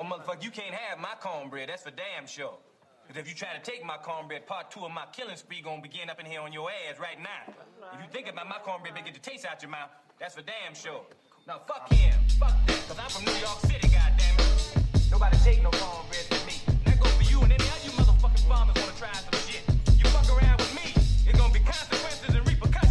Oh, motherfucker, you can't have my cornbread. That's for damn sure. Because if you try to take my cornbread, part 2 of my killing spree gonna begin up in here on your ass right now. If you think about my cornbread, they get the taste out your mouth. That's for damn sure. Now, fuck him. Fuck that. Because I'm from New York City, goddammit. Nobody take no cornbread from me. That goes for you and any of you motherfucking farmers wanna try some shit. You fuck around with me, it's gonna be consequences and repercussions.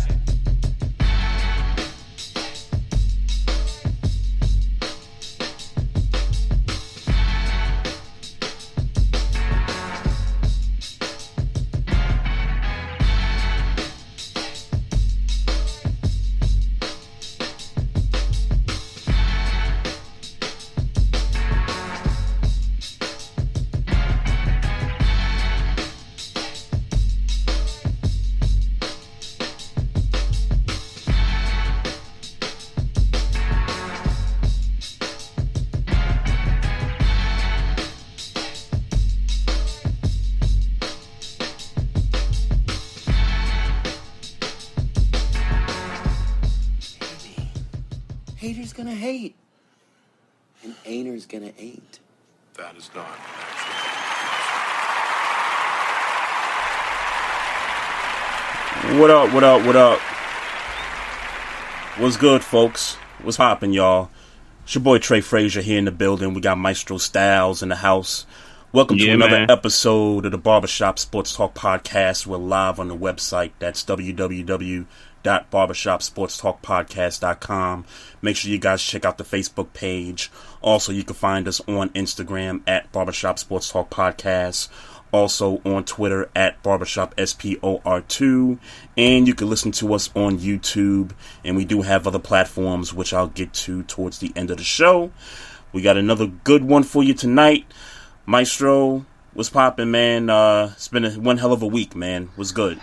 Haters gonna hate, and ain'ters gonna ain't. That is done. What up, what up, what up? What's good, folks? What's poppin', y'all? It's your boy Trey Fraser here in the building. We got Maestro Styles in the house. Welcome to another episode of the Barbershop Sports Talk Podcast. We're live on the website. That's www.barbershopsportstalkpodcast.com. Make sure you guys check out the Facebook page. Also, you can find us on Instagram at Barbershop Sports Talk Podcast. Also on Twitter at Barbershop SPOR2. And you can listen to us on YouTube. And we do have other platforms, which I'll get to towards the end of the show. We got another good one for you tonight. Maestro, what's poppin', man? It's been one hell of a week, man. What's good?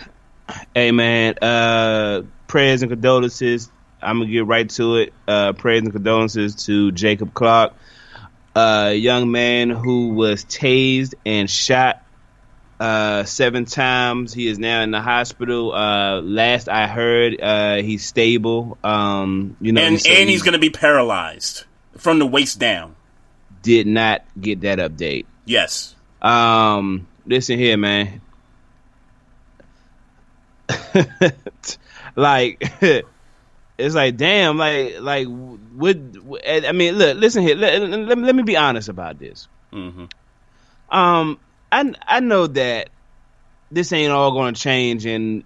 Hey, man. Prayers and condolences. I'm going to get right to it. Prayers and condolences to Jacob Clark, a young man who was tased and shot 7 times. He is now in the hospital. Last I heard, he's stable. And he's going to be paralyzed from the waist down. Did not get that update. Yes. Listen here, man. Like, it's like, damn, like, I mean, look, listen here. Let me be honest about this. Mm-hmm. I know that this ain't all going to change in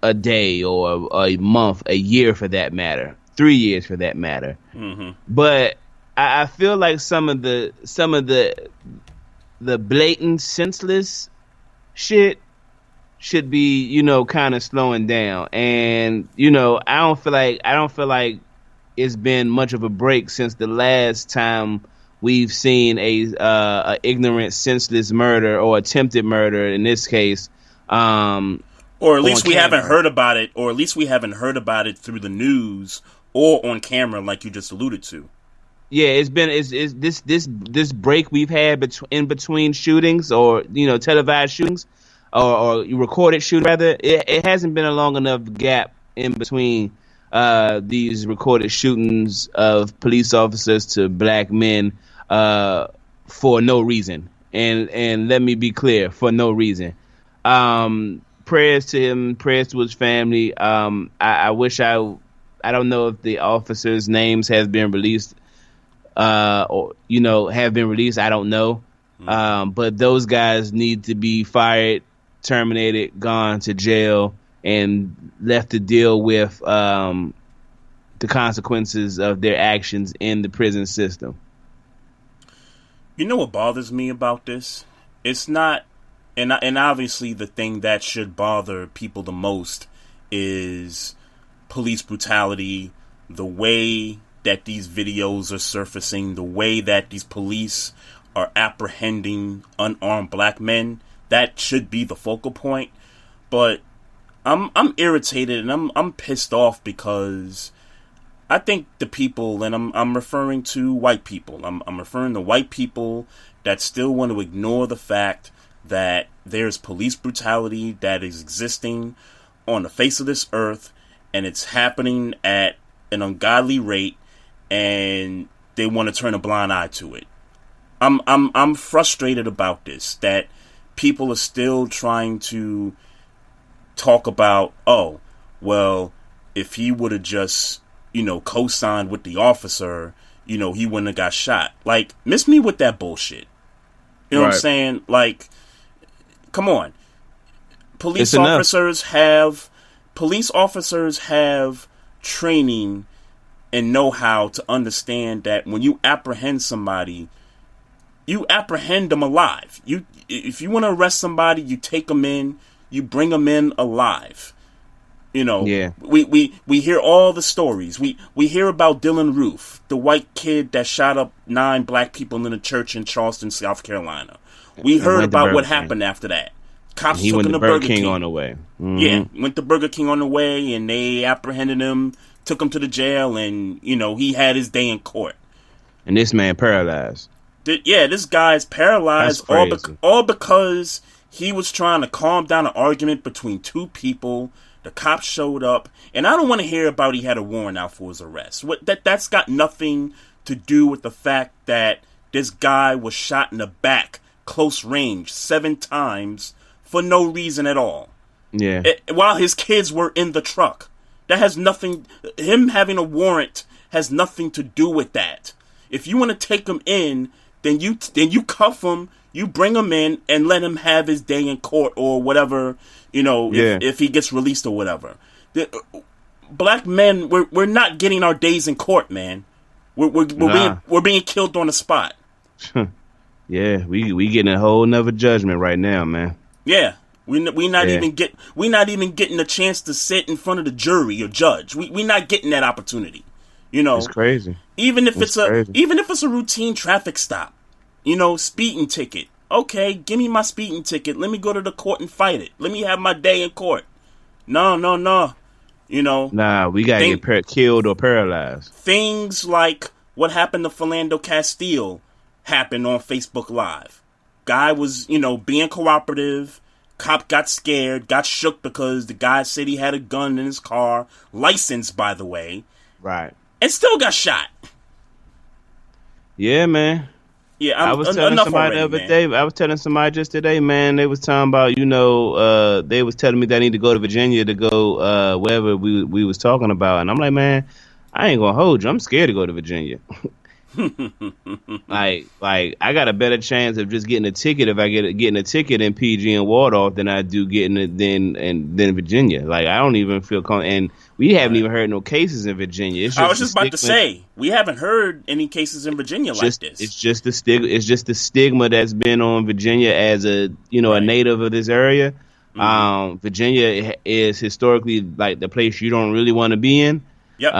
a day or a month, a year for that matter, 3 years for that matter. Mm-hmm. But I feel like some of the blatant, senseless shit should be, kind of slowing down. And, I don't feel like it's been much of a break since the last time we've seen a ignorant, senseless murder or attempted murder in this case. Or at least we haven't heard about it, or at least we haven't heard about it through the news or on camera like you just alluded to. Yeah, it's this break we've had in between shootings or televised shootings or recorded shootings rather. It hasn't been a long enough gap in between these recorded shootings of police officers to black men for no reason. And let me be clear, for no reason. Prayers to him, prayers to his family. I wish I don't know if the officers' names have been released. Or have been released. I don't know. But those guys need to be fired, terminated, gone to jail, and left to deal with the consequences of their actions in the prison system. You know what bothers me about this? It's not, and obviously the thing that should bother people the most is police brutality, the way that these videos are surfacing, the way that these police are apprehending unarmed black men. That should be the focal point. But I'm irritated and I'm pissed off because I think the people, and I'm referring to white people. I'm referring to white people that still want to ignore the fact that there's police brutality that is existing on the face of this earth, and it's happening at an ungodly rate, and they want to turn a blind eye to it. I'm frustrated about this, that people are still trying to talk about, oh, well, if he would have just, co-signed with the officer, he wouldn't have got shot. Like, miss me with that bullshit. You know what I'm saying? Like, come on. Police officers have training and know-how to understand that when you apprehend somebody, you apprehend them alive. If you want to arrest somebody, you take them in, you bring them in alive. Yeah. We hear all the stories. We hear about Dylan Roof, the white kid that shot up 9 black people in a church in Charleston, South Carolina. We heard about what happened after that. Cops took him to Burger King on the way. Mm-hmm. Yeah, went to Burger King on the way, and they apprehended him, took him to the jail, and, he had his day in court. And this man paralyzed. This guy's paralyzed all because he was trying to calm down an argument between 2 people. The cops showed up, and I don't want to hear about he had a warrant out for his arrest. That's got nothing to do with the fact that this guy was shot in the back, close range, 7 times, for no reason at all. Yeah. While his kids were in the truck. That has nothing... Him having a warrant has nothing to do with that. If you want to take him in, then you cuff him, you bring him in, and let him have his day in court or whatever, if he gets released or whatever. Black men, we're not getting our days in court, man. We're being killed on the spot. Yeah, we getting a whole nother judgment right now, man. Yeah, we not even getting a chance to sit in front of the jury or judge. We not getting that opportunity. It's crazy. Even if it's a routine traffic stop, speeding ticket. Okay, give me my speeding ticket. Let me go to the court and fight it. Let me have my day in court. No. Nah, we gotta get killed or paralyzed. Things like what happened to Philando Castile happened on Facebook Live. Guy was, being cooperative. Cop got scared, got shook because the guy said he had a gun in his car, licensed, by the way. Right. And still got shot. Yeah, man. Yeah, I was telling somebody the other day. I was telling somebody just today, man. They was talking about, they was telling me that I need to go to Virginia to go wherever we was talking about, and I'm like, man, I ain't gonna hold you. I'm scared to go to Virginia. like I got a better chance of just getting a ticket if I getting a ticket in PG and Waldorf than I do getting it then Virginia. Like, I don't even feel and we haven't even heard no cases in Virginia. It's just I was just about to say, we haven't heard any cases in Virginia like this. It's just the stigma. It's just the stigma that's been on Virginia as a a native of this area. Mm-hmm. Virginia is historically like the place you don't really want to be in. Yep.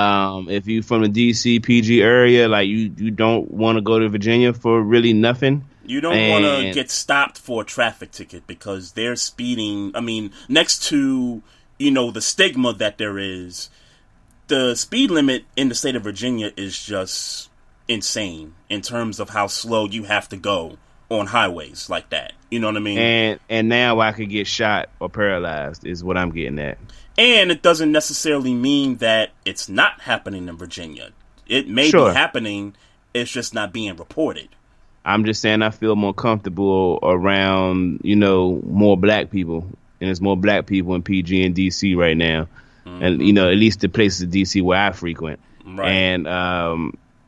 If you from the DC PG area, like you don't want to go to Virginia for really nothing. You don't want to get stopped for a traffic ticket because they're speeding. I mean, next to the stigma that there is, the speed limit in the state of Virginia is just insane in terms of how slow you have to go on highways like that. You know what I mean? And now I could get shot or paralyzed is what I'm getting at. And it doesn't necessarily mean that it's not happening in Virginia. It may be happening, it's just not being reported. I'm just saying I feel more comfortable around, more black people. And there's more black people in PG and DC right now. Mm-hmm. And, at least the places in DC where I frequent. Right. And,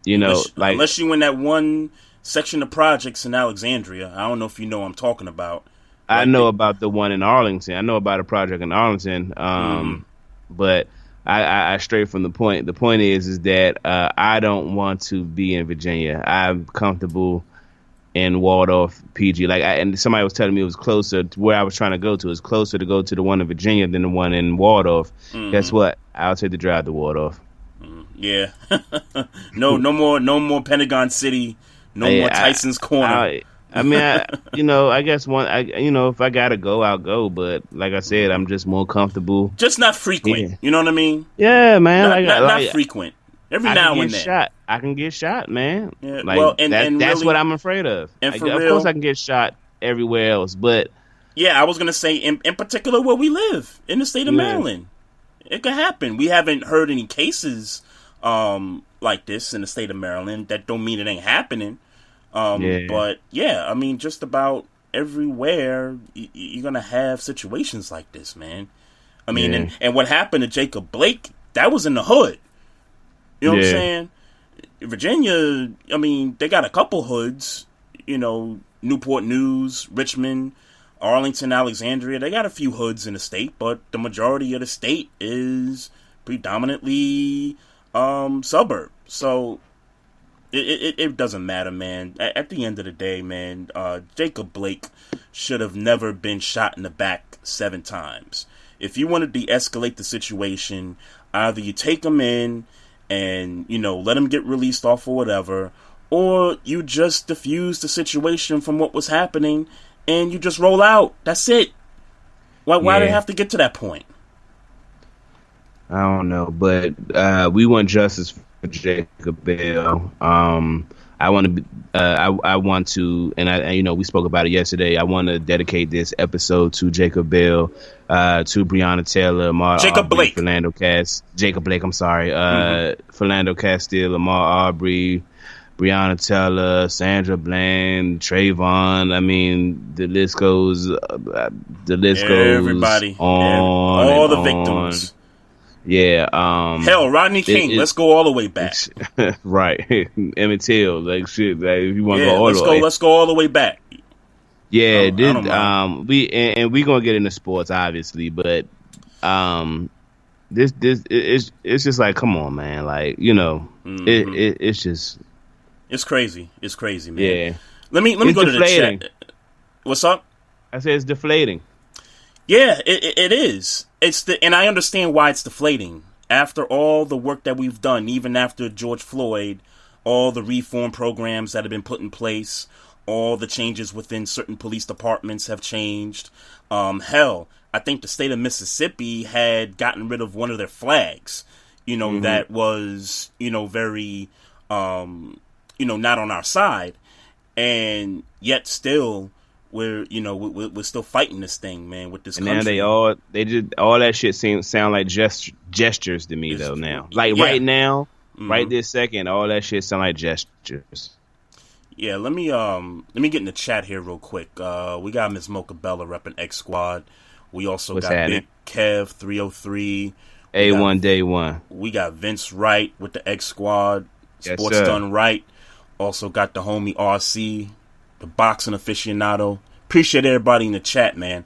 unless you in that one section of projects in Alexandria. I don't know if you know what I'm talking about. I know about the one in Arlington. I know about a project in Arlington. But I stray from the point. The point is that I don't want to be in Virginia. I'm comfortable in Waldorf, PG. And somebody was telling me it was closer to where I was trying to go to. It was closer to go to the one in Virginia than the one in Waldorf. Mm-hmm. Guess what? I'll take the drive to Waldorf. Yeah. No more Pentagon City. No more Tyson's Corner. I mean, I guess if I gotta go, I'll go. But like I said, I'm just more comfortable. Just not frequent. Yeah. You know what I mean? Yeah, man. Not frequent. Every now and then. I can get shot, man. Yeah. That's really, what I'm afraid of. And of course, I can get shot everywhere else, but yeah, I was gonna say in particular where we live in the state of Maryland, it could happen. We haven't heard any cases like this in the state of Maryland. That don't mean it ain't happening. But yeah, I mean, just about everywhere you're gonna have situations like this, man. I mean, and what happened to Jacob Blake, that was in the hood. You know what I'm saying? Virginia, I mean, they got a couple hoods, you know, Newport News, Richmond, Arlington, Alexandria. They got a few hoods in the state, but the majority of the state is predominantly suburb. So it doesn't matter, man. At the end of the day, man, Jacob Blake should have never been shot in the back 7 times. If you want to de-escalate the situation, either you take him in and, you know, let him get released off or whatever, or you just diffuse the situation from what was happening and you just roll out. That's it. Why did it have to get to that point? I don't know, but we want justice for Jacob Bell. I want to, and you know, we spoke about it yesterday. I want to dedicate this episode to Jacob Bell, to Breonna Taylor, Jacob Blake, Jacob Blake. I'm sorry, Philando Castile, Lamar Arbery, Breonna Taylor, Sandra Bland, Trayvon. I mean, the list goes. Everybody, on all the victims. Yeah. Hell, Rodney King. Let's go all the way back. Right. Emmett Till. Like shit. Like, if you want to go all the way. Let's go all the way back. Yeah. We gonna get into sports obviously, but this it's just like, come on, man. Like, you know, it's just. It's crazy. It's crazy, man. Yeah. Let me go deflating. To the chat. What's up? I said it's deflating. Yeah, it is. And I understand why it's deflating. After all the work that we've done, even after George Floyd, all the reform programs that have been put in place, all the changes within certain police departments have changed. Hell, I think the state of Mississippi had gotten rid of one of their flags, you know, that was, you know, very, you know, not on our side. And yet still, we're still fighting this thing, man, with this country. Now they did all that shit sound like gestures to me though now. Like right now, right this second, all that shit sound like gestures. Yeah, let me get in the chat here real quick. We got Ms. Mocha Bella repping X Squad. We also got happening? Big Kev 303. A1 Day 1. We got Vince Wright with the X Squad. Yes, Sports sir. Done Right. Also got the homie RC, the boxing aficionado. Appreciate everybody in the chat, man.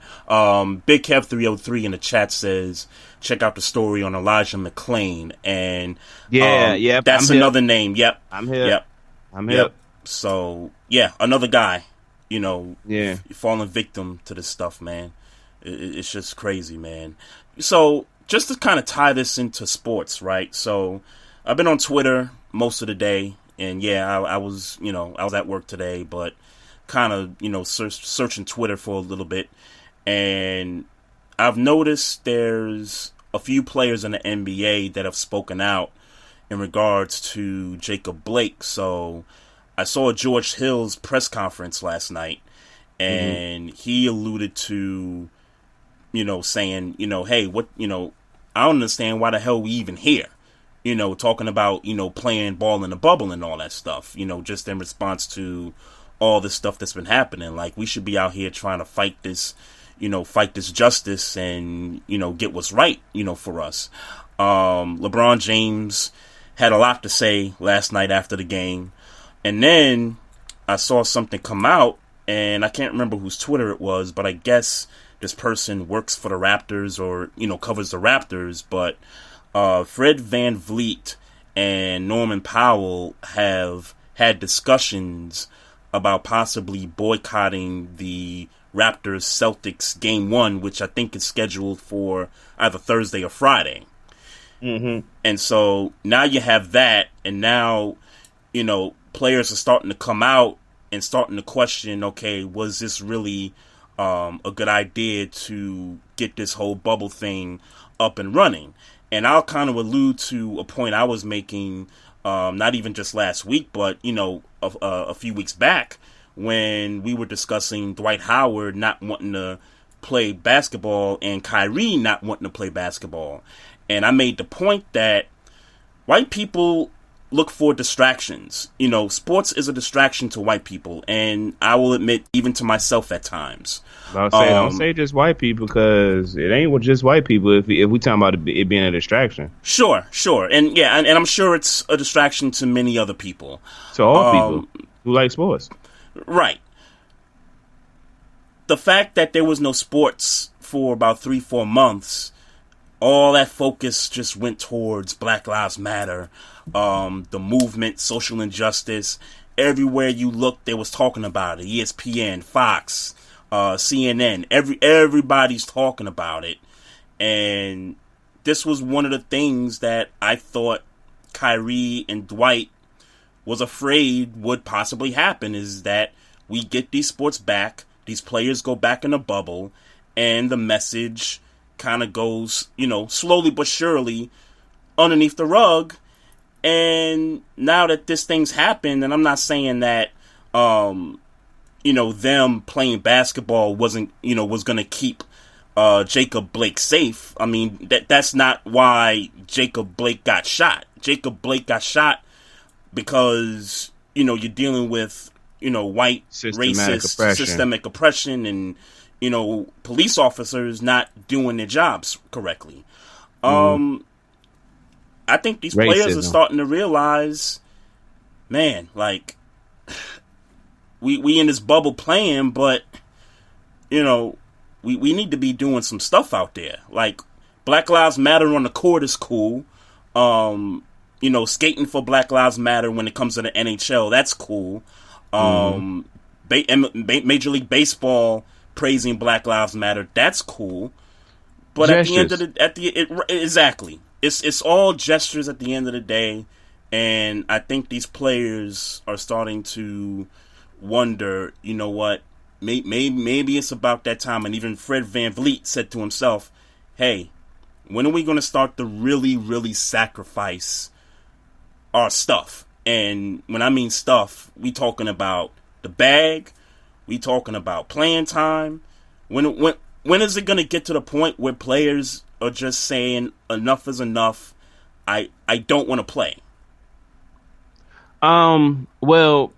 Big Kev 303 in the chat says, check out the story on Elijah McClain. And that's another name. Yep. I'm here. Yep. I'm here. Yep. So, yeah, another guy, you know, Yeah. falling victim to this stuff, man. It's just crazy, man. So, just to kind of tie this into sports, right? So, I've been on Twitter most of the day, and yeah, I was at work today, but kind of, you know, searching Twitter for a little bit, and I've noticed there's a few players in the NBA that have spoken out in regards to Jacob Blake. So, I saw George Hill's press conference last night, and he alluded to, you know, saying, you know, hey, what, you know, I don't understand why the hell we even here, you know, talking about, you know, playing ball in the bubble and all that stuff, you know, just in response to all this stuff that's been happening. Like, we should be out here trying to fight this justice and, you know, get what's right, you know, for us. LeBron James had a lot to say last night after the game. And then I saw something come out, and I can't remember whose Twitter it was, but I guess this person works for the Raptors or, you know, covers the Raptors. But Fred VanVleet and Norman Powell have had discussions about possibly boycotting the Raptors-Celtics Game 1, which I think is scheduled for either Thursday or Friday. And so now you have that, and now, you know, players are starting to come out and starting to question, okay, was this really a good idea to get this whole bubble thing up and running? And I'll kind of allude to a point I was making, not even just last week, but, you know, a few weeks back when we were discussing Dwight Howard not wanting to play basketball and Kyrie not wanting to play basketball. And I made the point that white people look for distractions. Sports is a distraction to white people, and I will admit, even to myself at times. Don't say just white people, because it ain't just white people if we talking about it being a distraction. Sure. And and I'm sure it's a distraction to many other people. To all people who like sports. Right. The fact that there was no sports for about 3-4 months, all that focus just went towards Black Lives Matter, the movement, social injustice. Everywhere you looked, they was talking about it. ESPN, Fox, CNN, everybody's talking about it. And this was one of the things that I thought Kyrie and Dwight was afraid would possibly happen, is that we get these sports back, these players go back in a bubble, and the message kind of goes, slowly but surely underneath the rug. And now that this thing's happened, and I'm not saying that, them playing basketball was going to keep Jacob Blake safe. I mean, that's not why Jacob Blake got shot. Jacob Blake got shot because, you're dealing with, white systemic oppression and, police officers not doing their jobs correctly. I think these players are starting to realize, man, like, we in this bubble playing, but, we need to be doing some stuff out there. Like, Black Lives Matter on the court is cool. Skating for Black Lives Matter when it comes to the NHL, that's cool. Major League Baseball praising Black Lives Matter, that's cool. But gestures. Exactly. It's all gestures at the end of the day, and I think these players are starting to wonder, what, maybe it's about that time. And even Fred VanVleet said to himself, hey, when are we going to start to really, really sacrifice our stuff? And when I mean stuff, we talking about the bag, we talking about playing time. When is it going to get to the point where players are just saying enough is enough? I don't want to play. Well,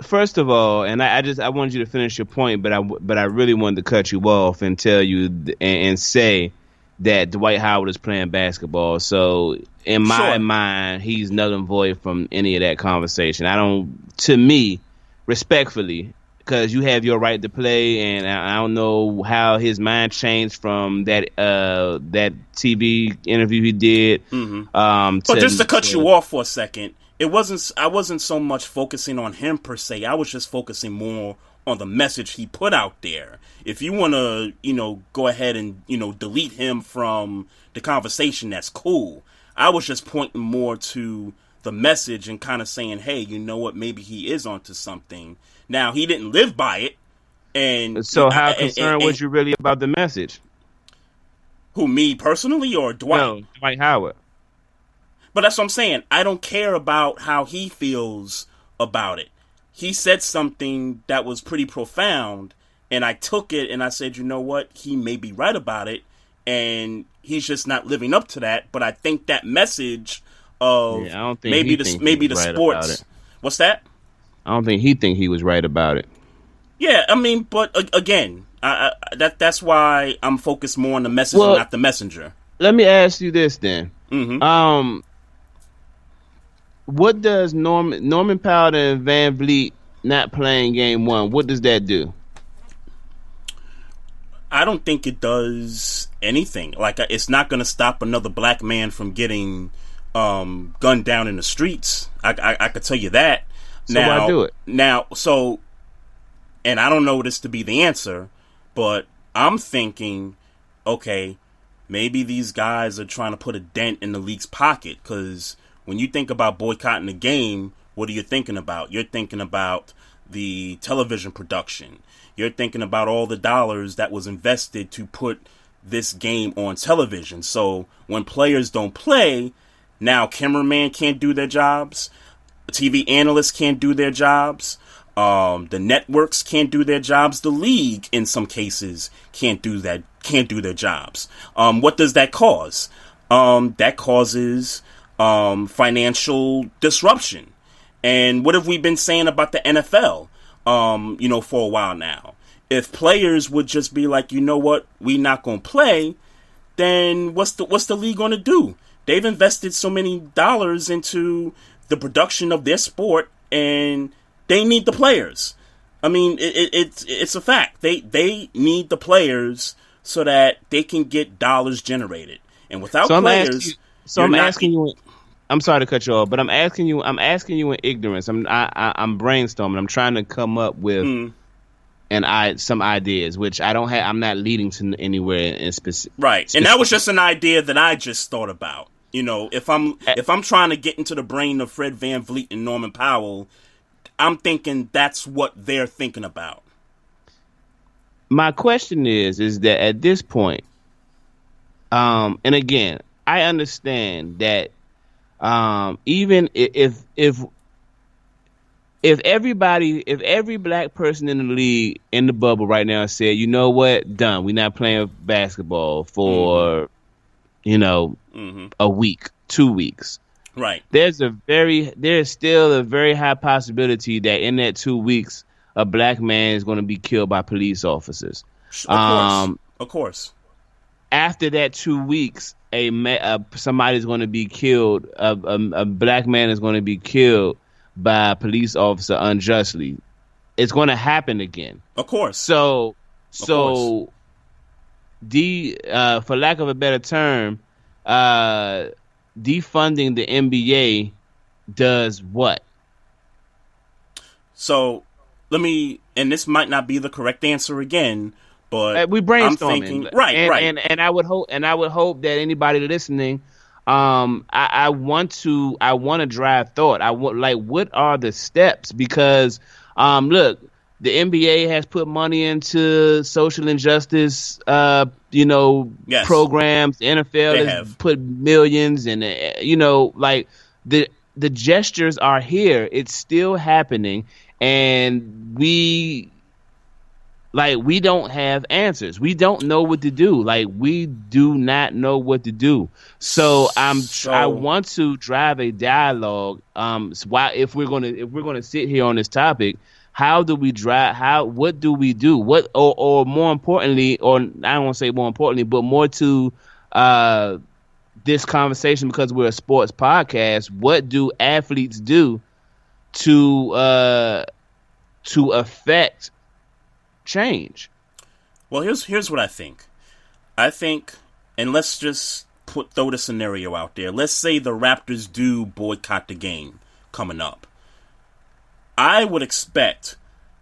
first of all, and I wanted you to finish your point, but I really wanted to cut you off and tell you and say that Dwight Howard is playing basketball. So in my mind, he's null and void from any of that conversation. To me, respectfully, because you have your right to play, and I don't know how his mind changed from that TV interview he did. But just to cut you off for a second, I wasn't so much focusing on him per se. I was just focusing more on the message he put out there. If you want to, go ahead and, delete him from the conversation, that's cool. I was just pointing more to the message and kind of saying, hey, you know what, maybe he is onto something. Now, he didn't live by it. And so how concerned was you really about the message? Who, me personally or Dwight? No, Dwight Howard. But that's what I'm saying. I don't care about how he feels about it. He said something that was pretty profound, and I took it and I said, you know what? He may be right about it, and he's just not living up to that. But I think that message of maybe the sports. What's that? I don't think he was right about it. Yeah, I mean, but again, that's why I'm focused more on the message and not the messenger. Let me ask you this then. What does Norman Powell and Van Vliet not playing game one? What does that do? I don't think it does anything. Like, it's not going to stop another black man from getting gunned down in the streets. I could tell you that. So why do it? Now, and I don't know this to be the answer, but I'm thinking, okay, maybe these guys are trying to put a dent in the league's pocket, because when you think about boycotting the game, what are you thinking about? You're thinking about the television production. You're thinking about all the dollars that was invested to put this game on television. So when players don't play, now cameraman can't do their jobs. TV analysts can't do their jobs. The networks can't do their jobs. The league, in some cases, can't do their jobs. What does that cause? That causes financial disruption. And what have we been saying about the NFL, for a while now? If players would just be like, you know what, we not going to play, then what's the league going to do? They've invested so many dollars into the production of their sport, and they need the players. I mean, it's a fact. They need the players so that they can get dollars generated. And without players, I'm asking you. I'm sorry to cut you off, but I'm asking you in ignorance. I'm brainstorming. I'm trying to come up with some ideas, which I don't have. I'm not leading to anywhere in specific. Right, and that was just an idea that I just thought about. If I'm trying to get into the brain of Fred VanVleet and Norman Powell, I'm thinking that's what they're thinking about. My question is that at this point, and again, I understand that even if every black person in the league in the bubble right now said, you know what, done, we're not playing basketball for a week, 2 weeks. Right. There's still a very high possibility that in that 2 weeks, a black man is going to be killed by police officers. Of course. After that 2 weeks, somebody's going to be killed. A black man is going to be killed by a police officer unjustly. It's going to happen again. Of course. So for lack of a better term, defunding the NBA does what? So and this might not be the correct answer again, but we brainstorming, I'm thinking, right. And I would hope that anybody listening, I want to drive thought. What are the steps? Because look, the NBA has put money into social injustice, yes, programs. The NFL has put millions, and the gestures are here. It's still happening, and we don't have answers. We don't know what to do. We do not know what to do. So I want to drive a dialogue. If we're gonna sit here on this topic, how do we what do we do? What or more importantly, or I don't want to say more importantly, but more to this conversation, because we're a sports podcast, what do athletes do to affect change? Well, here's what I think. And let's just throw the scenario out there. Let's say the Raptors do boycott the game coming up. I would expect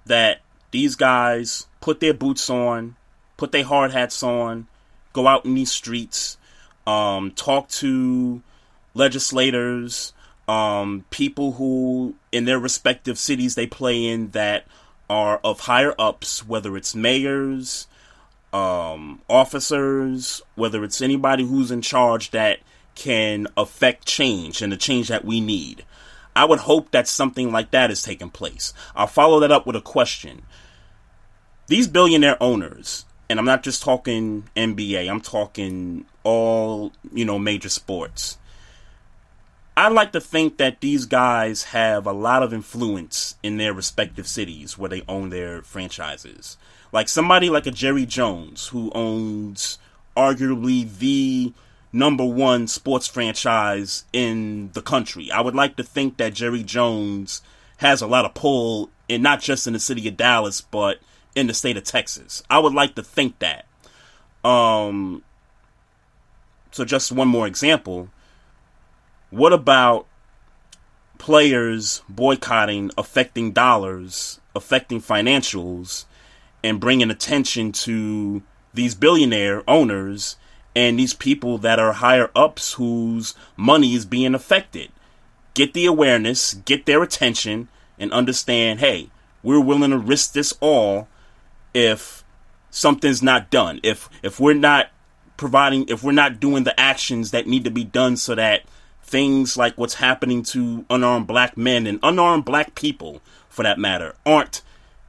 that these guys put their boots on, put their hard hats on, go out in these streets, talk to legislators, people who in their respective cities they play in that are of higher ups, whether it's mayors, officers, whether it's anybody who's in charge that can affect change and the change that we need. I would hope that something like that is taking place. I'll follow that up with a question. These billionaire owners, and I'm not just talking NBA, I'm talking all, major sports. I like to think that these guys have a lot of influence in their respective cities where they own their franchises. Like somebody like a Jerry Jones, who owns arguably the number one sports franchise in the country. I would like to think that Jerry Jones has a lot of pull, in not just in the city of Dallas, but in the state of Texas. I would like to think that. So just one more example. What about players boycotting, affecting dollars, affecting financials, and bringing attention to these billionaire owners and these people that are higher ups whose money is being affected? Get the awareness, get their attention, and understand, hey, we're willing to risk this all if something's not done. If we're not doing the actions that need to be done so that things like what's happening to unarmed black men and unarmed black people, for that matter, aren't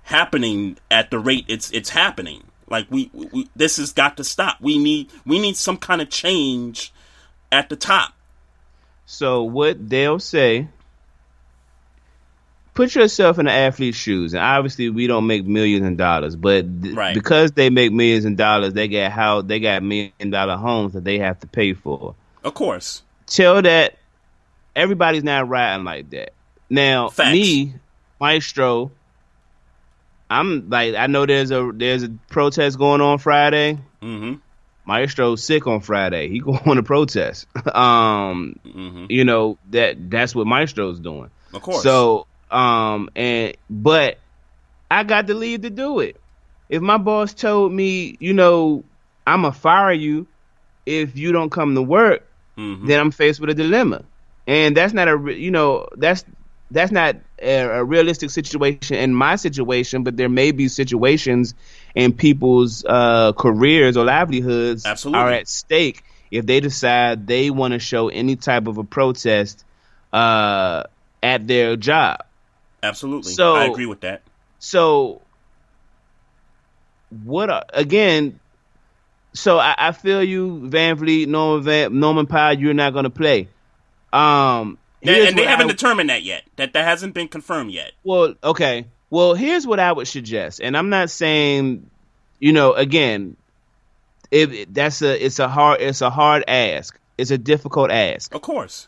happening at the rate it's happening. Like we this has got to stop. We need some kind of change at the top. So what they'll say, put yourself in the athlete's shoes, and obviously we don't make millions of dollars, but because they make millions of dollars, they got $1 million homes that they have to pay for. Of course. Tell that everybody's not riding like that. Now, Facts. Me, Maestro, I'm like, I know there's a protest going on Friday. Mm-hmm. Maestro's sick on Friday. He going to protest. You know, that's what Maestro's doing. Of course. So, but I got the leave to do it. If my boss told me, you know, I'm gonna fire you if you don't come to work, then I'm faced with a dilemma. And that's not that's not a realistic situation in my situation, but there may be situations in people's careers or livelihoods are at stake if they decide they want to show any type of a protest at their job. Absolutely. So, I agree with that. So I feel you, Van Vliet, Norman Powell, you're not going to play. And they haven't determined that yet. That hasn't been confirmed yet. Well, okay. Well, here's what I would suggest, and I'm not saying, you know, again, it's a hard ask. It's a difficult ask. Of course.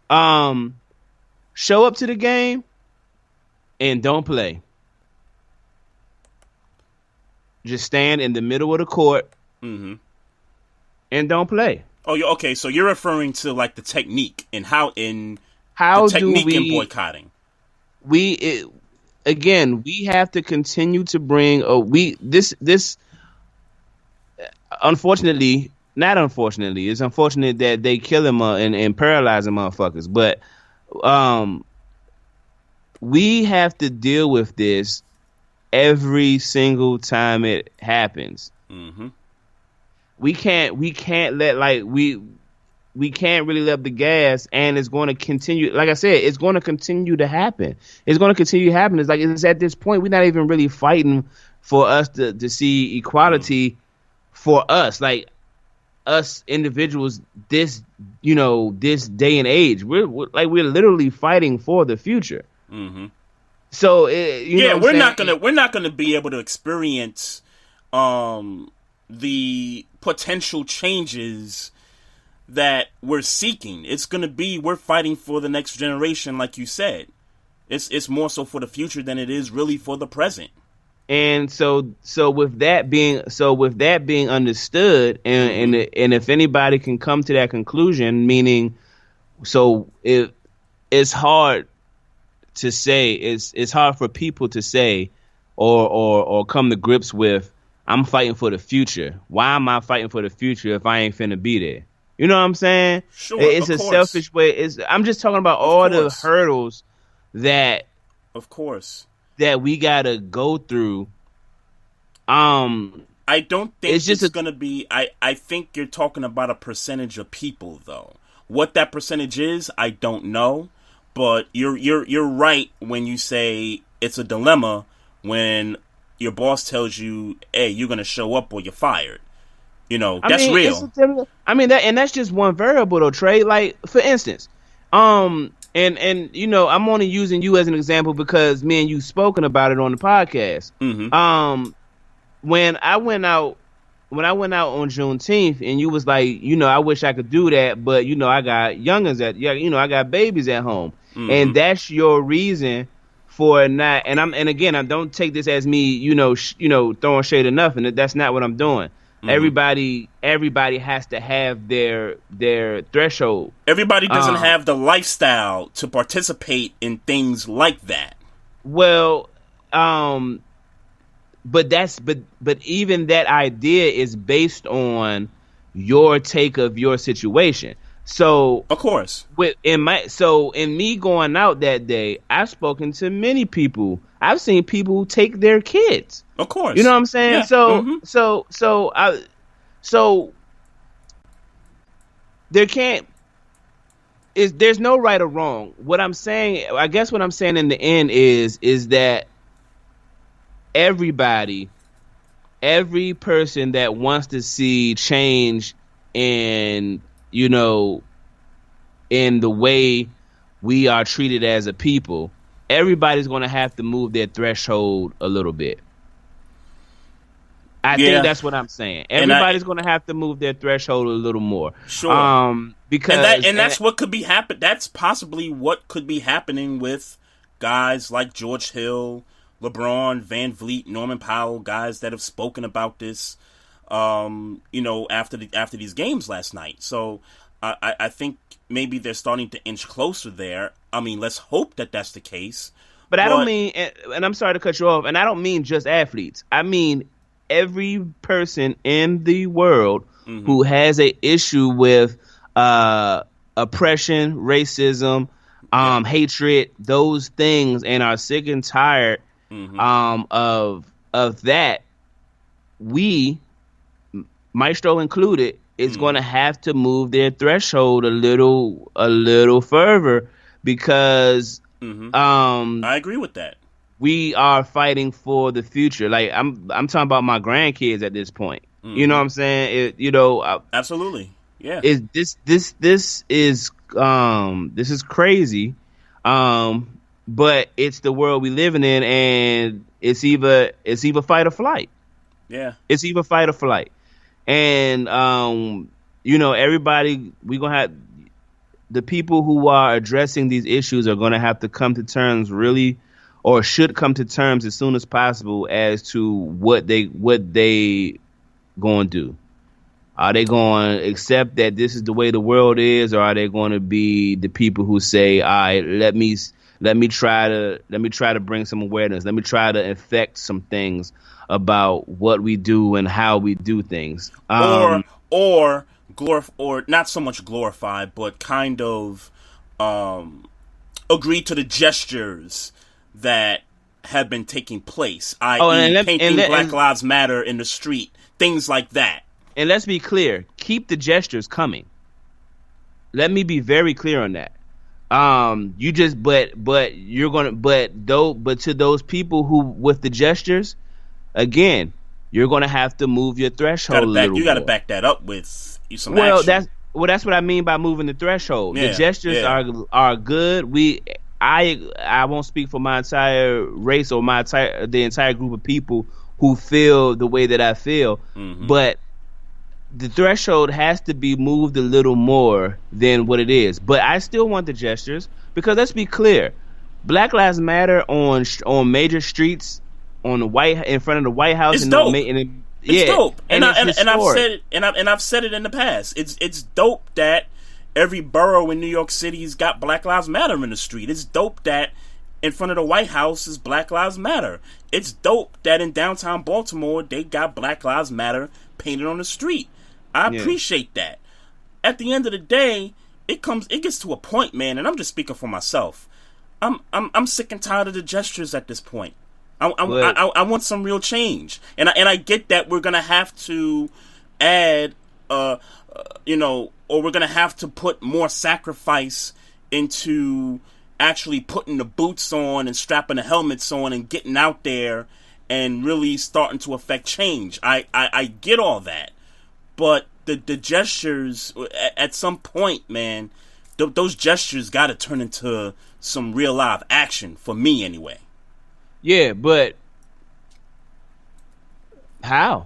Show up to the game and don't play. Just stand in the middle of the court and don't play. Oh, okay. So you're referring to like the technique and how in boycotting. We have to continue to bring this. Unfortunately, not unfortunately, it's unfortunate that they kill him and paralyze him, motherfuckers. But we have to deal with this every single time it happens. We can't let we can't really let the gas, and it's going to continue. Like I said, it's going to continue to happen. It's going to continue to happen. It's at this point we're not even really fighting for us to see equality for us, like us individuals. This day and age, we're literally fighting for the future. So we're not gonna be able to experience the potential changes that we're seeking. It's gonna be, we're fighting for the next generation, like you said. It's more so for the future than it is really for the present. And so with that being understood, and if anybody can come to that conclusion, meaning, so it's hard to say, it's hard for people to say or come to grips with, I'm fighting for the future. Why am I fighting for the future if I ain't finna be there? You know what I'm saying? Sure, it's a selfish way. I'm just talking about all the hurdles that, of course, that we gotta go through. I don't think it's gonna be. I think you're talking about a percentage of people, though. What that percentage is, I don't know. But you're right when you say it's a dilemma when your boss tells you, "Hey, you're gonna show up or you're fired." You know, that's real. That's just one variable, though, Trey. Like, for instance, and you know, I'm only using you as an example because me and you spoken about it on the podcast. When I went out on Juneteenth, and you was like, you know, I wish I could do that, but you know, I got youngins I got babies at home, and that's your reason for not. And again, I don't take this as me, you know, throwing shade or nothing. That's not what I'm doing. Everybody has to have their threshold. Everybody doesn't have the lifestyle to participate in things like that. Well, but even that idea is based on your take of your situation. So of course, in me going out that day, I've spoken to many people. I've seen people take their kids. Of course, you know what I'm saying. Yeah. So there's no right or wrong. What I'm saying, I guess, what I'm saying in the end is that every person that wants to see change in, you know, in the way we are treated as a people, everybody's going to have to move their threshold a little bit. I think that's what I'm saying. Everybody's going to have to move their threshold a little more. Sure. Because that's what could be happen. That's possibly what could be happening with guys like George Hill, LeBron, Van Vliet, Norman Powell, guys that have spoken about this, after these games last night. So I think maybe they're starting to inch closer there. I mean, let's hope that that's the case. But I don't mean, and I'm sorry to cut you off, and I don't mean just athletes. I mean every person in the world who has an issue with oppression, racism, hatred, those things, and are sick and tired of that. We, Maestro included, is going to have to move their threshold a little further because I agree with that. We are fighting for the future. Like I'm talking about my grandkids at this point. You know what I'm saying? Absolutely. Yeah. This is crazy. But it's the world we living in, and it's either fight or flight. Yeah. It's either fight or flight. And everybody, we gonna have the people who are addressing these issues are gonna have to come to terms or should come to terms as soon as possible as to what they going to do. Are they going to accept that this is the way the world is, or are they going to be the people who say, "All right, let me try to bring some awareness. Let me try to affect some things about what we do and how we do things." Or not so much glorify, but kind of agree to the gestures that have been taking place, i.e. painting Black Lives Matter in the street, things like that. And let's be clear, keep the gestures coming. Let me be very clear on that. But to those people who with the gestures, again, you're gonna have to move your threshold a little more. You gotta back that up with some action. That's what I mean by moving the threshold. Yeah, the gestures are good. I won't speak for my entire race or the entire group of people who feel the way that I feel, but the threshold has to be moved a little more than what it is. But I still want the gestures because let's be clear, Black Lives Matter on major streets in front of the White House. It's dope. It's dope, and I've said it in the past. It's dope that every borough in New York City's got Black Lives Matter in the street. It's dope that in front of the White House is Black Lives Matter. It's dope that in downtown Baltimore they got Black Lives Matter painted on the street. I appreciate that. At the end of the day, it gets to a point, man, and I'm just speaking for myself. I'm sick and tired of the gestures at this point. I want some real change, and I get that we're gonna have to add, or we're gonna have to put more sacrifice into actually putting the boots on and strapping the helmets on and getting out there and really starting to affect change. I get all that. But the gestures, at some point, man, those gestures got to turn into some real live action, for me anyway. Yeah, but how?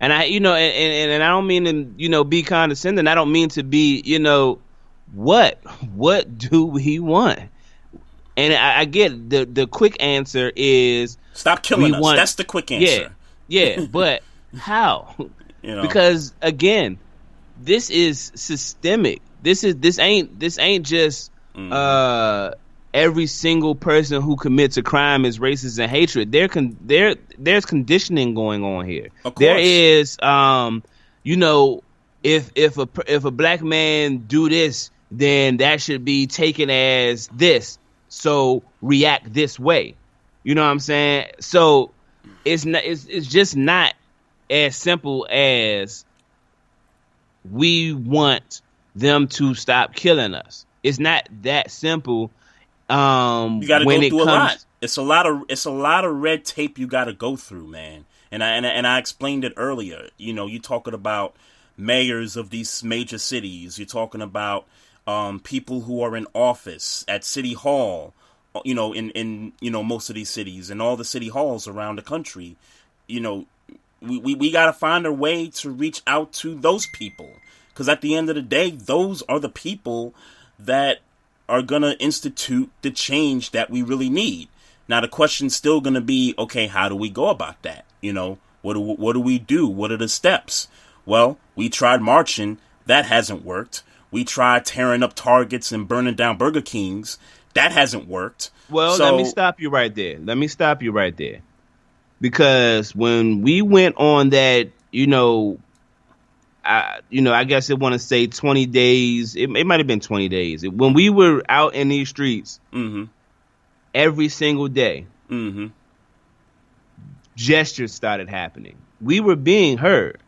And I don't mean to, be condescending. I don't mean to be, what do we want? And I get the quick answer is stop killing us. That's the quick answer. Yeah, but how? Because again, this is systemic. This ain't just every single person who commits a crime is racist and hatred. There's conditioning going on here. Of course. There is if a black man do this, then that should be taken as this. So react this way. You know what I'm saying? So it's just not as simple as we want them to stop killing us. It's not that simple. You got to go through a lot. It's a lot of red tape you got to go through, man. And I explained it earlier. You talking about mayors of these major cities. You're talking about people who are in office at City Hall, in most of these cities and all the city halls around the country. We got to find a way to reach out to those people, because at the end of the day, those are the people that are going to institute the change that we really need. Now, the question's still going to be, okay, how do we go about that? What do we do? What are the steps? Well, we tried marching. That hasn't worked. We tried tearing up Targets and burning down Burger Kings. That hasn't worked. Well, let me stop you right there. Because when we went on that, I guess I want to say 20 days. It might have been 20 days. When we were out in these streets every single day, gestures started happening. We were being heard.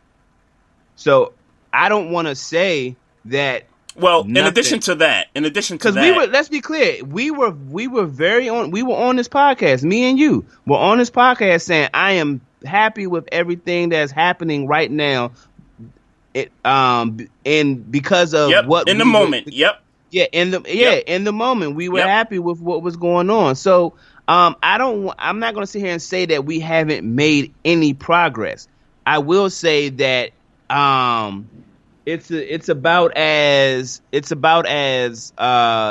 So I don't want to say that. Well, in addition to that, because let's be clear, we were on this podcast. Me and you were on this podcast saying, I am happy with everything that's happening right now. And because of what in the moment, in the moment, we were happy with what was going on. So, I'm not going to sit here and say that we haven't made any progress. I will say that, it's about as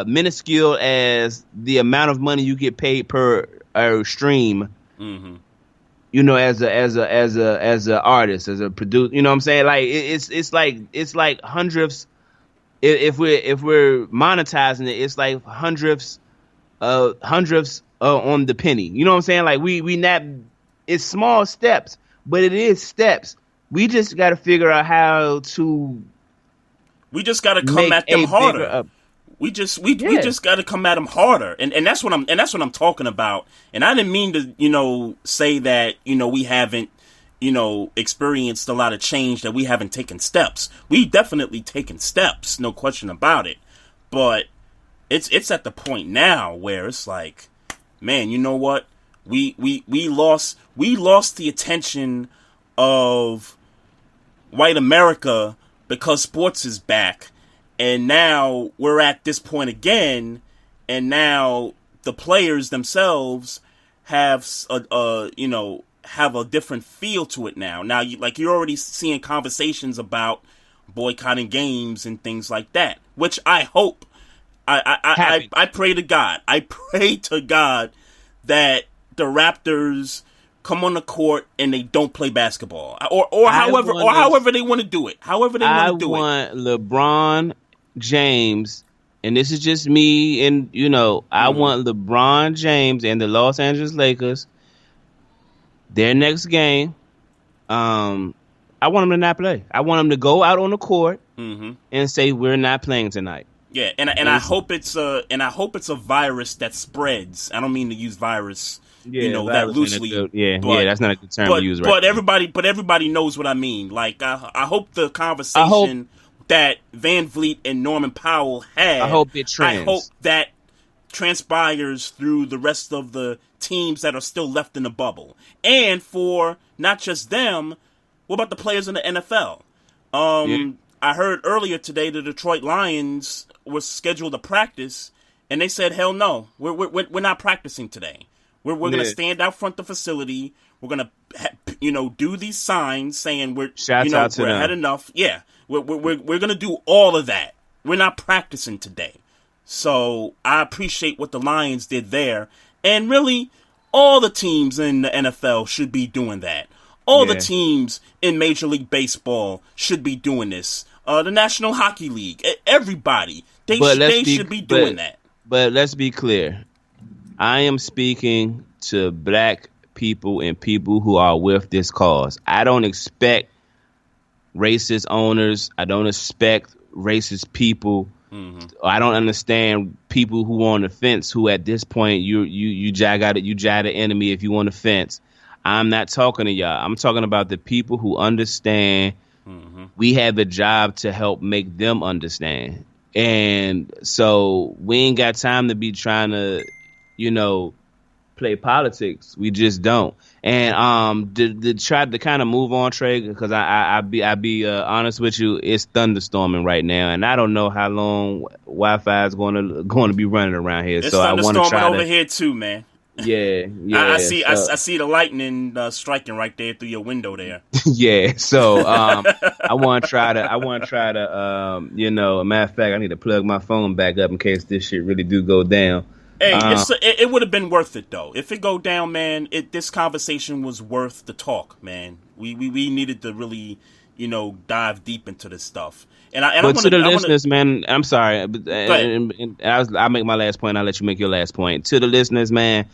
minuscule as the amount of money you get paid per stream. As a artist, as a producer, you know what I'm saying? Like it's like hundredths. If we're monetizing it, it's like hundredths on the penny. You know what I'm saying? Like we not. It's small steps, but it is steps. We just got to figure out how to. We just got to come at them harder. We just got to come at them harder, and that's what I'm talking about. And I didn't mean to say that we haven't experienced a lot of change, that we haven't taken steps. We definitely taken steps, no question about it. But it's at the point now where it's like, man, you know what? We lost the attention of white America because sports is back, and now we're at this point again, and now the players themselves have a different feel to it now. Now, you're already seeing conversations about boycotting games and things like that, which I hope. I pray to God. I pray to God that the Raptors come on the court and they don't play basketball, or however they want to do it. However they want to do it. I want LeBron James, and this is just me, and I want LeBron James and the Los Angeles Lakers, their next game. I want them to not play. I want them to go out on the court and say we're not playing tonight. Yeah, and I hope it's a virus that spreads. I don't mean to use virus. That loosely. That's not a good term to use, right? But everybody knows what I mean. Like, I hope the conversation that Van Vliet and Norman Powell had, I hope it trends. I hope that transpires through the rest of the teams that are still left in the bubble. And for not just them, what about the players in the NFL? I heard earlier today the Detroit Lions were scheduled to practice, and they said, hell no, we're not practicing today. We're going to stand out front the facility. We're going to, do these signs saying we're had enough. Yeah, we're going to do all of that. We're not practicing today. So I appreciate what the Lions did there. And really, all the teams in the NFL should be doing that. All the teams in Major League Baseball should be doing this. The National Hockey League, everybody, they should be doing that. But let's be clear. I am speaking to black people and people who are with this cause. I don't expect racist owners. I don't expect racist people. I don't understand people who are on the fence, who at this point you jag the enemy if you on the fence. I'm not talking to y'all. I'm talking about the people who understand. We have a job to help make them understand. And so we ain't got time to be trying to, play politics. We just don't. And to try to kind of move on, Trey, because I be honest with you, it's thunderstorming right now, and I don't know how long Wi-Fi is going to be running around here. It's so I want to try over here too, man. Yeah. I see the lightning striking right there through your window there. Yeah. So I want to try to matter of fact, I need to plug my phone back up in case this shit really do go down. Hey, it would have been worth it though. If it go down, man, this conversation was worth the talk, man. We needed to really, dive deep into this stuff. Listeners, man, I'm sorry, and I'll make my last point. I'll let you make your last point. To the listeners, man,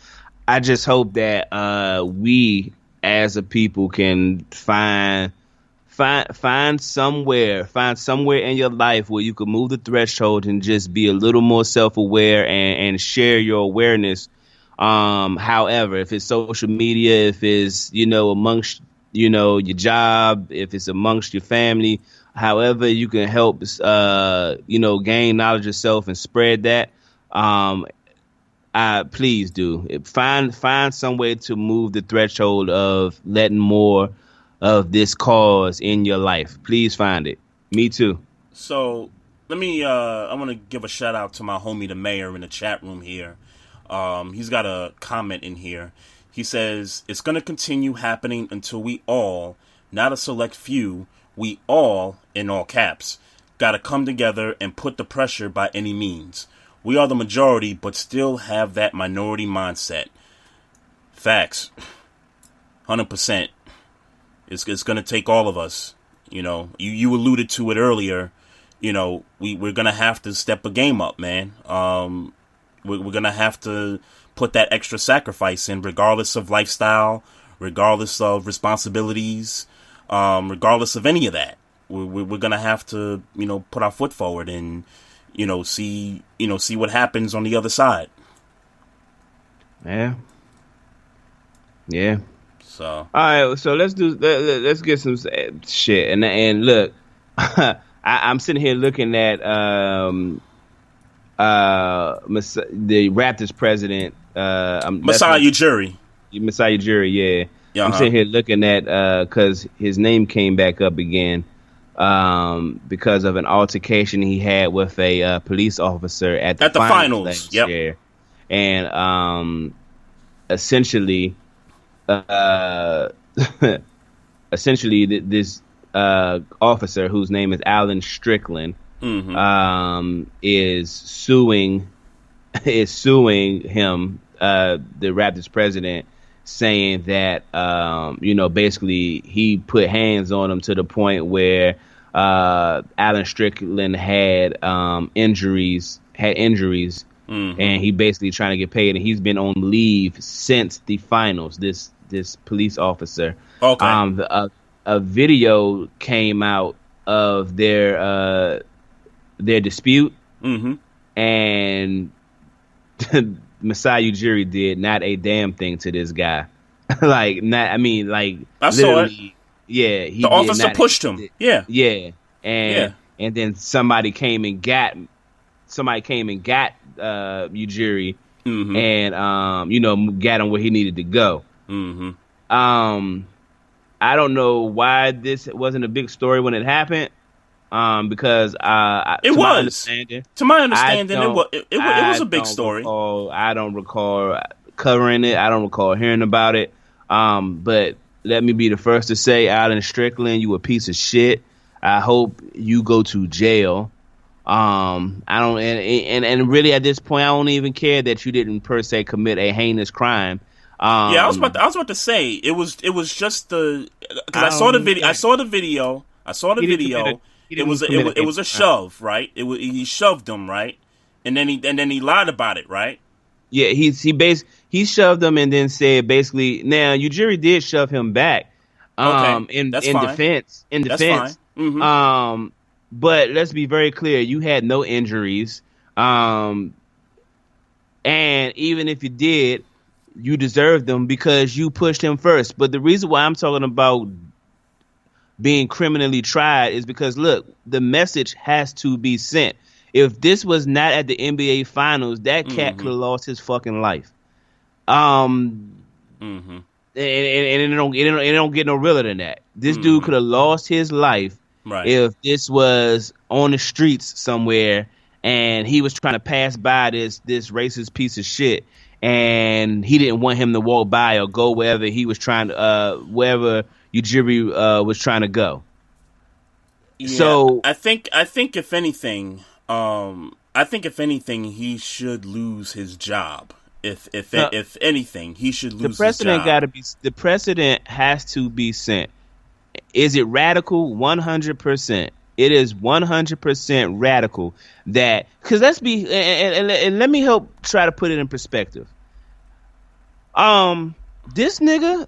I just hope that we as a people can find somewhere in your life where you could move the threshold and just be a little more self-aware and share your awareness. However, if it's social media, if it's, amongst, your job, if it's amongst your family, however you can help, gain knowledge of yourself and spread that, please do. Find some way to move the threshold of letting more of this cause in your life. Please find it. Me too. So let me I want to give a shout out to my homie the mayor in the chat room here. He's got a comment in here. He says it's going to continue happening until we all, not a select few, we all, in all caps, got to come together and put the pressure by any means. We are the majority, but still have that minority mindset. Facts. 100%. It's going to take all of us. You alluded to it earlier. We're going to have to step a game up, man. We're going to have to put that extra sacrifice in, regardless of lifestyle, regardless of responsibilities, regardless of any of that. We're going to have to, put our foot forward and, see what happens on the other side. Yeah. So all right, so let's get some shit. And look, I'm sitting here looking at the Raptors president, Masai Ujiri. Masai Ujiri, yeah. Uh-huh. I'm sitting here looking at because his name came back up again because of an altercation he had with a police officer at the finals last year. And essentially, this officer, whose name is Alan Strickland, is suing him, the Raptors president, saying that basically he put hands on him to the point where Alan Strickland had injuries, and he basically trying to get paid, and he's been on leave since the finals. This police officer. Okay. A video came out of their dispute, and Masai Ujiri did not a damn thing to this guy. I saw it. Yeah, the officer pushed him. Yeah, and then somebody came and got Ujiri, and got him where he needed to go. I don't know why this wasn't a big story when it happened. Because to my understanding, it was a big story. I don't recall covering it. I don't recall hearing about it. But let me be the first to say, Alan Strickland, you a piece of shit. I hope you go to jail. I don't, and really at this point, I don't even care that you didn't per se commit a heinous crime. I was about to say it was just because I saw the video. It was a shove, right? He shoved him, right? And then he lied about it, right? Yeah, he shoved him and then said basically. Now Ujiri did shove him back. In defense. That's fine. Mm-hmm. But let's be very clear. You had no injuries. And even if you did, you deserved them because you pushed him first. But the reason why I'm talking about being criminally tried is because, look, the message has to be sent. If this was not at the NBA Finals, that cat could have lost his fucking life. And it don't get no realer than that. This dude could have lost his life if this was on the streets somewhere and he was trying to pass by this racist piece of shit, and he didn't want him to walk by or go wherever he was trying to, wherever Ujiri was trying to go. Yeah, so I think if anything, he should lose his job. If anything, he should lose his job. The precedent has to be set. Is it radical? 100%. It is 100% radical. That, because let's be, and let me help try to put it in perspective. This nigga,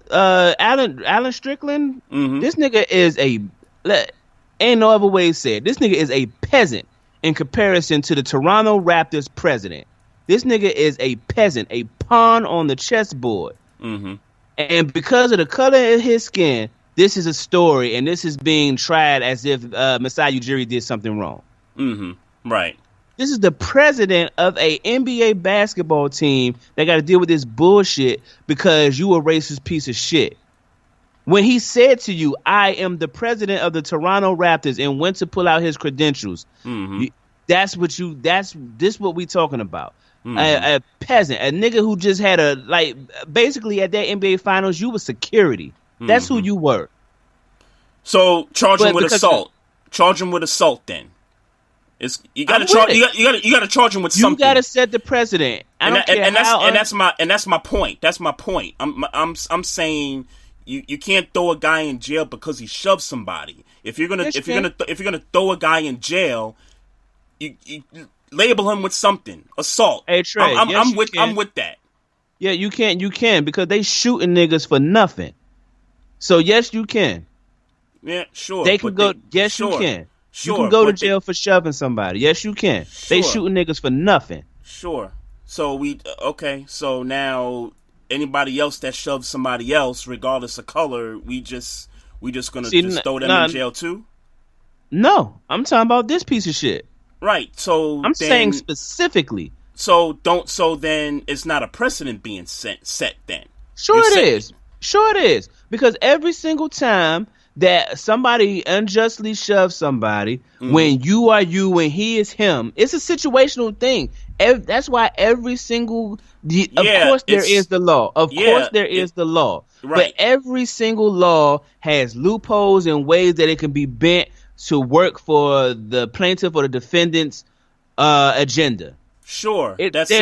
Alan Strickland, this nigga is ain't no other way to say it. This nigga is a peasant in comparison to the Toronto Raptors president. This nigga is a peasant, a pawn on the chessboard. And because of the color of his skin, this is a story, and this is being tried as if Masai Ujiri did something wrong. Right. This is the president of a NBA basketball team that got to deal with this bullshit because you a racist piece of shit. When he said to you, I am the president of the Toronto Raptors, and went to pull out his credentials, that's what we talking about. A peasant, a nigga who just had basically at that NBA finals, you were security. That's who you were. So charge him with assault. Charge him with assault. Then you got to charge him with something. You got to set the precedent. And that's my point. That's my point. I'm saying you can't throw a guy in jail because he shoved somebody. If you're gonna throw a guy in jail, you label him with something. Assault. Hey Trey, I'm with that. Yeah, you can because they shooting niggas for nothing. So yes, you can. Yeah, sure. They can go. Yes, you can. Sure. You can go to jail for shoving somebody. Yes, you can. Sure. They shooting niggas for nothing. Sure. So okay. So now anybody else that shoves somebody else, regardless of color, we just gonna throw them in jail too? No, I'm talking about this piece of shit. Right. So I'm saying specifically. So then it's not a precedent being set then. Sure it is. Sure it is. Because every single time that somebody unjustly shoves somebody, when you are you and he is him, it's a situational thing. That's why every single, of course there is the law. Of course there is the law. Right. But every single law has loopholes and ways that it can be bent to work for the plaintiff or the defendant's agenda. Sure.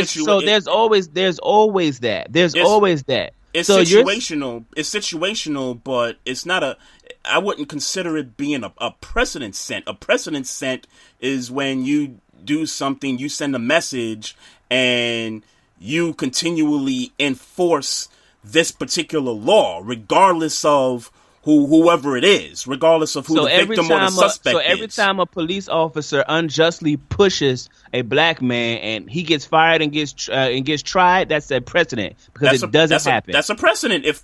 So there's always that. There's always that. It's situational. It's situational, but it's not I wouldn't consider it being a precedent set. A precedent set is when you do something, you send a message, and you continually enforce this particular law, regardless of whoever it is, regardless of who the victim or the suspect is. So every time a police officer unjustly pushes a black man and he gets fired and gets tried, that's a precedent because it doesn't happen. That's a precedent if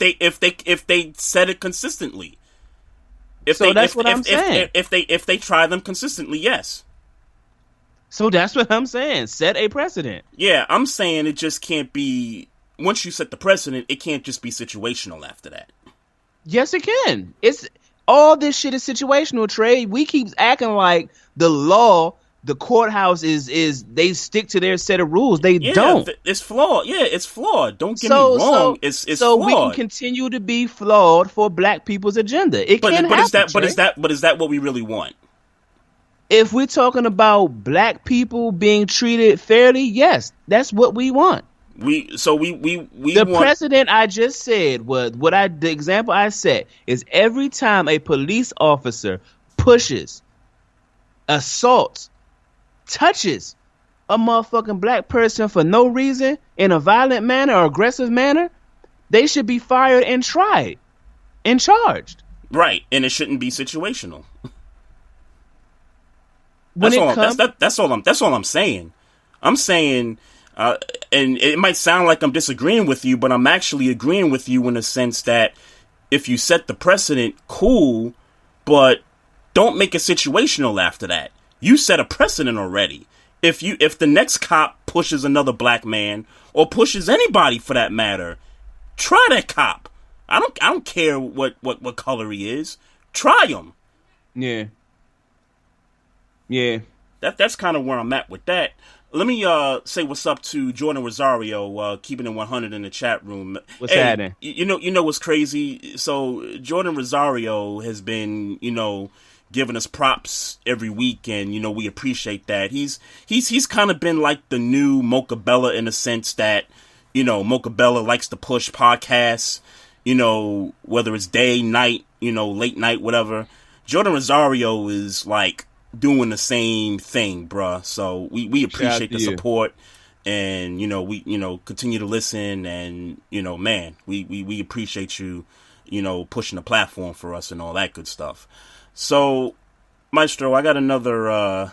they set it consistently. If they try them consistently, yes. So that's what I'm saying. Set a precedent. Yeah, I'm saying it just can't be. Once you set the precedent, it can't just be situational after that. Yes, it can. It's all this shit is situational, Trey. We keep acting like the law, the courthouse is they stick to their set of rules. They don't. It's flawed. Yeah, it's flawed. Don't get me wrong. It's so flawed. We can continue to be flawed for black people's agenda. It can happen. But is that what we really want? If we're talking about black people being treated fairly, yes, that's what we want. The precedent I just said was the example I set is every time a police officer pushes, assaults, touches a motherfucking black person for no reason in a violent manner or aggressive manner, they should be fired and tried and charged. Right, and it shouldn't be situational. That's all I'm saying. I'm saying. And it might sound like I'm disagreeing with you, but I'm actually agreeing with you in the sense that if you set the precedent, cool, but don't make it situational after that. You set a precedent already. if the next cop pushes another black man or pushes anybody for that matter, try that cop. I don't care what color he is. Try him. Yeah. Yeah. That's kind of where I'm at with that. Let me say what's up to Jordan Rosario, keeping it 100 in the chat room. What's happening? You know what's crazy? So Jordan Rosario has been, giving us props every week, and we appreciate that. He's kind of been like the new Mocha Bella in the sense that Mocha Bella likes to push podcasts, whether it's day, night, late night, whatever. Jordan Rosario is like doing the same thing, bruh. So we appreciate the support, and we continue to listen, and man, we appreciate you, pushing the platform for us and all that good stuff. So, Maestro, I got another.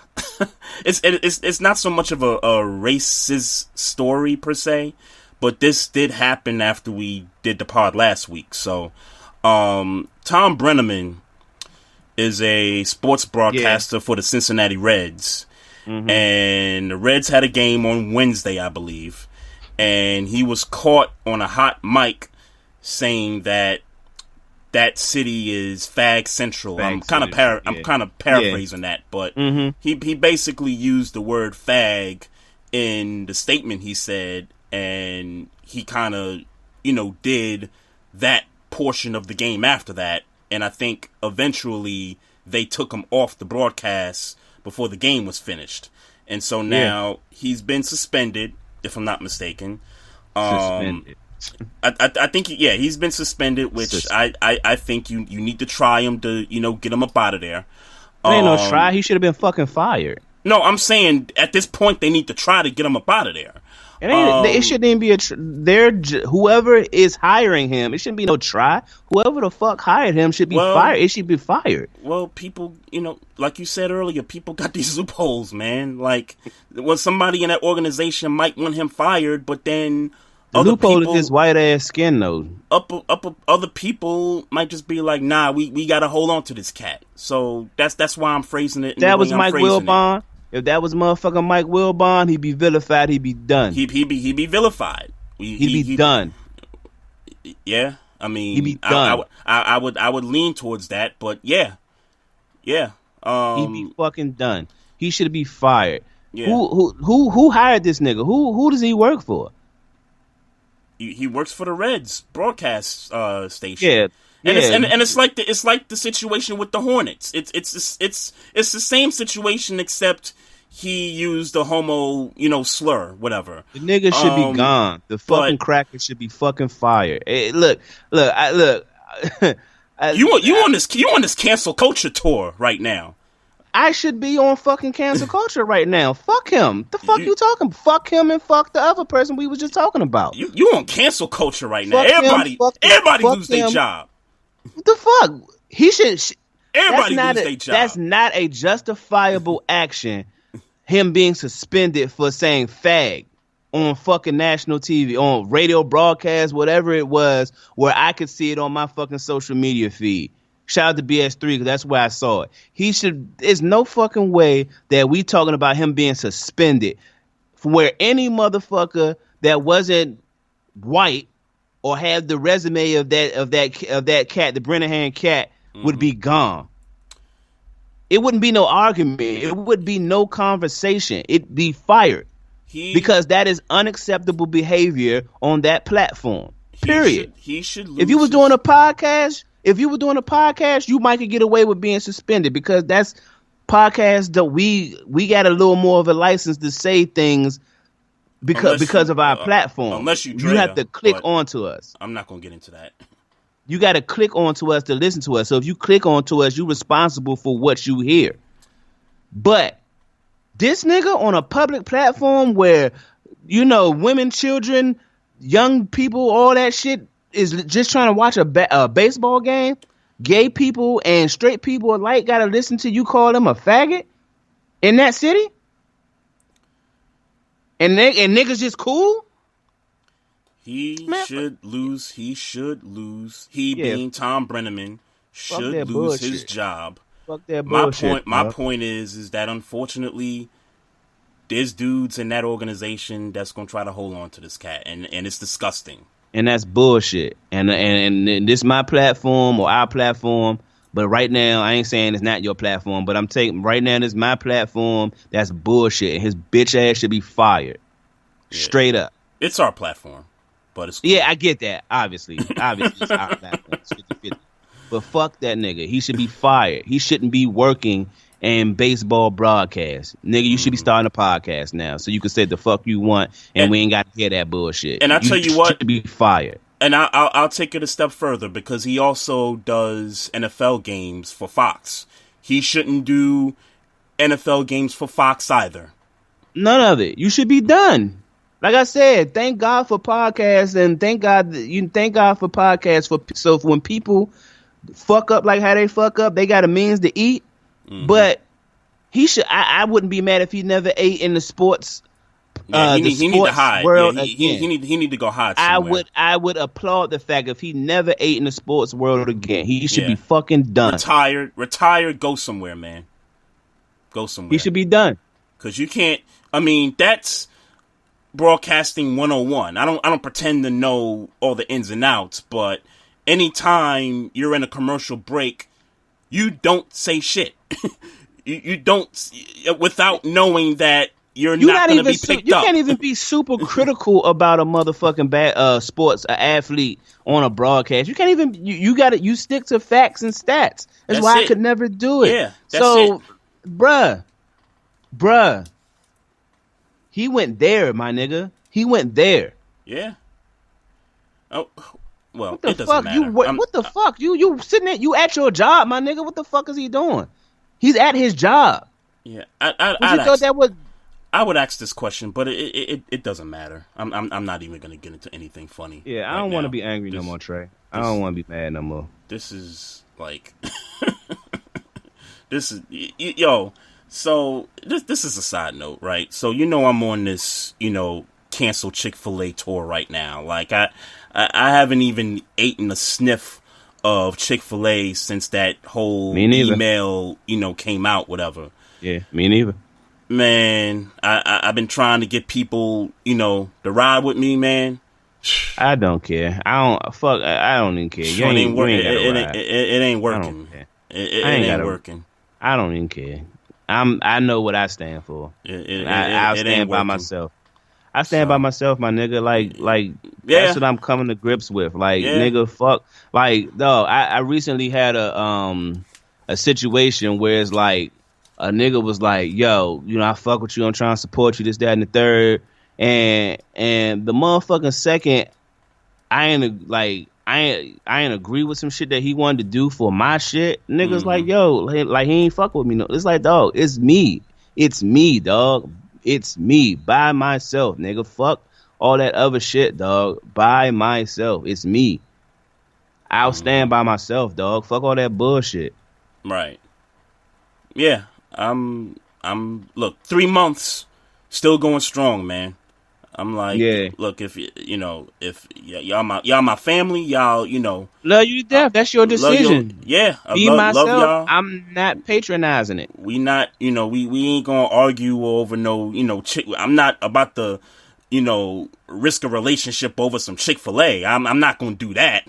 It's not so much of a racist story per se, but this did happen after we did the pod last week. So, Tom Brenneman is a sports broadcaster for the Cincinnati Reds, and the Reds had a game on Wednesday, I believe, and he was caught on a hot mic saying that city is fag central. I'm kind of paraphrasing that, but he basically used the word fag in the statement he said, and he kind of did that portion of the game after that, and I think eventually they took him off the broadcast before the game was finished, and so now he's been suspended, if I'm not mistaken. Suspended. I think he's been suspended, which I think you need to try him to get him up out of there. Ain't no try. He should have been fucking fired. No, I'm saying at this point they need to try to get him up out of there. It shouldn't even be whoever is hiring him. It shouldn't be no try. Whoever the fuck hired him should be fired. It should be fired. Well, people, like you said earlier, people got these loopholes, man. Like, somebody in that organization might want him fired, but then the loophole is this white ass skin, though. Other people might just be like, nah, we gotta hold on to this cat. So that's why I'm phrasing it. That was Mike Wilbon. If that was motherfucking Mike Wilbon, he'd be vilified. He'd be done. He'd be vilified. He'd be done. Yeah, I mean, he'd be done. I would lean towards that, but yeah. He'd be fucking done. He should be fired. Yeah. Who hired this nigga? Who does he work for? He works for the Reds broadcast station. Yeah. And it's like the situation with the Hornets. It's the same situation, except he used the homo slur, whatever. The nigga should be gone. The fucking cracker should be fucking fired. Hey, look. You on this cancel culture tour right now. I should be on fucking cancel culture right now. Fuck him. The fuck you talking? Fuck him and fuck the other person we was just talking about. You on cancel culture right now. Everybody lose their job. What the fuck? He should. Everybody lose their job. That's not a justifiable action. Him being suspended for saying fag on fucking national TV, on radio broadcast, whatever it was, where I could see it on my fucking social media feed. Shout out to BS3 because that's where I saw it. There's no fucking way that we talking about him being suspended from where any motherfucker that wasn't white or had the resume of that cat, the Brennahan cat, would be gone. It wouldn't be no argument. It would be no conversation. It'd be fired because that is unacceptable behavior on that platform. Period. He should lose if you was doing a podcast, you might could get away with being suspended because that's podcasts that we got a little more of a license to say things because of our platform. Unless you have to click onto us. I'm not gonna get into that. You got to click onto us to listen to us. So if you click onto us, you're responsible for what you hear. But this nigga on a public platform where women, children, young people, all that shit is just trying to watch a baseball game. Gay people and straight people alike got to listen to you call them a faggot in that city. And niggas just cool? He should lose. He being Tom Brenneman should lose his job. Fuck that bullshit. My point is that unfortunately there's dudes in that organization that's gonna try to hold on to this cat, and it's disgusting. And that's bullshit. And this is my platform or our platform. But right now, I ain't saying it's not your platform. But I'm taking right now, this is my platform. That's bullshit. And his bitch ass should be fired. Yeah. Straight up. It's our platform. But it's cool. Yeah, I get that. Obviously, it's our platform. It's 50-50. But fuck that nigga. He should be fired. He shouldn't be working in baseball broadcast. Nigga, you should be starting a podcast now, so you can say the fuck you want, and we ain't got to hear that bullshit. And I tell you what, should be fired. And I'll take it a step further, because he also does NFL games for Fox. He shouldn't do NFL games for Fox either. None of it. You should be done. Like I said, thank God for podcasts, and thank God for podcasts. So when people fuck up like how they fuck up, they got a means to eat. Mm-hmm. But he should. I wouldn't be mad if he never ate in the sports. Yeah, he need to hide. World yeah, he need to go hide somewhere. I would applaud the fact if he never ate in the sports world again. He should be fucking done. Retired. Go somewhere, man. Go somewhere. He should be done. Because you can't. I mean, that's broadcasting 101. I don't pretend to know all the ins and outs, but anytime you're in a commercial break, you don't say shit. you don't, without knowing that you're not going to be picked up. You can't even be super critical about a motherfucking sports athlete on a broadcast. You can't even. You stick to facts and stats. That's why I could never do it. Yeah. So, bruh, he went there, my nigga. He went there. Yeah. Oh. Well, what the it doesn't fuck? matter. What the fuck? You sitting there? You at your job, my nigga? What the fuck is he doing? He's at his job. Yeah, I would ask this question, but it doesn't matter. I'm not even gonna get into anything funny. Yeah, I don't want to be angry no more, Trey. I don't want to be mad no more. This is like, this is yo. So this is a side note, right? So I'm on this cancel Chick-fil-A tour right now. Like I haven't even eaten a sniff of Chick-fil-A since that whole email, came out, whatever. Yeah, me neither. Man, I've been trying to get people, to ride with me, man. I don't care. I don't even care. Sure, it ain't working. It ain't working. It ain't working. I don't even care. I know what I stand for. I'll stand by myself. I stand by myself, my nigga. Like that's what I'm coming to grips with. Like, nigga, fuck. Like, dog, I recently had a situation where it's like a nigga was like, yo, I fuck with you, I'm trying to support you, this, that, and the third. And the motherfucking second I ain't agree with some shit that he wanted to do for my shit. Niggas like, yo, like he ain't fuck with me. No. It's like, dog, it's me. It's me, dog. It's me by myself, nigga. Fuck all that other shit, dog. By myself. It's me. I'll stand by myself, dog. Fuck all that bullshit. Right. Yeah. Look, 3 months, still going strong, man. I'm like, look, if y'all my family, y'all, love you to death. That's your decision. Be myself. Love y'all. I'm not patronizing it. We not, we ain't gonna argue over no, chick. I'm not about to, risk a relationship over some Chick-fil-A. I'm not gonna do that.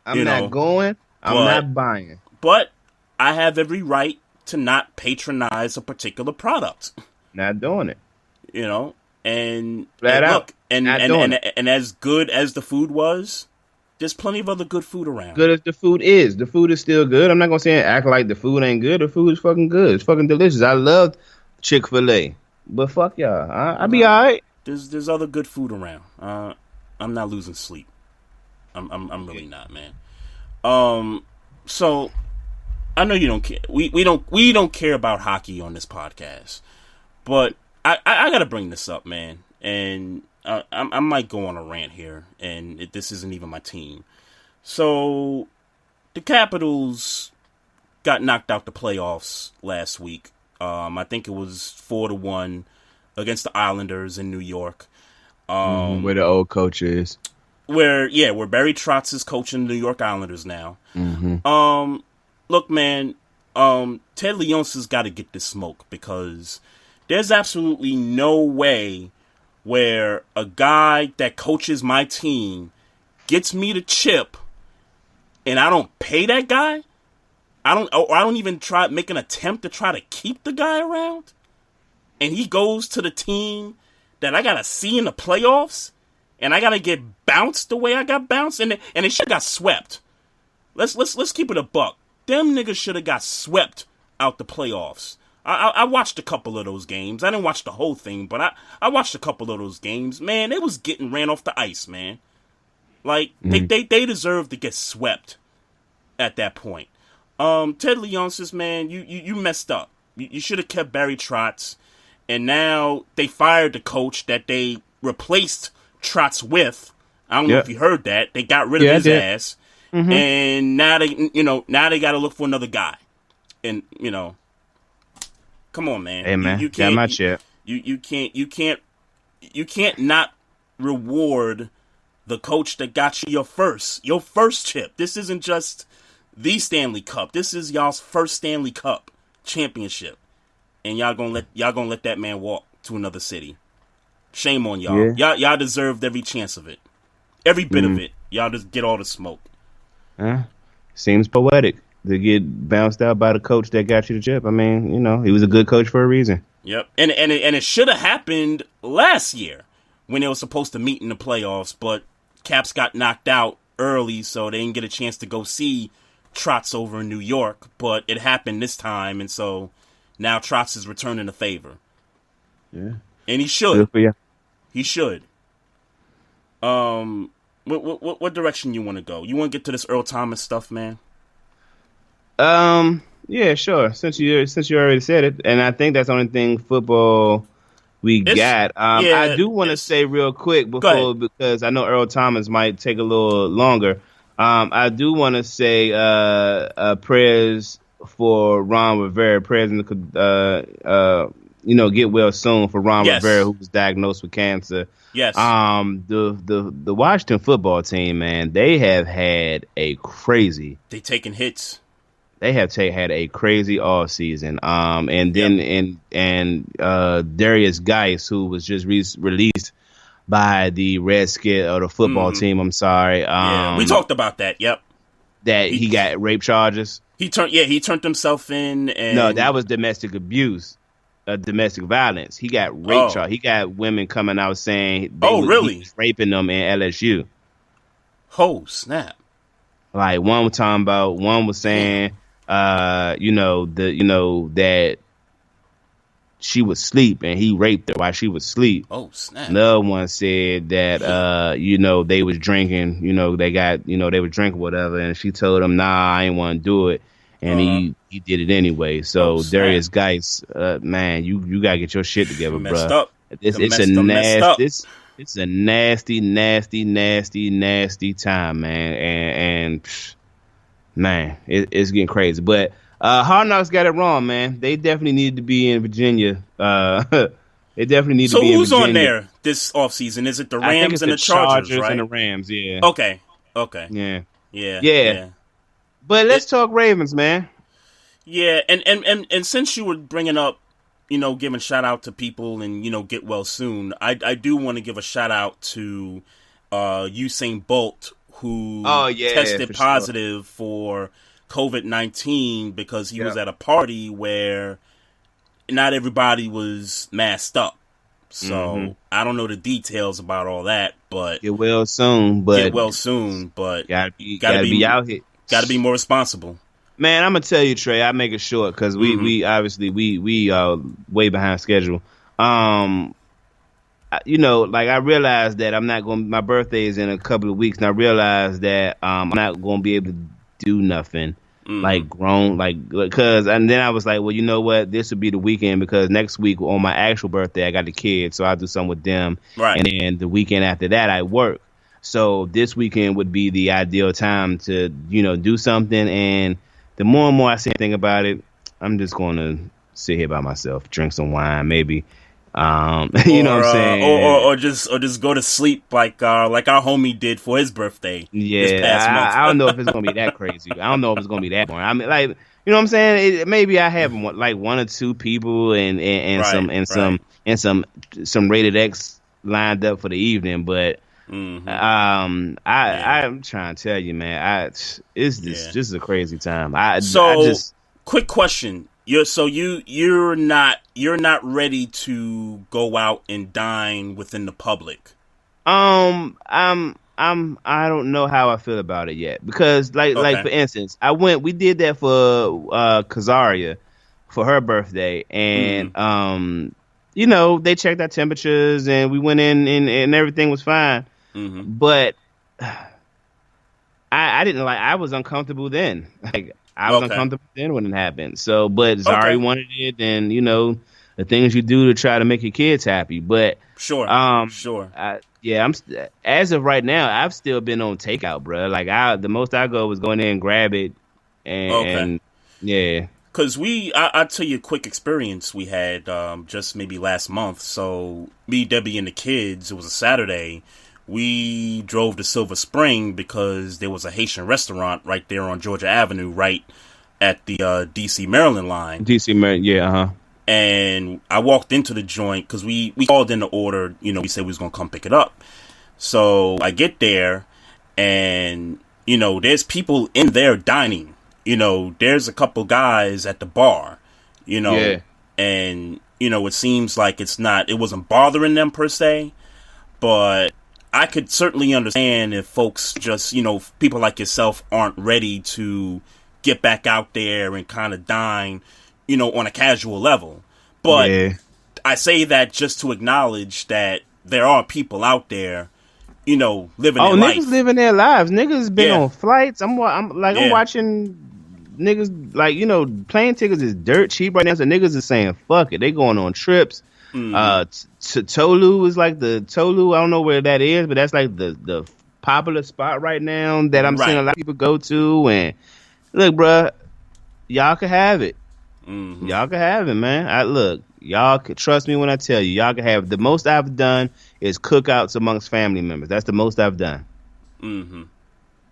I'm not going. I'm not buying. But I have every right to not patronize a particular product. Not doing it. And flat out. Look, and as good as the food was, there's plenty of other good food around. Good as the food is still good. I'm not gonna say act like the food ain't good. The food is fucking good. It's fucking delicious. I love Chick-fil-A, but fuck y'all. I'll be all right. There's other good food around. I'm not losing sleep. I'm really not, man. So I know you don't care. We don't care about hockey on this podcast, but I gotta bring this up, man, and I might go on a rant here, and this isn't even my team. So the Capitals got knocked out the playoffs last week. I think it was 4-1 against the Islanders in New York. Where the old coach is. Where Barry Trotz is coaching the New York Islanders now. Look, man, Ted Leonce's got to get this smoke because There's absolutely no way where a guy that coaches my team gets me the chip and I don't pay that guy. I don't even make an attempt to try to keep the guy around. And he goes to the team that I gotta see in the playoffs, and I gotta get bounced the way I got bounced, and it should have got swept. Let's keep it a buck. Them niggas should have got swept out the playoffs. I watched a couple of those games. I didn't watch the whole thing, but I watched a couple of those games. Man, they was getting ran off the ice, man. Like, they deserve to get swept at that point. Ted Leonsis, man, you messed up. You should have kept Barry Trotz, and now they fired the coach that they replaced Trotz with. I don't know if you heard that. They got rid of his ass, and now they got to look for another guy. And come on, man. Hey, man, you can't. Got my chip. You can't not reward the coach that got you your first chip. This isn't just the Stanley Cup. This is y'all's first Stanley Cup championship, and y'all gonna let that man walk to another city. Shame on y'all. Y'all deserved every chance of it, every bit of it. Y'all just get all the smoke. Seems poetic to get bounced out by the coach that got you the chip. I mean, he was a good coach for a reason. Yep, and it should have happened last year when they were supposed to meet in the playoffs, but Caps got knocked out early, so they didn't get a chance to go see Trotz over in New York. But it happened this time, and so now Trotz is returning the favor. Yeah, and he should. Good for you. He should. What direction you want to go? You want to get to this Earl Thomas stuff, man? Yeah, sure. Since you already said it, and I think that's the only thing football we got. I do want to say real quick because I know Earl Thomas might take a little longer. I do want to say prayers for Ron Rivera. Prayers get well soon for Ron Rivera, who was diagnosed with cancer. Yes. The Washington football team, man, they have had a crazy. They taking hits. They have had a crazy all season. And then Darius Geis, who was just released by the Redskins or the football team. I'm sorry. We talked about that. Yep. That he got rape charges. He turned himself in. And... No, that was domestic abuse, domestic violence. He got rape charges. He got women coming out saying he was raping them in LSU. Oh snap! Like one was saying. That she was asleep and he raped her while she was asleep. Oh, snap. Another one said that, they was drinking, they were drinking whatever. And she told him, nah, I ain't want to do it. And he did it anyway. So Darius Geis, man, you got to get your shit together, bro. It's a nasty time, man. And man, it's getting crazy. But Hard Knocks got it wrong, man. They definitely need to be in Virginia. They definitely need to be in Virginia. So who's on there this offseason? Is it the Rams and the Chargers, right? And the Rams, yeah. Okay. Yeah. But let's talk Ravens, man. Yeah, and since you were bringing up, giving shout out to people and, get well soon, I do want to give a shout out to Usain Bolt, who tested positive for COVID-19 because he was at a party where not everybody was masked up. So I don't know the details about all that, but get well soon. But gotta be out here. Gotta be more responsible. Man, I'm gonna tell you, Trey. I make it short because we obviously we way behind schedule. I realized that my birthday is in a couple of weeks, and I realized that I'm not going to be able to do nothing and then I was like, well, you know what? This would be the weekend because next week on my actual birthday, I got the kids, so I'll do something with them. Right. And then the weekend after that, I work. So this weekend would be the ideal time to, do something. And the more and more I think about it, I'm just going to sit here by myself, drink some wine, maybe. What I'm saying? Or just go to sleep like our homie did for his birthday. Yeah, I don't know if it's gonna be that crazy. I don't know if it's gonna be that boring. I mean, You know what I'm saying? Maybe I have like one or two people and some rated X lined up for the evening, but I'm trying to tell you, man, this is a crazy time. Quick question. You're not ready to go out and dine within the public. I don't know how I feel about it yet because like for instance, we did that for Kazaria for her birthday, and they checked our temperatures and we went in and everything was fine. But I didn't I was uncomfortable then. Like I was uncomfortable then when it happened. So, but Zari wanted it, and the things you do to try to make your kids happy. But sure. I'm as of right now, I've still been on takeout, bro. Like the most I go was going in and grab it, and yeah. Because I'll tell you a quick experience we had just maybe last month. So me, Debbie, and the kids, it was a Saturday. We drove to Silver Spring because there was a Haitian restaurant right there on Georgia Avenue, right at the D.C. Maryland line. D.C. Maryland, yeah, And I walked into the joint because we called in the order. We said we was going to come pick it up. So I get there, and, there's people in there dining. There's a couple guys at the bar, and, it seems like it wasn't bothering them per se, but I could certainly understand if folks just, people like yourself aren't ready to get back out there and kind of dine, on a casual level. But I say that just to acknowledge that there are people out there, living their life. Niggas living their lives. Niggas been on flights. I'm watching niggas, plane tickets is dirt cheap right now. So niggas is saying, fuck it. They going on trips. Tolu is like the Tolu. I don't know where that is, but that's like the popular spot right now that I'm seeing a lot of people go to. And look, bruh, y'all can have it. Y'all can have it, man. Y'all can trust me when I tell you, y'all can have it. The most I've done is cookouts amongst family members. That's the most I've done.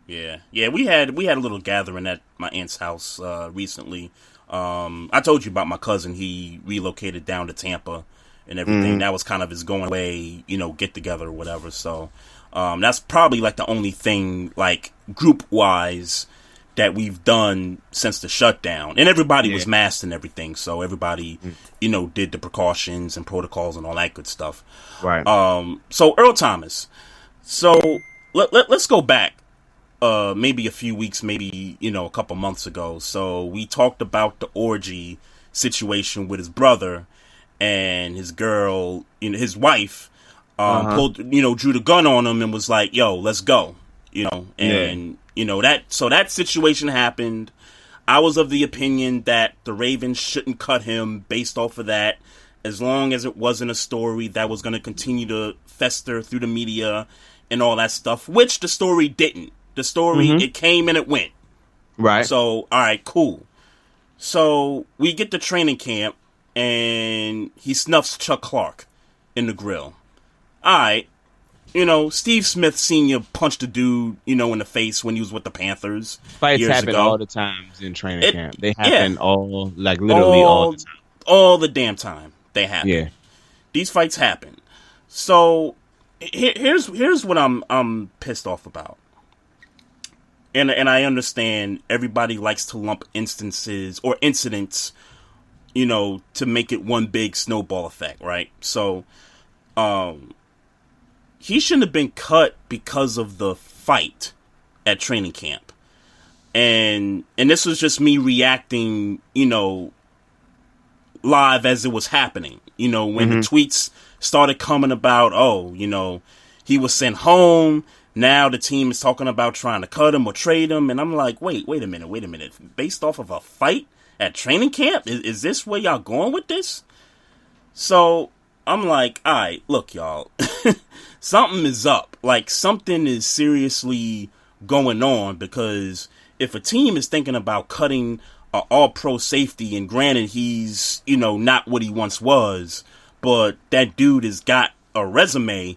Yeah. We had a little gathering at my aunt's house recently. I told you about my cousin. He relocated down to Tampa and everything. That was kind of his going away, get together or whatever. So that's probably like the only thing like group wise that we've done since the shutdown, and everybody was masked and everything, so everybody did the precautions and protocols and all that good stuff, right? So Earl Thomas, so let's go back maybe a few weeks, maybe a couple months ago. So we talked about the orgy situation with his brother and his girl, his wife pulled, drew the gun on him and was like, yo, let's go, and that situation happened. I was of the opinion that the Ravens shouldn't cut him based off of that, as long as it wasn't a story that was going to continue to fester through the media and all that stuff, which the story didn't. The story, it came and it went. Right. So, all right, cool. So we get to training camp and he snuffs Chuck Clark in the grill. All right. Steve Smith Sr. punched a dude, in the face when he was with the Panthers. Fights happen all the times in training camp. They happen literally all the time. All the damn time they happen. Yeah. These fights happen. So here's what I'm pissed off about. And I understand everybody likes to lump instances or incidents, to make it one big snowball effect, right? So, he shouldn't have been cut because of the fight at training camp. And this was just me reacting, live as it was happening. When the tweets started coming about, he was sent home. Now the team is talking about trying to cut him or trade him. And I'm like, wait a minute. Based off of a fight at training camp? Is this where y'all going with this? So I'm like, all right, look, y'all. Something is up. Like, something is seriously going on, because if a team is thinking about cutting an all-pro safety, and granted he's, not what he once was, but that dude has got a resume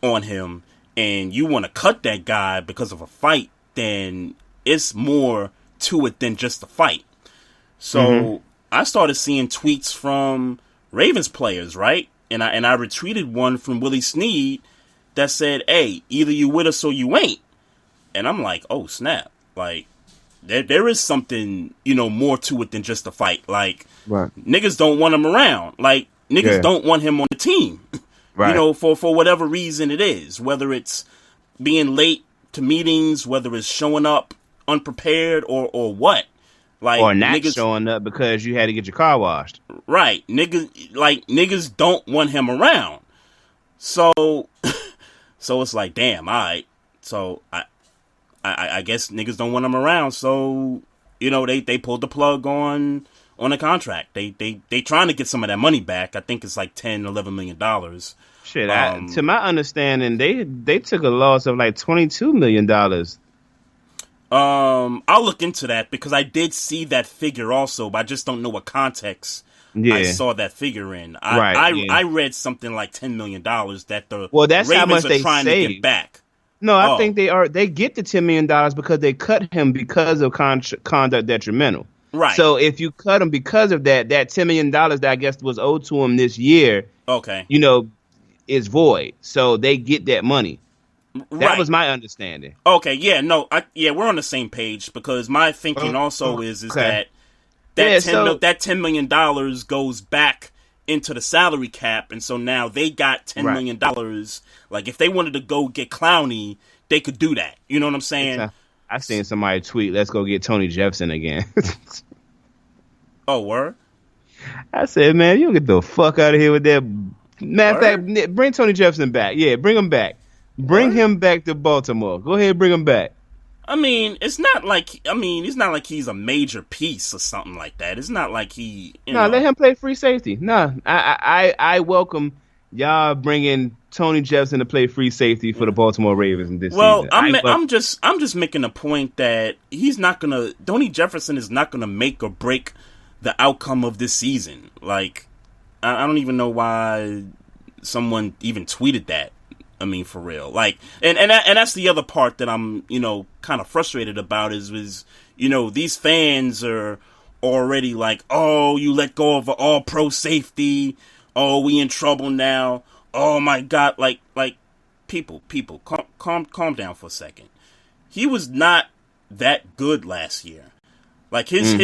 on him, and you want to cut that guy because of a fight, then it's more to it than just a fight. So I started seeing tweets from Ravens players, right? And I retweeted one from Willie Snead that said, "Hey, either you with us or you ain't." And I'm like, "Oh snap!" Like there is something, more to it than just a fight. Like niggas don't want him around. Like niggas don't want him on the team. Right. For whatever reason it is, whether it's being late to meetings, whether it's showing up unprepared or what. Like, or not showing up because you had to get your car washed. Right. Niggas don't want him around. So it's like, damn, all right. So I guess niggas don't want him around. So, they pulled the plug on the contract. They trying to get some of that money back. I think it's like $10-11 million. Shit, to my understanding, they took a loss of like $22 million. I'll look into that because I did see that figure also, but I just don't know what context I saw that figure in. I read something like $10 million that the that's Ravens how much are trying to get back. No, I think they get the $10 million because they cut him because of conduct detrimental. Right. So if you cut him because of that $10 million that I guess was owed to him this year, is void. So they get that money. That was my understanding. Okay, yeah, no, we're on the same page because my thinking also is that $10 million goes back into the salary cap, and so now they got $10 million. Like if they wanted to go get Clowney, they could do that. You know what I'm saying? I seen somebody tweet, "Let's go get Tony Jefferson again." Oh, word? I said, man, you get the fuck out of here with that. Matter of fact, bring Tony Jefferson back. Yeah, bring him back. Bring him back to Baltimore. Go ahead, bring him back. I mean, it's not like he's a major piece or something like that. It's not like he. Let him play free safety. I welcome y'all bringing Tony Jefferson to play free safety for the Baltimore Ravens this season. I'm just making a point that Tony Jefferson is not gonna make or break the outcome of this season. Like, I don't even know why someone even tweeted that. I mean, for real. Like, and that's the other part that I'm, kind of frustrated about is, these fans are already like, oh, you let go of an all-pro safety. Oh, we in trouble now. Oh my God. Like, people, calm down for a second. He was not that good last year. Like his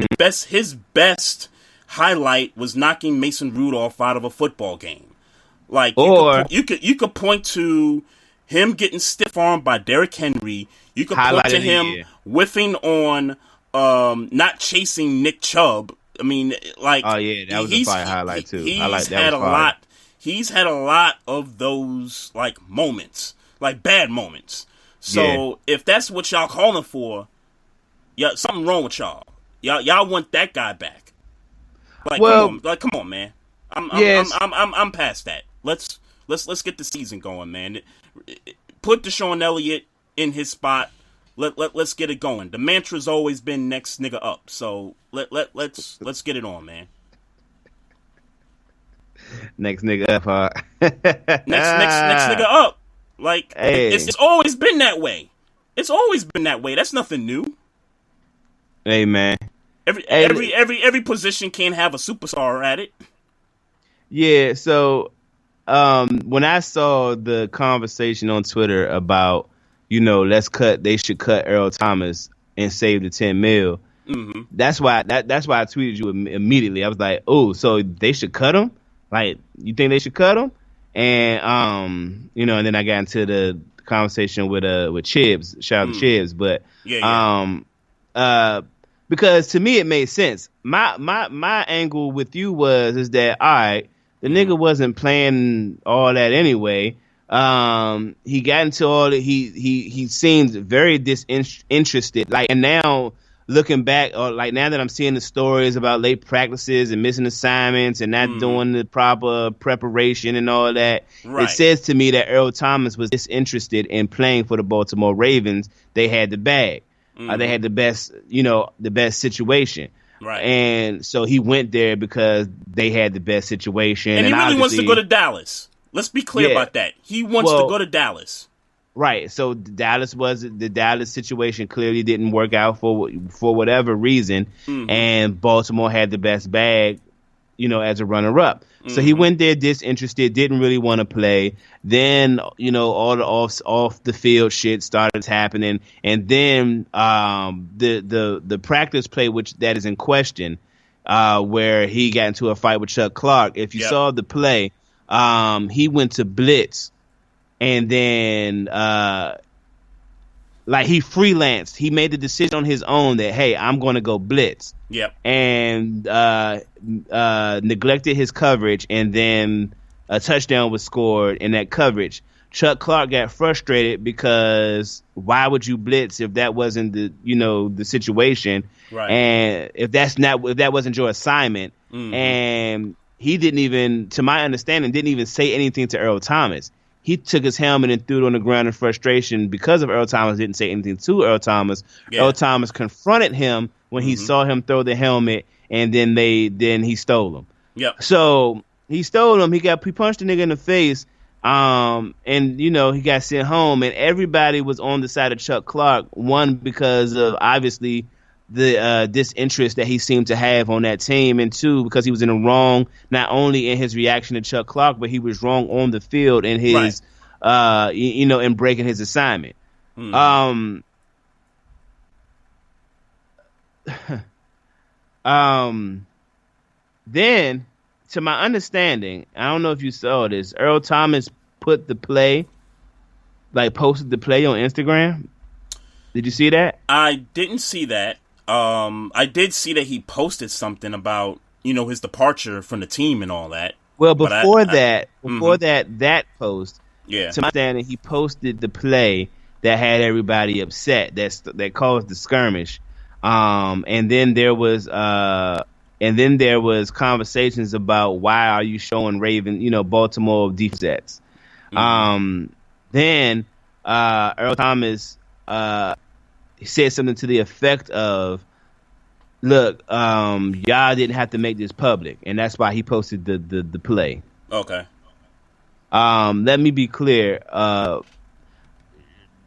best highlight was knocking Mason Rudolph out of a football game. Like you could point to him getting stiff-armed by Derrick Henry. You could point to him whiffing on not chasing Nick Chubb. I mean, like, oh yeah, that was a fire highlight too. He's had a lot of those like moments, like bad moments. So if that's what y'all calling for, something wrong with y'all. Y'all want that guy back. Like, come on, man. I'm past that. Let's get the season going, man. Put Deshaun Elliott in his spot. Let's get it going. The mantra's always been next nigga up. So let's get it on, man. Next nigga up, huh? next nigga up. Like it's always been that way. It's always been that way. That's nothing new. Hey, man. Every position can have a superstar at it. Yeah, so when I saw the conversation on Twitter about, they should cut Earl Thomas and save the $10 million. Mm-hmm. That's why I tweeted you immediately. I was like, oh, so they should cut him? Like, you think they should cut him? And and then I got into the conversation with Chibs. Shout out to Chibs, but because to me it made sense. My angle with you is that all right, the nigga wasn't playing all that anyway. He got into all that. He seemed very disinterested. Like, and now looking back, or like now that I'm seeing the stories about late practices and missing assignments and not doing the proper preparation and all that, it says to me that Earl Thomas was disinterested in playing for the Baltimore Ravens. They had the bag. They had the best situation. Right. And so he went there because they had the best situation. And he really wants to go to Dallas. Let's be clear about that. He wants to go to Dallas. Right. So the Dallas situation clearly didn't work out for whatever reason, and Baltimore had the best bag, as a runner-up. So he went there disinterested, didn't really want to play. Then, all the off the field shit started happening, and then the practice play, which that is in question, where he got into a fight with Chuck Clark. If you saw the play, he went to blitz, and then he freelanced. He made the decision on his own that, hey, I'm going to go blitz. Yep. And neglected his coverage, and then a touchdown was scored in that coverage. Chuck Clark got frustrated because why would you blitz if that wasn't the situation, right? And if that wasn't your assignment, and he didn't even, to my understanding, didn't even say anything to Earl Thomas. He took his helmet and threw it on the ground in frustration because of Earl Thomas didn't say anything to Earl Thomas. Yeah. Earl Thomas confronted him when he saw him throw the helmet, and then he stole him. Yep. So he stole him. He punched the nigga in the face, and he got sent home. And everybody was on the side of Chuck Clark. One, because of obviously the disinterest that he seemed to have on that team, and two, because he was in the wrong, not only in his reaction to Chuck Clark, but he was wrong on the field in his, in breaking his assignment. Then, to my understanding, I don't know if you saw this, Earl Thomas posted the play on Instagram. Did you see that? I didn't see that. I did see that he posted something about, his departure from the team and all that. Well, before that post, to my understanding, he posted the play that had everybody upset, that caused the skirmish. And then there was conversations about why are you showing Baltimore defense. Then Earl Thomas said something to the effect of, look, y'all didn't have to make this public, and that's why he posted the play. Okay. Let me be clear.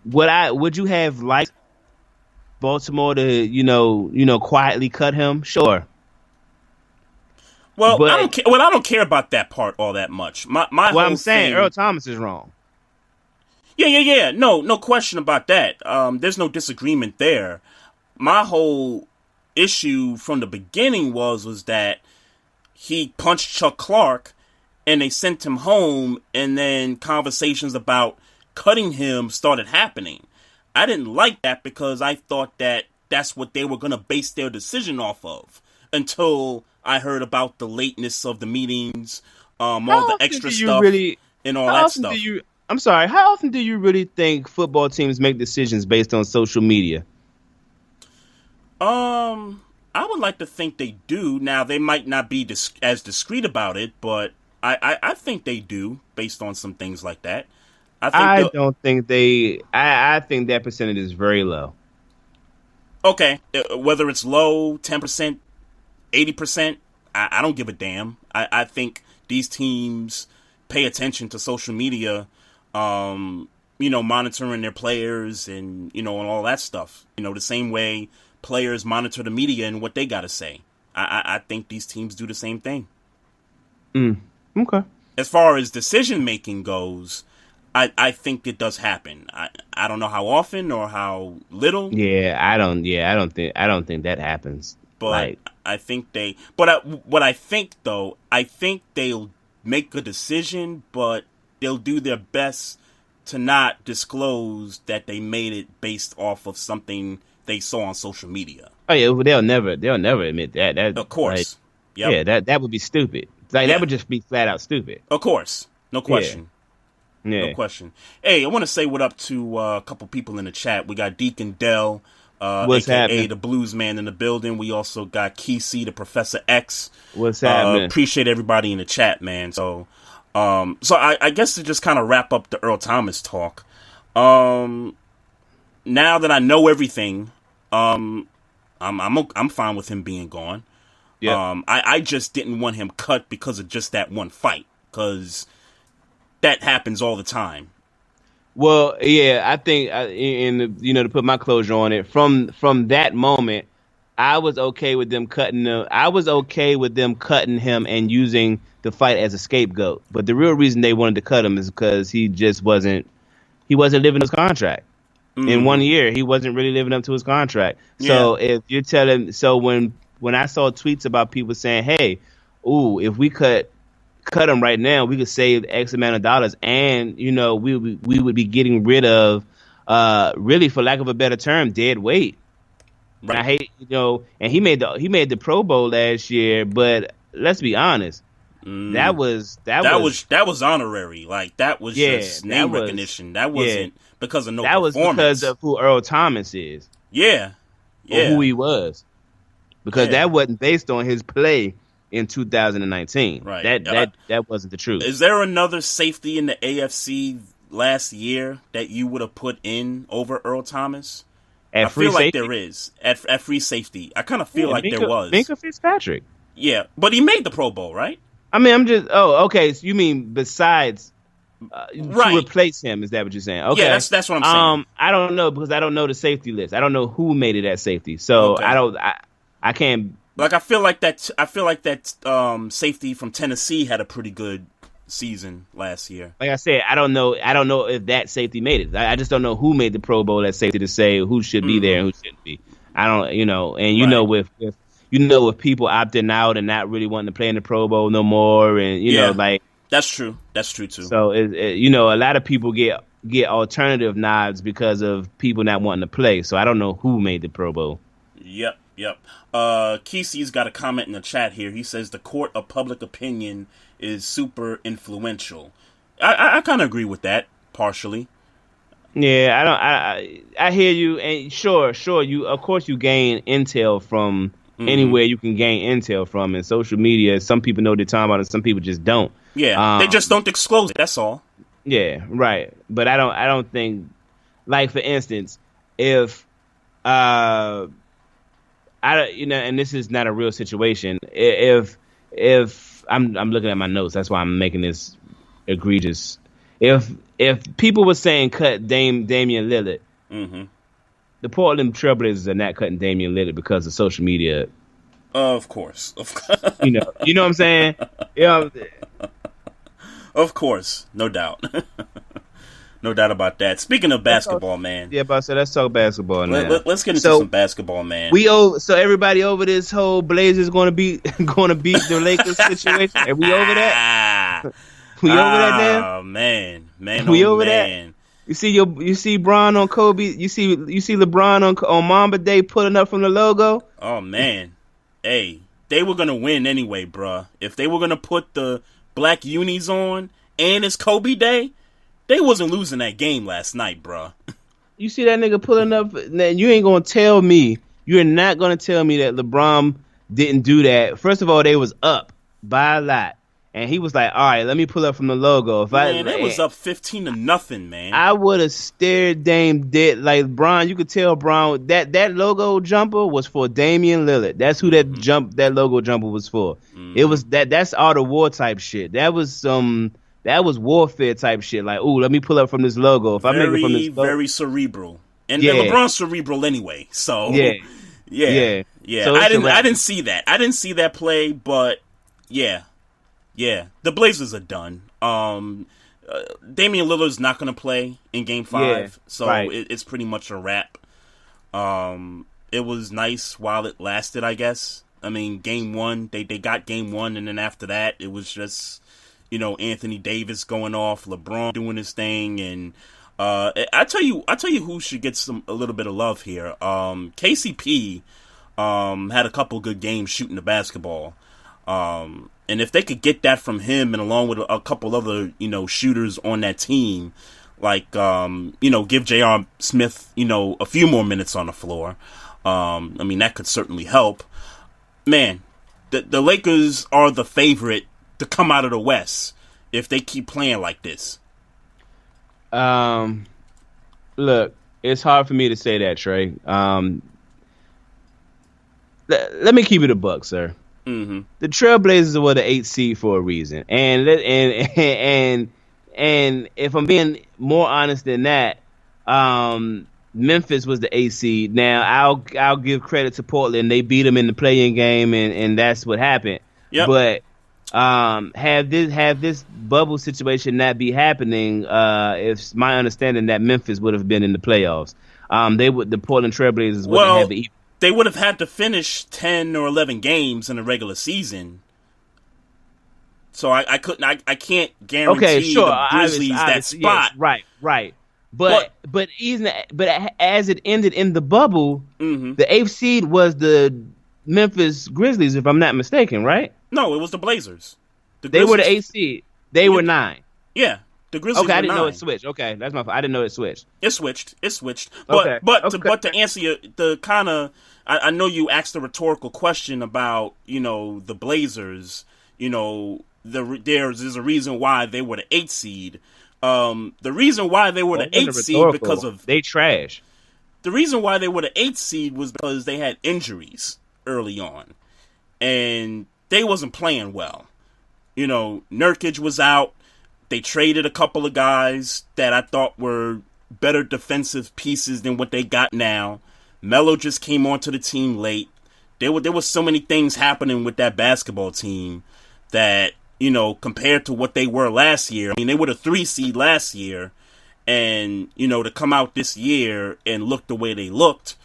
Would you have liked Baltimore to quietly cut him? Sure. Well, I don't care about that part all that much. I'm saying Earl Thomas is wrong. Yeah. No question about that. There's no disagreement there. My whole issue from the beginning was that he punched Chuck Clark and they sent him home, and then conversations about cutting him started happening. I didn't like that because I thought that that's what they were going to base their decision off of until I heard about the lateness of the meetings, all the extra stuff and all that stuff. I'm sorry, how often do you really think football teams make decisions based on social media? I would like to think they do. Now, they might not be as discreet about it, but I think they do based on some things like that. I think that percentage is very low. Okay, whether it's low, 10%, 80%, I don't give a damn. I think these teams pay attention to social media, monitoring their players and, and all that stuff. The same way players monitor the media and what they got to say. I think these teams do the same thing. Okay. As far as decision-making goes, I think it does happen. I don't know how often or how little. I don't think that happens. But I think they. But what I think though, I think they'll make a decision, but they'll do their best to not disclose that they made it based off of something they saw on social media. Oh yeah, well, they'll never admit that. Of course. Yeah, that would be stupid. That would just be flat out stupid. Of course, no question. Yeah. No question. Hey, I want to say what up to a couple people in the chat. We got Deacon Dell, What's aka happening? the Blues Man in the building. We also got Kesey, the Professor X. What's happening? Appreciate everybody in the chat, man. So I guess to just kind of wrap up the Earl Thomas talk. Now that I know everything, I'm fine with him being gone. Yeah. I just didn't want him cut because of just that one fight, because that happens all the time. Well, yeah, I think, to put my closure on it, from that moment, I was okay with them cutting him. I was okay with them cutting him and using the fight as a scapegoat. But the real reason they wanted to cut him is because he just wasn't. He wasn't living his contract. In 1 year, he wasn't really living up to his contract. So if you're telling, when I saw tweets about people saying, "Hey, if we cut him right now, we could save X amount of dollars, and we would be getting rid of, really, for lack of a better term, dead weight." Right. I hate, and he made the Pro Bowl last year, but let's be honest, that was honorary. Like, that was just name recognition. That wasn't because of no that performance. was because of who Earl Thomas is. Yeah. Or who he was. Because that wasn't based on his play in 2019. Right. That wasn't the truth. Is there another safety in the AFC last year that you would have put in over Earl Thomas? I feel like there is at free safety. I kind of feel like there was. Minkah Fitzpatrick. Yeah, but he made the Pro Bowl, right? I mean, okay. So you mean besides right. to replace him? Is that what you're saying? Okay, yeah, that's what I'm saying. I don't know because I don't know the safety list. I don't know who made it at safety, so I can't. Like, I feel like that safety from Tennessee had a pretty good season last year. Like I said, I don't know if that safety made it. I just don't know who made the Pro Bowl at safety to say who should be there and who shouldn't be. I don't, and with people opting out and not really wanting to play in the Pro Bowl no more, and like that's true too. So a lot of people get alternative nods because of people not wanting to play. So I don't know who made the Pro Bowl. Yep. Kesey's got a comment in the chat here. He says the court of public opinion is super influential. I kind of agree with that partially. Yeah, I hear you, and sure, you of course you gain intel from anywhere you can gain intel from, and social media. Some people know what they're talking about, and some people just don't. Yeah, they just don't disclose it. That's all. Yeah, right. But I don't think, like, for instance, if and this is not a real situation. If I'm looking at my notes, that's why I'm making this egregious. If people were saying cut Damian Lillard, the Portland Trailblazers are not cutting Damian Lillard because of social media. Of course. you know what I'm saying? Yeah. Of course, no doubt. No doubt about that. Speaking of basketball, man. Yeah, but let's talk basketball now. Let's get into some basketball, man. So everybody over this whole Blazers going to beat the Lakers situation. Are we over that? We over that now? Oh man, we over that? You see Bron on Kobe. You see LeBron on Mamba Day pulling up from the logo. Oh man, hey, they were gonna win anyway, bruh. If they were gonna put the black unis on and it's Kobe Day, they wasn't losing that game last night, bruh. You see that nigga pulling up? You ain't gonna tell me. You're not gonna tell me that LeBron didn't do that. First of all, they was up by a lot. And he was like, all right, let me pull up from the logo. It was up 15-0, man. I would have stared Dame dead. Like, Bron, you could tell Bron that logo jumper was for Damian Lillard. That's who that logo jumper was for. It was that's Art of War type shit. That was warfare type shit. Like, ooh, let me pull up from this logo. If I make it from this logo. Very cerebral. And LeBron's cerebral anyway. So yeah. So I didn't see that. I didn't see that play, but yeah. Yeah, the Blazers are done. Damian Lillard's not going to play in Game 5, so it's pretty much a wrap. It was nice while it lasted, I guess. I mean, Game 1, they got Game 1, and then after that, it was just, Anthony Davis going off, LeBron doing his thing, and I tell you who should get a little bit of love here. KCP had a couple good games shooting the basketball. And if they could get that from him and along with a couple other, shooters on that team, like, give J.R. Smith, a few more minutes on the floor, that could certainly help. Man, the Lakers are the favorite to come out of the West if they keep playing like this. Look, it's hard for me to say that, Trey. Let me keep it a buck, sir. The Trailblazers were the 8th seed for a reason, and And if I'm being more honest than that, Memphis was the 8th seed. Now I'll give credit to Portland. They beat them in the play-in game, and that's what happened. Yep. But have this bubble situation not be happening, it's my understanding that Memphis would have been in the playoffs. The Portland Trailblazers wouldn't have the. They would have had to finish 10 or 11 games in the regular season. So I can't guarantee the Grizzlies that spot. Yes, right. But as it ended in the bubble, the 8th seed was the Memphis Grizzlies, if I'm not mistaken, right? No, it was the Blazers. They were the 8th seed. They were 9. Yeah, the Grizzlies. Okay, I didn't 9. know it switched. Okay, that's my fault. I didn't know it switched. It switched. But to answer the kind of, I know you asked a rhetorical question about the Blazers. There's a reason why they were the 8th seed. The reason why they were the 8th seed because of they trash. The reason why they were the 8th seed was because they had injuries early on, and they wasn't playing well. Nurkic was out. They traded a couple of guys that I thought were better defensive pieces than what they got now. Melo just came onto the team late. There were so many things happening with that basketball team that, compared to what they were last year. I mean, they were the 3 seed last year, and, to come out this year and look the way they looked,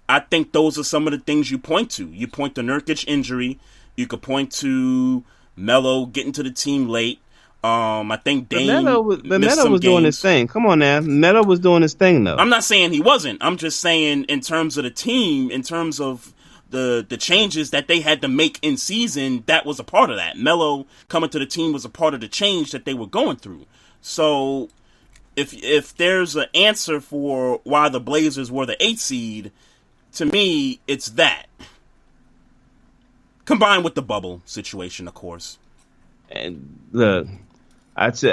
I think those are some of the things you point to. You point to Nurkic injury. You could point to Melo getting to the team late. I think Dame Melo was doing his thing. Come on now. Melo was doing his thing, though. I'm not saying he wasn't. I'm just saying in terms of the team, in terms of the changes that they had to make in season, that was a part of that. Melo coming to the team was a part of the change that they were going through. So if there's an answer for why the Blazers were the 8th seed, to me, it's that. Combined with the bubble situation, of course. And look, but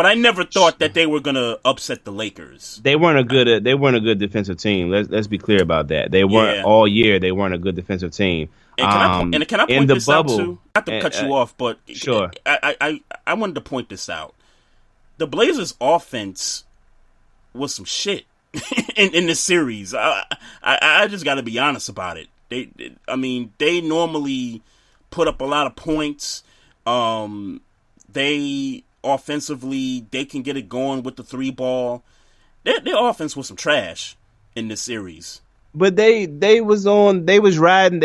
I never thought that they were gonna upset the Lakers. They weren't a good defensive team. Let's be clear about that. They weren't all year. They weren't a good defensive team. And can I point this out too? Not to cut you off, but sure. I wanted to point this out. The Blazers' offense was some shit in this series. I just got to be honest about it. They normally put up a lot of points. They offensively, they can get it going with the 3 ball. Their offense was some trash in this series. But they was riding.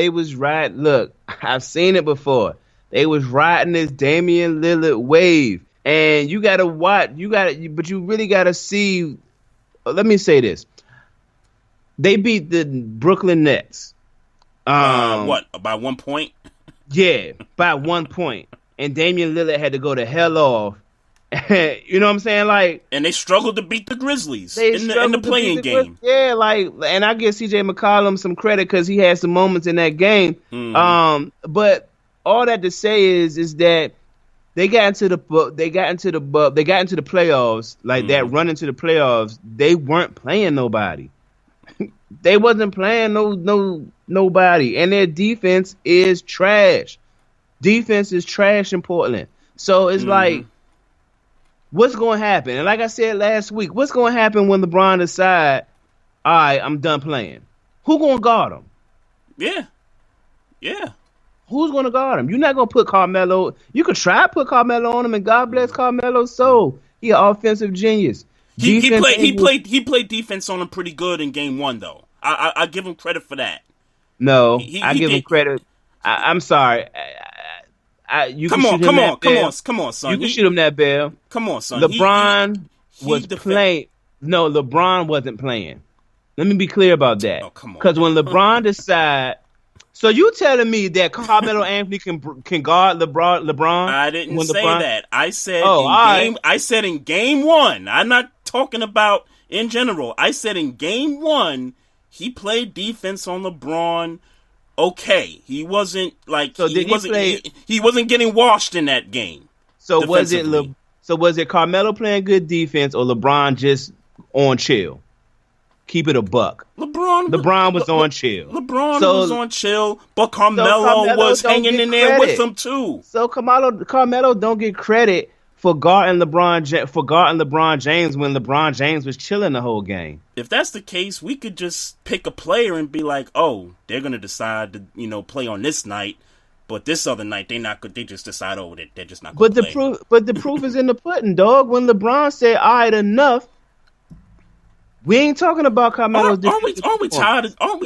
Look, I've seen it before. They was riding this Damian Lillard wave. And you got to watch, but you really got to see. Let me say this. They beat the Brooklyn Nets. What, by 1 point? Yeah, by 1 point. And Damian Lillard had to go the hell off. You know what I'm saying? Like, and they struggled to beat the Grizzlies in the playing game. Yeah, and I give CJ McCollum some credit because he had some moments in that game. But all that to say is that they got into the playoffs, like that run into the playoffs. They weren't playing nobody. They wasn't playing nobody, and their defense is trash. Defense is trash in Portland. So it's like, what's going to happen? And like I said last week, what's going to happen when LeBron decide, all right, I'm done playing? Who going to guard him? Yeah. Who's going to guard him? You're not going to put Carmelo. You could try to put Carmelo on him, and God bless Carmelo's soul. He an offensive genius. He played defense on him pretty good in game 1, though. I give him credit for that. No, I give him credit. I'm sorry. Come on, son. You can shoot him that bell. Come on, son. LeBron was playing. No, LeBron wasn't playing. Let me be clear about that. Oh, come on. Because when LeBron decide, so you telling me that Carmelo Anthony can guard LeBron? I didn't say that. I said I said in game 1. I'm not talking about in general. I said in game 1, he played defense on LeBron. Okay, he wasn't like he wasn't getting washed in that game. So was it Carmelo playing good defense or LeBron just on chill? Keep it a buck. LeBron was on chill. LeBron was on chill, but Carmelo was hanging in there with him too. So Carmelo don't get credit for guarding LeBron James when LeBron James was chilling the whole game. If that's the case, we could just pick a player and be like, oh, they're gonna decide to play on this night, but this other night they just decide they're just not gonna play. But the proof is in the pudding, dog. When LeBron said, all right, enough, we ain't talking about Carmelo's defense. Aren't we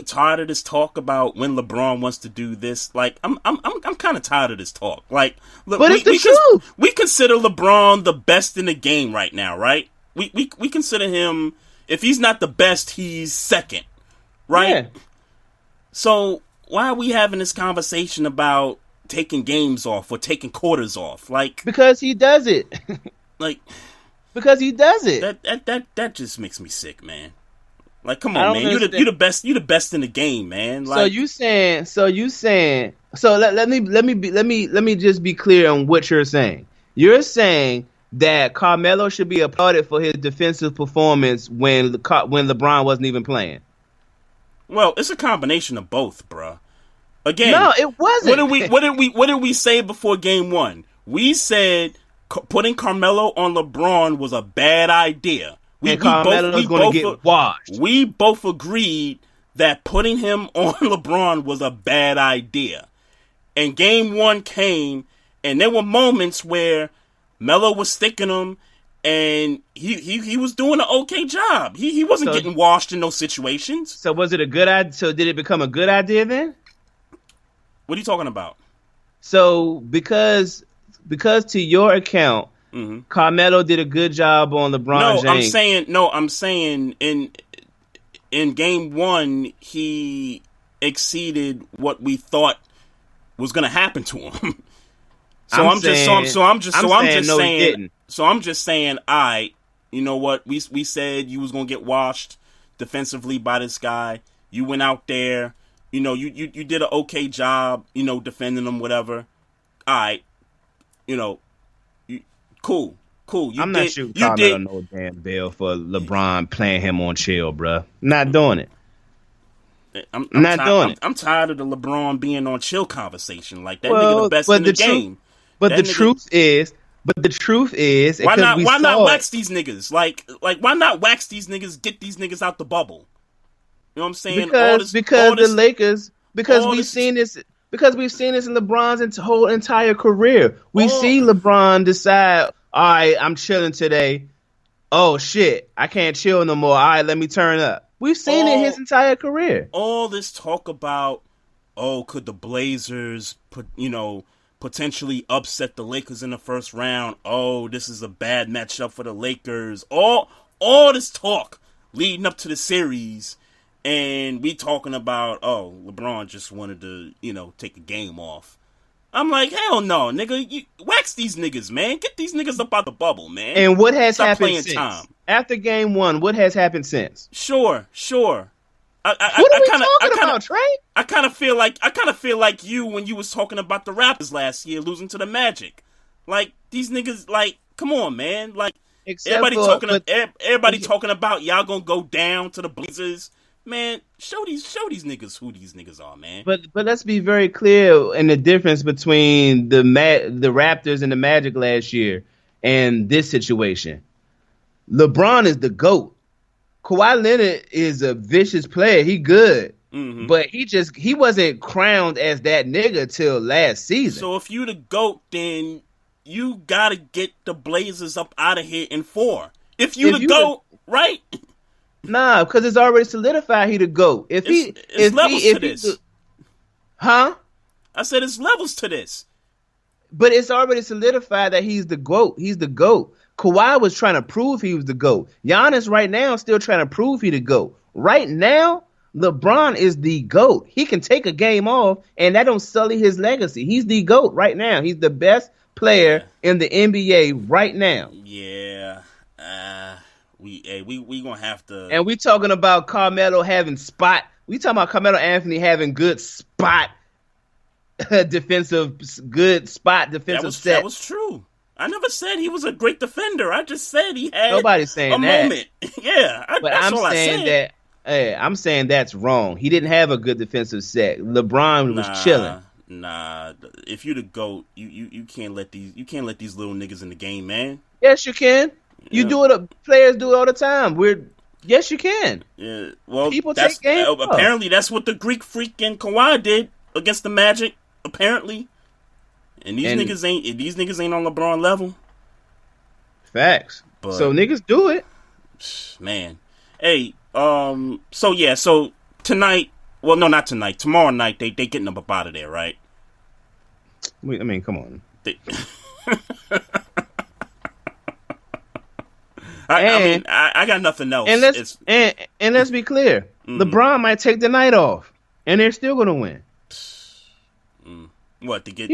tired of this talk about when LeBron wants to do this? Like, I'm kind of tired of this talk. Like, look, but it's the truth. We consider LeBron the best in the game right now, right? We consider him, if he's not the best, he's second, right? Yeah. So why are we having this conversation about taking games off or taking quarters off? Like, because he does it. Like. Because he does it. That just makes me sick, man. Like, come on, man. You're the best. You're the best in the game, man. Like, So let me just be clear on what you're saying. You're saying that Carmelo should be applauded for his defensive performance when LeBron wasn't even playing. Well, it's a combination of both, bruh. Again, no, it wasn't. What did we say before Game 1? We said putting Carmelo on LeBron was a bad idea. Carmelo's going to get washed. We both agreed that putting him on LeBron was a bad idea. And Game 1 came, and there were moments where Melo was sticking him, and he was doing an okay job. He wasn't getting washed in those situations. So was it a good idea? So did it become a good idea then? What are you talking about? So because to your account, Carmelo did a good job on LeBron James. I'm saying in Game 1 he exceeded what we thought was going to happen to him. I'm just saying, all right, you know what? We said you was going to get washed defensively by this guy. You went out there, you did an okay job, defending him, whatever. All right. Cool. I'm not shooting Carmelo no damn bill for LeBron playing him on chill, bruh. Not doing it. I'm tired of the LeBron being on chill conversation. Like, that nigga the best in the game. But the truth is, why not wax these niggas? Like why not wax these niggas? Get these niggas out the bubble. You know what I'm saying? Because we've seen this in LeBron's whole entire career. We've seen LeBron decide, all right, I'm chilling today. Oh, shit, I can't chill no more. All right, let me turn up. We've seen it his entire career. All this talk about, could the Blazers potentially upset the Lakers in the first round? Oh, this is a bad matchup for the Lakers. All this talk leading up to the series. And we talking about, LeBron just wanted to, take a game off. I'm like, hell no, nigga. You wax these niggas, man. Get these niggas up out the bubble, man. And what has happened since? After Game 1, what has happened since? Sure. What are we talking about, Trey? I kind of feel like you when you was talking about the Raptors last year losing to the Magic. Like, these niggas, like, come on, man. Like, everybody talking about y'all gonna go down to the Blazers. Man, show these niggas who these niggas are, man. But let's be very clear in the difference between the Raptors and the Magic last year and this situation. LeBron is the GOAT. Kawhi Leonard is a vicious player. He good. Mm-hmm. But he wasn't crowned as that nigga till last season. So if you the GOAT, then you gotta get the Blazers up out of here in 4. If you the GOAT, right? Nah, because it's already solidified he the GOAT. It's levels to this. Huh? I said it's levels to this. But it's already solidified that he's the GOAT. He's the GOAT. Kawhi was trying to prove he was the GOAT. Giannis right now still trying to prove he the GOAT. Right now, LeBron is the GOAT. He can take a game off, and that don't sully his legacy. He's the GOAT right now. He's the best player in the NBA right now. Yeah. We gonna have to. And we talking about Carmelo having spot. We talking about Carmelo Anthony having good spot defensive set. That was true. I never said he was a great defender. I just said he had Nobody's saying a that. moment. Yeah, but I'm saying that's wrong. He didn't have a good defensive set. LeBron was chilling. Nah, if you the GOAT, you can't let these little niggas in the game, man. Yes, you can. You Yeah. do it. Players do it all the time. Yes, you can. Yeah, well, People take games off. apparently that's what the Greek Freak and Kawhi did against the Magic. Apparently, and these niggas ain't on LeBron level. Facts. But, so niggas do it, man. Hey, so tonight. Well, no, not tonight. Tomorrow night, they getting them up out of there, right? I mean, come on. I got nothing else. And let's be clear. Mm-hmm. LeBron might take the night off, and they're still going to win. What to get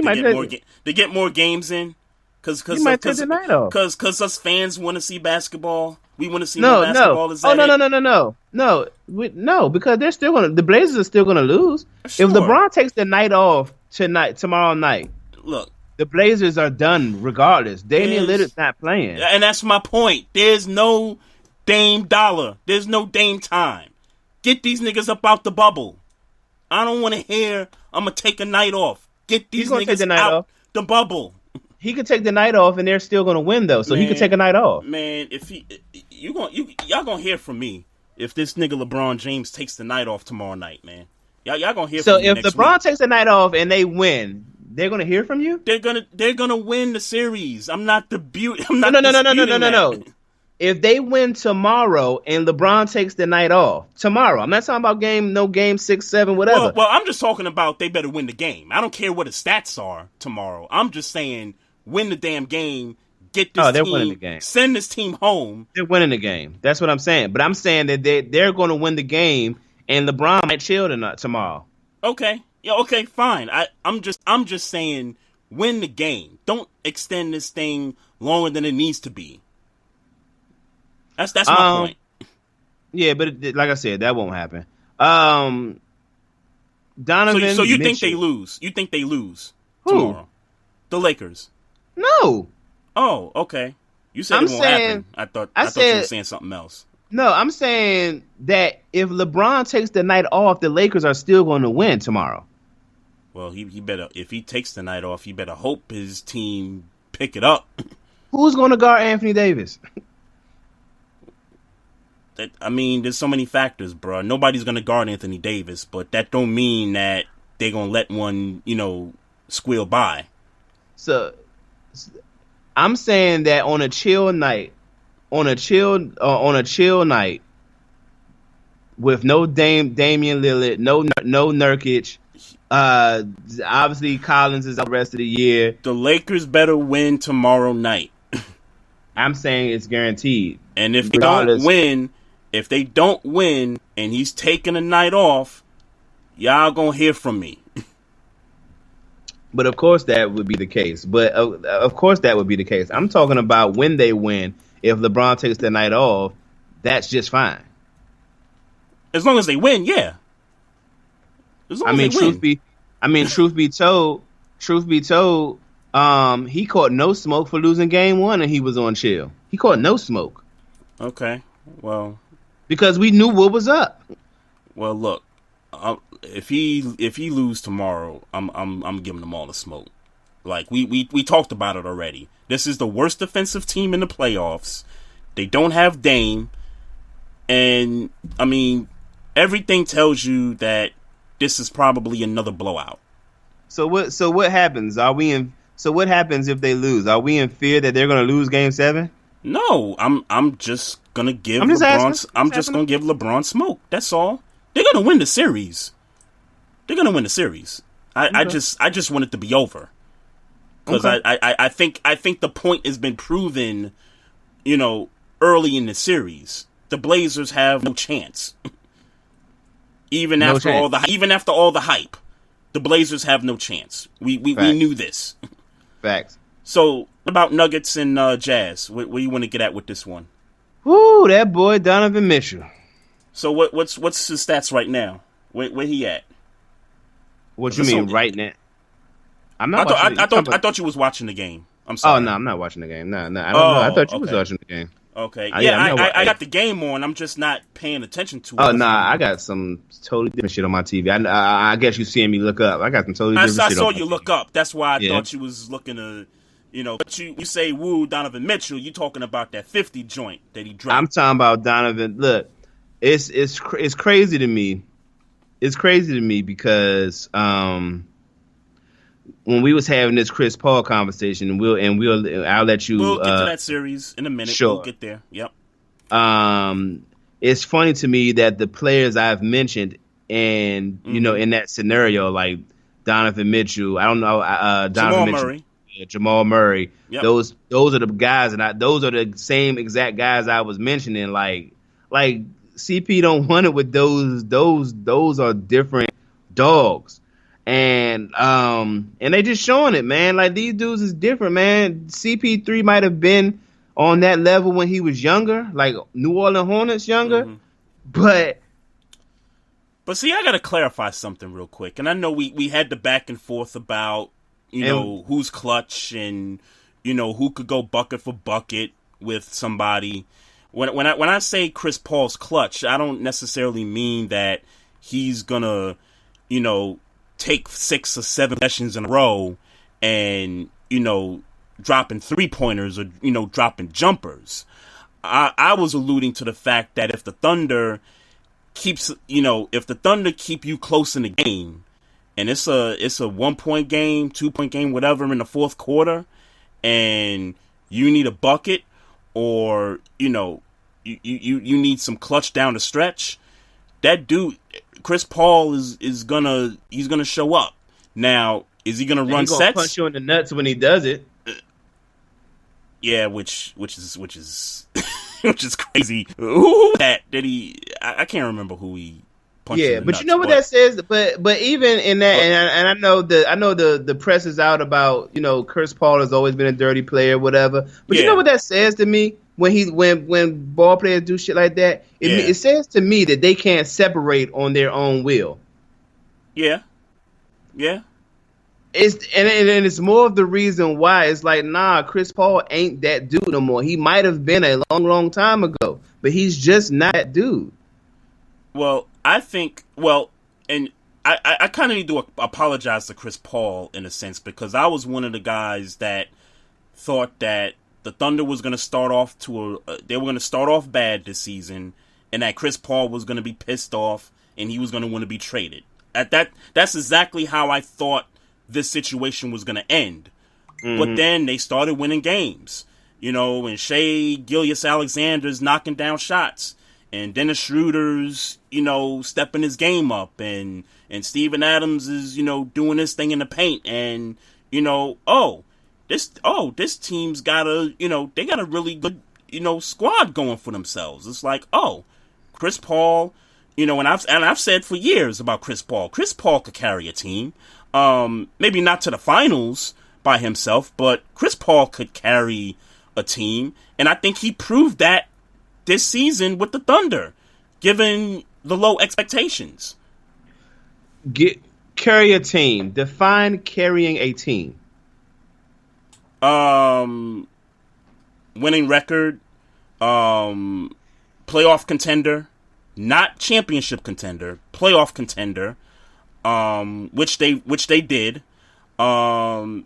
more games in? Because might take the night off. Because us fans want to see basketball. We want to see more basketball. No, because they're still going to. The Blazers are still going to lose. Sure. If LeBron takes the night off tomorrow night, look, the Blazers are done regardless. Damian Lillard's not playing, and that's my point. There's no Dame dollar. There's no Dame time. Get these niggas up out the bubble. I don't want to hear I'm gonna take a night off. Get these niggas out the bubble. He could take the night off, and they're still gonna win though. So he could take a night off. Man, if y'all gonna hear from me if this nigga LeBron James takes the night off tomorrow night, man. Y'all gonna hear from me. So if LeBron takes the night off and they win, they're gonna hear from you. They're gonna win the series. I'm not the beauty. No. If they win tomorrow and LeBron takes the night off tomorrow, I'm not talking about game 6, 7, whatever. Well, I'm just talking about they better win the game. I don't care what the stats are tomorrow. I'm just saying win the damn game. Get this they're team. Winning the game. Send this team home. They're winning the game. That's what I'm saying. But I'm saying that they're going to win the game, and LeBron might chill tomorrow. Okay. Yeah. Okay. Fine. I'm just saying win the game. Don't extend this thing longer than it needs to be. That's my point. Yeah, but like I said, that won't happen. Donovan. So you think they lose? You think they lose tomorrow? The Lakers. No. Oh, okay. You said it won't happen. I thought you were saying something else. No, I'm saying that if LeBron takes the night off, the Lakers are still going to win tomorrow. Well, he better, if he takes the night off, he better hope his team pick it up. Who's going to guard Anthony Davis? There's so many factors, bro. Nobody's going to guard Anthony Davis, but that don't mean that they're going to let one, squeal by. So, I'm saying that on a chill night, with no Damian Lillard, no Nurkic, obviously Collins is out the rest of the year. The Lakers better win tomorrow night. I'm saying it's guaranteed. And if they don't win, and he's taking a night off, y'all gonna hear from me. But of course that would be the case. I'm talking about when they win. If LeBron takes the night off, that's just fine. As long as they win, yeah. Truth be told, he caught no smoke for losing game 1, and he was on chill. He caught no smoke. Okay, well, because we knew what was up. Well, look, if he lose tomorrow, I'm giving them all the smoke. Like we talked about it already. This is the worst defensive team in the playoffs. They don't have Dame, and everything tells you that this is probably another blowout. So what happens? So what happens if they lose? Are we in fear that they're going to lose Game 7? No, I'm just gonna give LeBron. I'm just gonna give LeBron smoke. That's all. They're gonna win the series. I just want it to be over because I think the point has been proven. Early in the series, the Blazers have no chance. Even after all the hype, the Blazers have no chance. We knew this. Facts. So, what about Nuggets and Jazz? Where you want to get at with this one? Woo, that boy Donovan Mitchell. So what's his stats right now? Where he at? What you mean right now? I thought you was watching the game. I'm sorry. Oh no, I'm not watching the game. No, I don't know. I thought you was watching the game. Okay. I got the game on. I'm just not paying attention to it. Oh, nah, I got some totally different shit on my TV. I guess you seeing me look up. I got some totally different shit on my TV. I saw you look up. That's why I thought you was looking to, but you say woo Donovan Mitchell, you talking about that 50 joint that he dropped. I'm talking about Donovan. Look, it's crazy to me. It's crazy to me because when we was having this Chris Paul conversation, I'll let you. We'll get to that series in a minute. Sure. We'll get there. Yep. It's funny to me that the players I've mentioned, and in that scenario, like Donovan Mitchell, I don't know, Donovan Mitchell, Murray. Jamal Murray. Yep. Those are the guys, and those are the same exact guys I was mentioning. Like CP don't want it with those. Those are different dogs. And they just showing it, man. Like, these dudes is different, man. CP3 might have been on that level when he was younger, like New Orleans Hornets younger, but see, I gotta clarify something real quick. And I know we had the back and forth about who's clutch and who could go bucket for bucket with somebody. When I say Chris Paul's clutch, I don't necessarily mean that he's gonna take 6 or 7 sessions in a row and, dropping 3-pointers or, dropping jumpers. I was alluding to the fact that if the Thunder keep you close in the game, and it's a 1-point game, 2-point game, whatever in the fourth quarter, and you need a bucket or, you need some clutch down the stretch, that dude, Chris Paul is gonna show up. Now, is he gonna run sets? Punch you in the nuts when he does it. Yeah, which is which is crazy. Who that did he? I can't remember who he punched. Yeah, in the but nuts, you know what that says. But even in that, and I know the press is out about Chris Paul has always been a dirty player, whatever. But you know what that says to me when ball players do shit like that. It says to me that they can't separate on their own will. Yeah. It's more of the reason why it's like, nah, Chris Paul ain't that dude no more. He might have been a long time ago, but he's just not that dude. Well, I think, and I kind of need to apologize to Chris Paul in a sense, because I was one of the guys that thought that the Thunder was going to start off they were going to start off bad this season, and that Chris Paul was going to be pissed off and he was going to want to be traded. That's exactly how I thought this situation was going to end. Mm-hmm. But then they started winning games, and Shea Gilgeous-Alexander's knocking down shots, and Dennis Schroeder's, stepping his game up, and Steven Adams is, doing his thing in the paint, and, this team's got they got a really good, squad going for themselves. It's like, Chris Paul, and I've said for years about Chris Paul. Chris Paul could carry a team. Maybe not to the finals by himself, but Chris Paul could carry a team, and I think he proved that this season with the Thunder, given the low expectations. Carry a team. Define carrying a team. Winning record, playoff contender, not championship contender, playoff contender, which they did. And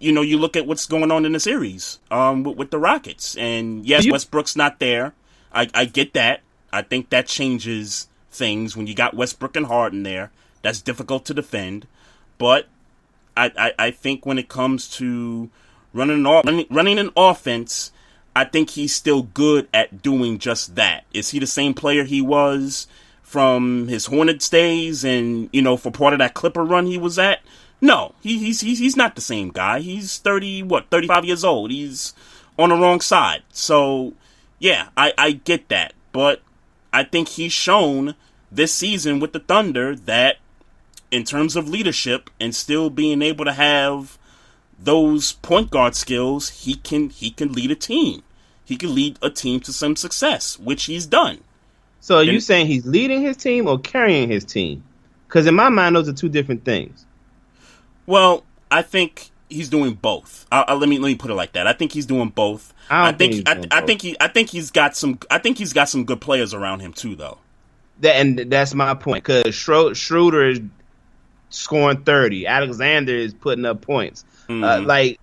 you look at what's going on in the series, with the Rockets, and yes, Westbrook's not there. I get that. I think that changes things when you got Westbrook and Harden there. That's difficult to defend, but I think when it comes to running an offense, I think he's still good at doing just that. Is he the same player he was from his Hornets days and, for part of that Clipper run he was at? No, he's not the same guy. He's 35 years old. He's on the wrong side. So, yeah, I get that. But I think he's shown this season with the Thunder that in terms of leadership and still being able to have those point guard skills, he can lead a team. He can lead a team to some success, which he's done. So are you saying he's leading his team or carrying his team? Because in my mind, those are two different things. Well, I think he's doing both. Let me put it like that. I think he's doing both. I think he's got some good players around him too, though. That's my point. Because Schroeder is scoring 30. Alexander is putting up points. And let's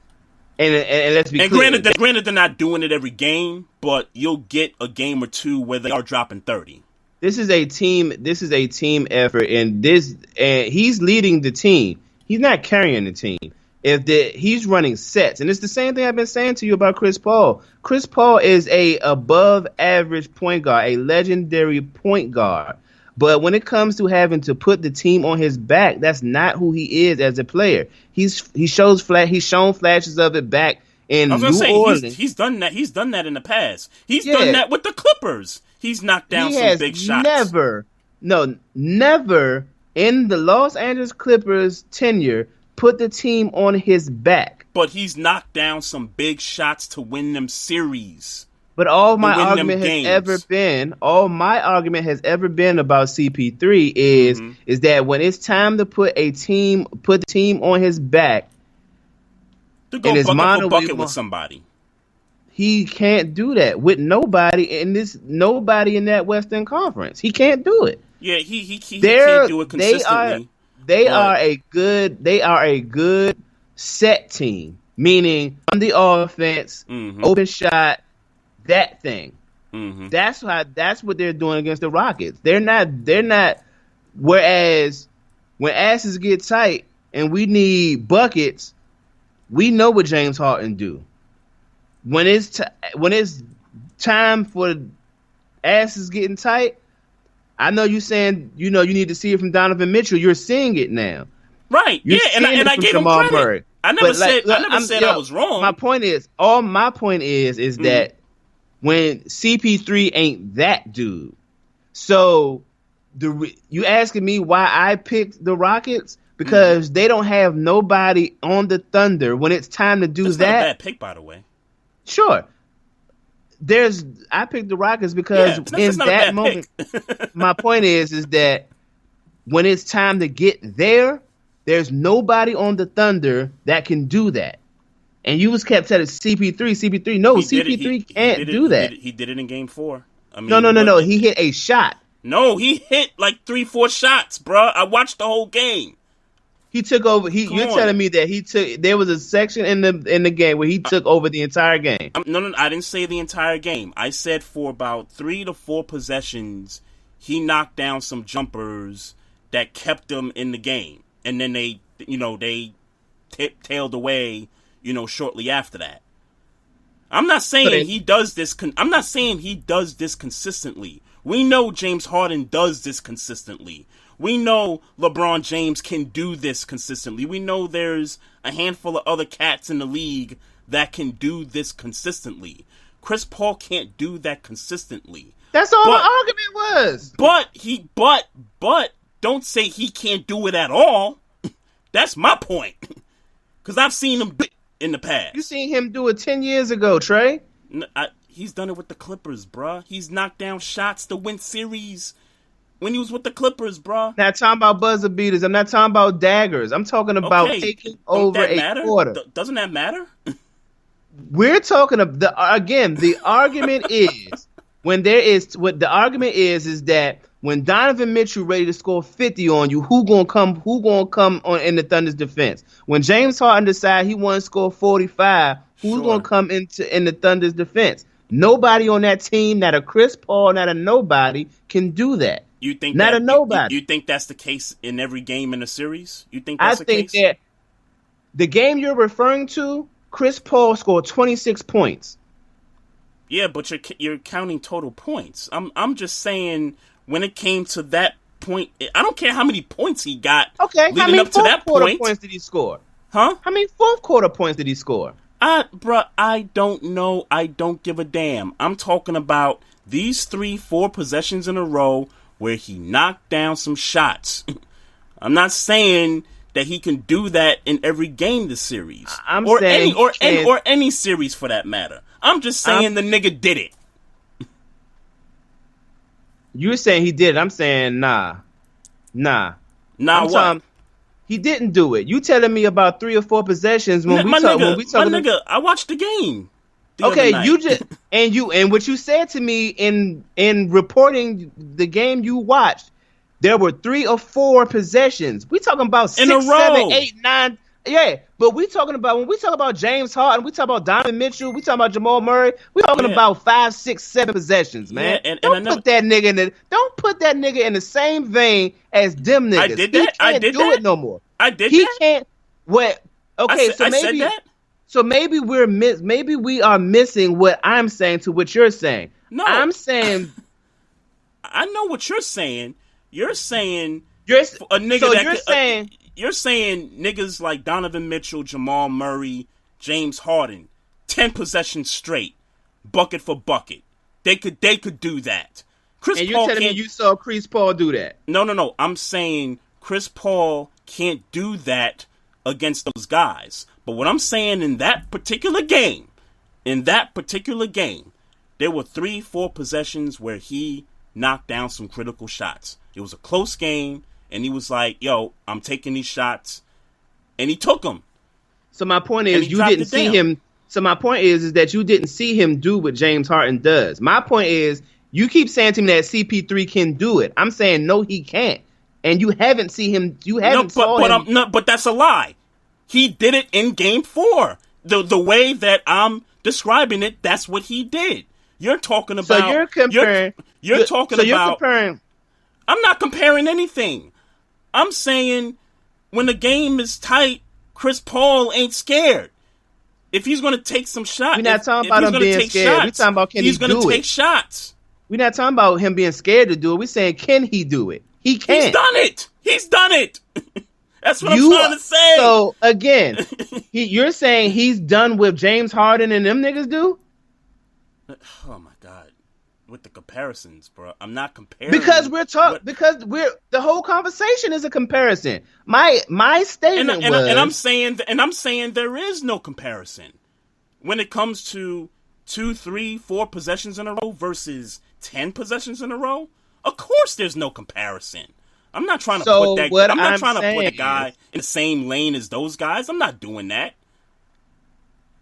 be clear. Granted, they're not doing it every game, but you'll get a game or two where they are dropping 30. This is a team effort, and he's leading the team. He's not carrying the team. He's running sets, and it's the same thing I've been saying to you about Chris Paul. Chris Paul is a above average point guard, a legendary point guard. But when it comes to having to put the team on his back, that's not who he is as a player. He's shown flashes of it back in New Orleans. He's done that. He's done that in the past. He's done that with the Clippers. He's knocked down some big shots. Never in the Los Angeles Clippers tenure put the team on his back. But he's knocked down some big shots to win them series. But all my argument has ever been about CP3 is that when it's time to put the team on his back, to go bucket for bucket with somebody, he can't do that with nobody in that Western Conference. He can't do it. Yeah, he can't do it consistently. They are a good set team, meaning on the offense, open shot, that thing. That's what they're doing against the Rockets. They're not. Whereas when asses get tight and we need buckets, we know what James Harden do. When it's time for asses getting tight, I know you saying you need to see it from Donovan Mitchell. You're seeing it now, right? And I gave him credit. Murray. I never said I was wrong. My point is that when CP3 ain't that dude, so you asking me why I picked the Rockets because they don't have nobody on the Thunder when it's time to do That's that. Not a bad pick, by the way. Sure. I picked the Rockets because in that moment, my point is that when it's time to get there, there's nobody on the Thunder that can do that. And you kept telling CP3. No, CP3 can't do that. He did it in Game 4. I mean, no. He hit a shot. No, he hit like 3-4 shots, bro. I watched the whole game. He took over. You're telling me that there was a section in the game where he took over the entire game. No, I didn't say the entire game. I said for about 3 to 4 possessions, he knocked down some jumpers that kept them in the game, and then they tailed away, shortly after that. I'm not saying he does this. I'm not saying he does this consistently. We know James Harden does this consistently. We know LeBron James can do this consistently. We know there's a handful of other cats in the league that can do this consistently. Chris Paul can't do that consistently. That's all my argument was. But don't say he can't do it at all. That's my point. Because I've seen him in the past. You seen him do it 10 years ago, Trey. He's done it with the Clippers, bruh. He's knocked down shots to win series when he was with the Clippers, bruh. Not talking about buzzer beaters. I'm not talking about daggers. I'm talking about taking over a quarter. Doesn't that matter? We're talking about the argument is is that when Donovan Mitchell ready to score 50 on you, who gonna come on in the Thunder's defense? When James Harden decide he wants to score 45, who's gonna come in the Thunder's defense? Nobody on that team, not a Chris Paul, not a nobody, can do that. You think not a nobody? You think that's the case in every game in the series? You think that's the case? I think that the game you're referring to, Chris Paul scored 26 points. Yeah, but you're counting total points. I'm just saying when it came to that point, I don't care how many points he got. Okay, leading up to that point. Points did he score? Huh? How many fourth quarter points did he score? Bruh, I don't know. I don't give a damn. I'm talking about these 3-4 possessions in a row where he knocked down some shots. I'm not saying that he can do that in every game this series. Any series for that matter. I'm just saying the nigga did it. You're saying he did it. I'm saying nah. What? He didn't do it. You telling me about 3 or 4 possessions when my we talk. nigga, I watched the game. Okay, you just and what you said to me in reporting the game you watched, there were 3 or 4 possessions. We talking about 6, in a row. 7, 8, 9. Yeah, but we talking about when we talk about James Harden, we talk about Donovan Mitchell, we talking about Jamal Murray, we talking about 5, 6, 7 possessions, man. Yeah, don't put that nigga in the same vein as them niggas. I did that. He can't do it no more. I did he that. He can't. What? Okay, so maybe. I said that? So maybe maybe we are missing what I'm saying to what you're saying. No, I'm saying. I know what you're saying. You're saying a nigga so that you're saying. You're saying niggas like Donovan Mitchell, Jamal Murray, James Harden, 10 possessions straight, bucket for bucket. They could do that. And you're telling me you saw Chris Paul do that? No. I'm saying Chris Paul can't do that against those guys. But what I'm saying in that particular game, there were 3-4 possessions where he knocked down some critical shots. It was a close game. And he was like, yo, I'm taking these shots. And he took them. So my point is you didn't see him. So my point is that you didn't see him do what James Harden does. My point is you keep saying to me that CP3 can do it. I'm saying, no, he can't. And you haven't seen him. You haven't saw him. But that's a lie. He did it in game 4. The way that I'm describing it, that's what he did. You're talking about. So you're comparing. You're talking about. You're comparing. I'm not comparing anything. I'm saying when the game is tight, Chris Paul ain't scared. If he's going to take some shots, we're not talking about him being scared. We're talking about can he do it. He's going to take shots. We're not talking about him being scared to do it. We're saying can he do it? He can. He's done it. That's what I'm trying to say. So again, you're saying he's done what James Harden and them niggas do? Oh my God. With the comparisons, bro. I'm not comparing because the whole conversation is a comparison. My statement was, and I'm saying there is no comparison when it comes to 2, 3, 4 possessions in a row versus 10 possessions in a row. Of course, there's no comparison. I'm not trying to put that. I'm not trying to put a guy in the same lane as those guys. I'm not doing that.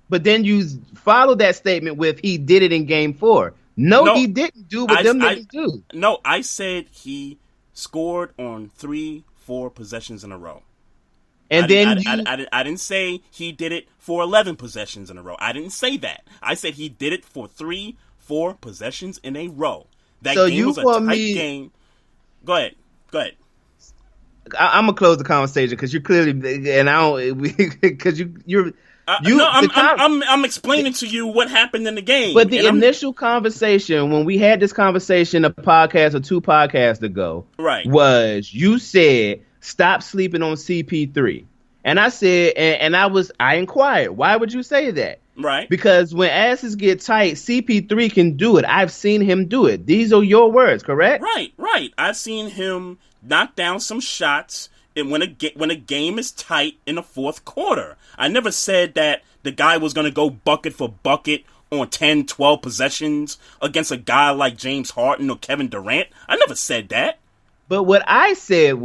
But then you follow that statement with he did it in game 4. No, he didn't do what them niggas do. No, I said he scored on 3, 4 possessions in a row. And I didn't say he did it for 11 possessions in a row. I didn't say that. I said he did it for 3, 4 possessions in a row. That game was a tight game. Go ahead. I'm gonna close the conversation because you're clearly, and I don't, because you're. I'm explaining to you what happened in the game. But the initial conversation, when we had this conversation a podcast or 2 podcasts ago, right, was you said stop sleeping on CP3, and I said, and I inquired, why would you say that? Right, because when asses get tight, CP3 can do it. I've seen him do it. These are your words, correct? Right. I've seen him knock down some shots. And when a game is tight in the fourth quarter, I never said that the guy was going to go bucket for bucket on 10, 12 possessions against a guy like James Harden or Kevin Durant. I never said that. But what I said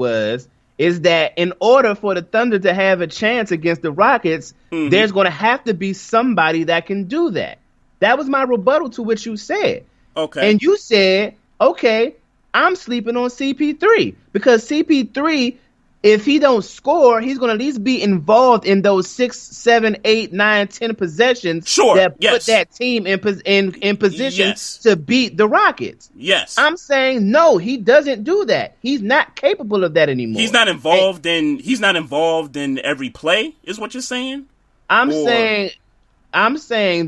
is that in order for the Thunder to have a chance against the Rockets, there's going to have to be somebody that can do that. That was my rebuttal to what you said. Okay. And you said, okay, I'm sleeping on CP3 because CP3, if he don't score, he's going to at least be involved in those 6, 7, 8, 9, 10 possessions that put that team in position to beat the Rockets. Yes. I'm saying no, he doesn't do that. He's not capable of that anymore. He's not involved in every play, is what you're saying? I'm saying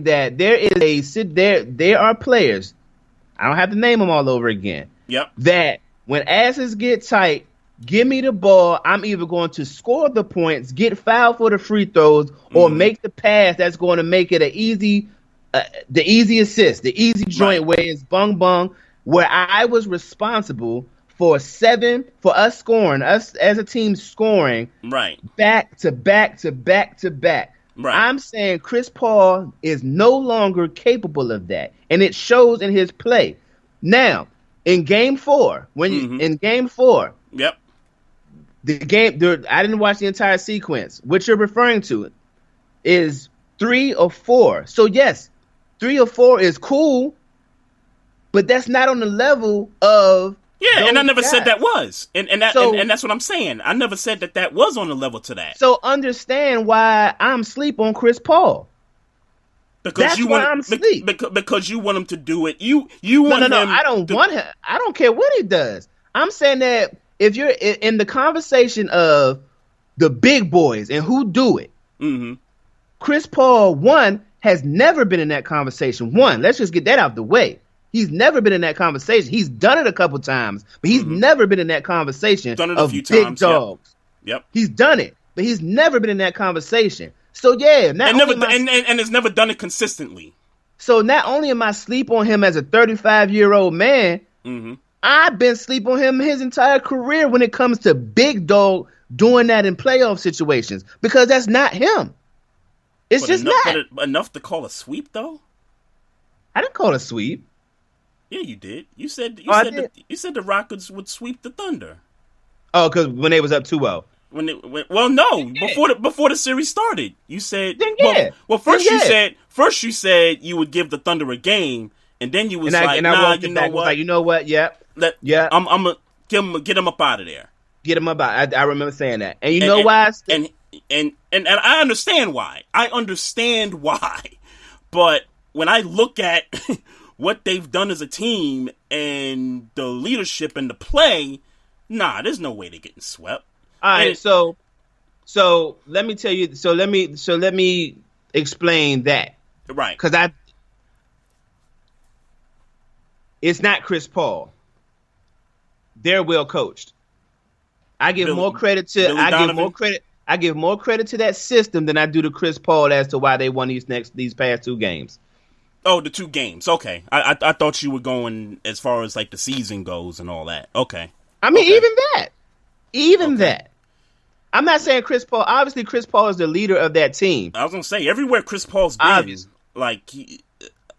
that there are players. I don't have to name them all over again. Yep. That when asses get tight, give me the ball. I'm either going to score the points, get fouled for the free throws, or make the pass that's going to make it the easy assist, the easy joint where it's bung, where I was responsible for us as a team scoring back to back. Right. I'm saying Chris Paul is no longer capable of that, and it shows in his play. Now, in game 4, yep. The game, I didn't watch the entire sequence. What you're referring to is 3 or 4. So yes, 3 or 4 is cool, but that's not on the level of and I never guys. said that was, and that's what I'm saying. I never said that was on the level to that. So understand why I'm sleep on Chris Paul. Because because you want him to do it. You want him. No. I don't want him. I don't care what he does. I'm saying that if you're in the conversation of the big boys and who do it, Chris Paul, one, has never been in that conversation. One, let's just get that out the way. He's never been in that conversation. He's done it a couple times, but he's never been in that conversation done it of a few big times. dogs. Yep. He's done it, but he's never been in that conversation. So yeah, and has never done it consistently. So not only am I sleep on him as a 35-year-old man, I've been sleep on him his entire career when it comes to big dog doing that in playoff situations, because that's not him. It's just not. But enough to call a sweep, though? I didn't call it a sweep. Yeah, you did. You said the Rockets would sweep the Thunder. Oh, because when they was up 2-0. Before the series started, you said. Then yeah. First you said you would give the Thunder a game, and then you was you know what? You know what? Yep. Yeah. I'm gonna get him up out of there. Get him up out. I remember saying that, and know why? And I understand why. But when I look at what they've done as a team and the leadership and the play, there's no way they're getting swept. All right, so let me tell you. So let me explain that. Right. Because it's not Chris Paul. They're well coached. I give more credit to that system than I do to Chris Paul as to why they won these past 2 games. Oh, the 2 games. Okay, I thought you were going as far as like the season goes and all that. Okay. I mean, even that. I'm not saying Chris Paul. Obviously, Chris Paul is the leader of that team. I was gonna say everywhere Chris Paul's been, obviously. Like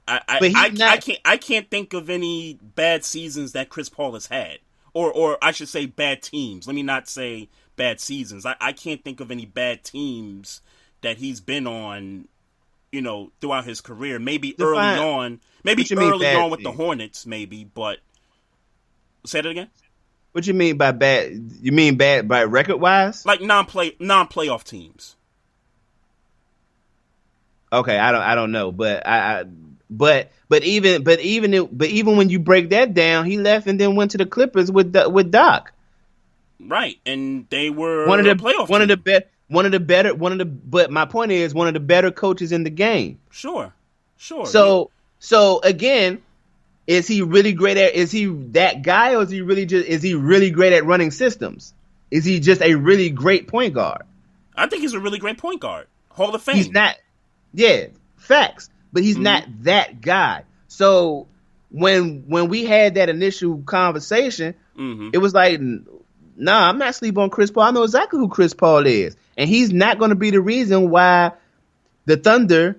I can't think of any bad seasons that Chris Paul has had, or I should say bad teams. Let me not say bad seasons. I can't think of any bad teams that he's been on, throughout his career. Maybe early on with the Hornets, maybe. But say that again. What you mean by bad? You mean bad by record wise? Like non-playoff teams. Okay, I don't know, but but even when you break that down, he left and then went to the Clippers with Doc. Right, and they were but my point is one of the better coaches in the game. Sure. So again, is he really great is he that guy, or is he really great at running systems? Is he just a really great point guard? I think he's a really great point guard. Hall of Fame. He's not. Yeah, facts. But he's not that guy. So when we had that initial conversation, it was like, nah, I'm not sleeping on Chris Paul. I know exactly who Chris Paul is. And he's not going to be the reason why the Thunder,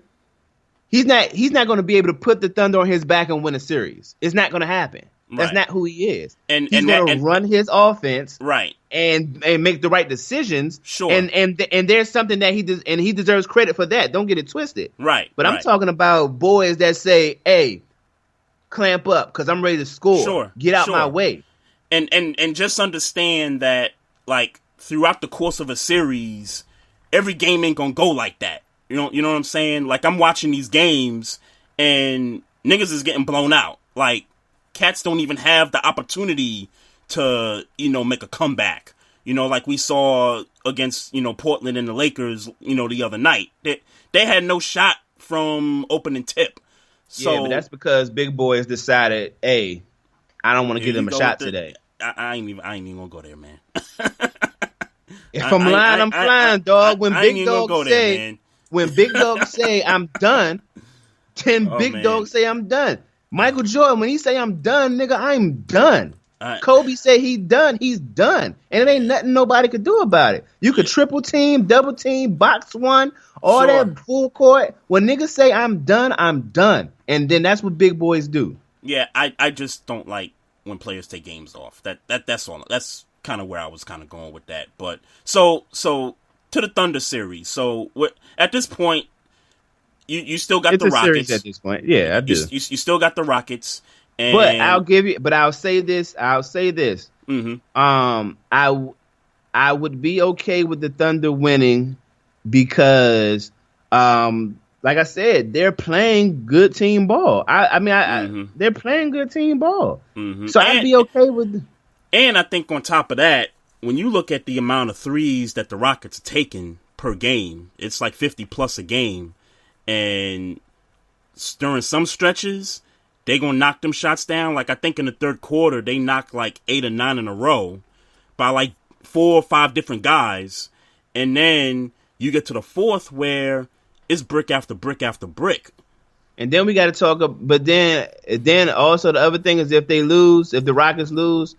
he's not going to be able to put the Thunder on his back and win a series. It's not going to happen. That's not who he is. And he's going to run his offense, right, and make the right decisions. Sure. And there's something that he does, and he deserves credit for that. Don't get it twisted. Right. But I'm talking about boys that say, "Hey, clamp up, because I'm ready to score. Sure. Get out my way." And just understand that, like, throughout the course of a series, every game ain't gonna go like that. You know what I'm saying? Like, I'm watching these games and niggas is getting blown out. Like, cats don't even have the opportunity to, make a comeback. Like we saw against, Portland and the Lakers, the other night. They had no shot from opening tip. So, yeah, but that's because big boys decided, hey, I don't want to give them a shot today. I ain't even gonna go there, man. If I'm lying, I'm flying, dog. When big dogs say I'm done, big dogs say I'm done. Michael Jordan, when he say I'm done, nigga, I'm done. Kobe say he's done, and it ain't nothing nobody could do about it. You could triple team, double team, box one, all that full court. When niggas say I'm done, and then that's what big boys do. Yeah, I just don't like when players take games off. That's all. That's kind of where I was kind of going with that. But so to the Thunder series. So at this point, you still got the Rockets. Series at this point. Yeah, I do. You still got the Rockets. And... But I'll say this. Mm-hmm. I would be okay with the Thunder winning because, like I said, they're playing good team ball. They're playing good team ball. Mm-hmm. So I'd be okay with. And I think on top of that, when you look at the amount of threes that the Rockets are taking per game, it's like 50 plus a game. And during some stretches, they going to knock them shots down. Like I think in the third quarter, they knocked like 8 or 9 in a row by like 4 or 5 different guys. And then you get to the fourth where it's brick after brick after brick. And then we got to talk, but then also the other thing is if the Rockets lose,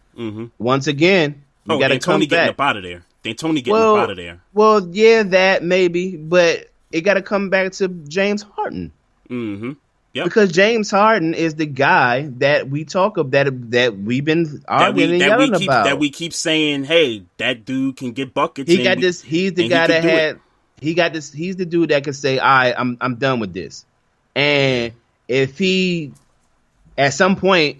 once again, you got to come Tony back. Getting up out of there. Tony getting up out of there. Well, yeah, that maybe, but it got to come back to James Harden. Mm-hmm. Yep. Because James Harden is the guy that we talk of that we've been arguing and yelling about. That we keep saying, hey, that dude can get buckets. He's the guy that had. He got this. He's the dude that can say, I'm done with this. And if he, at some point,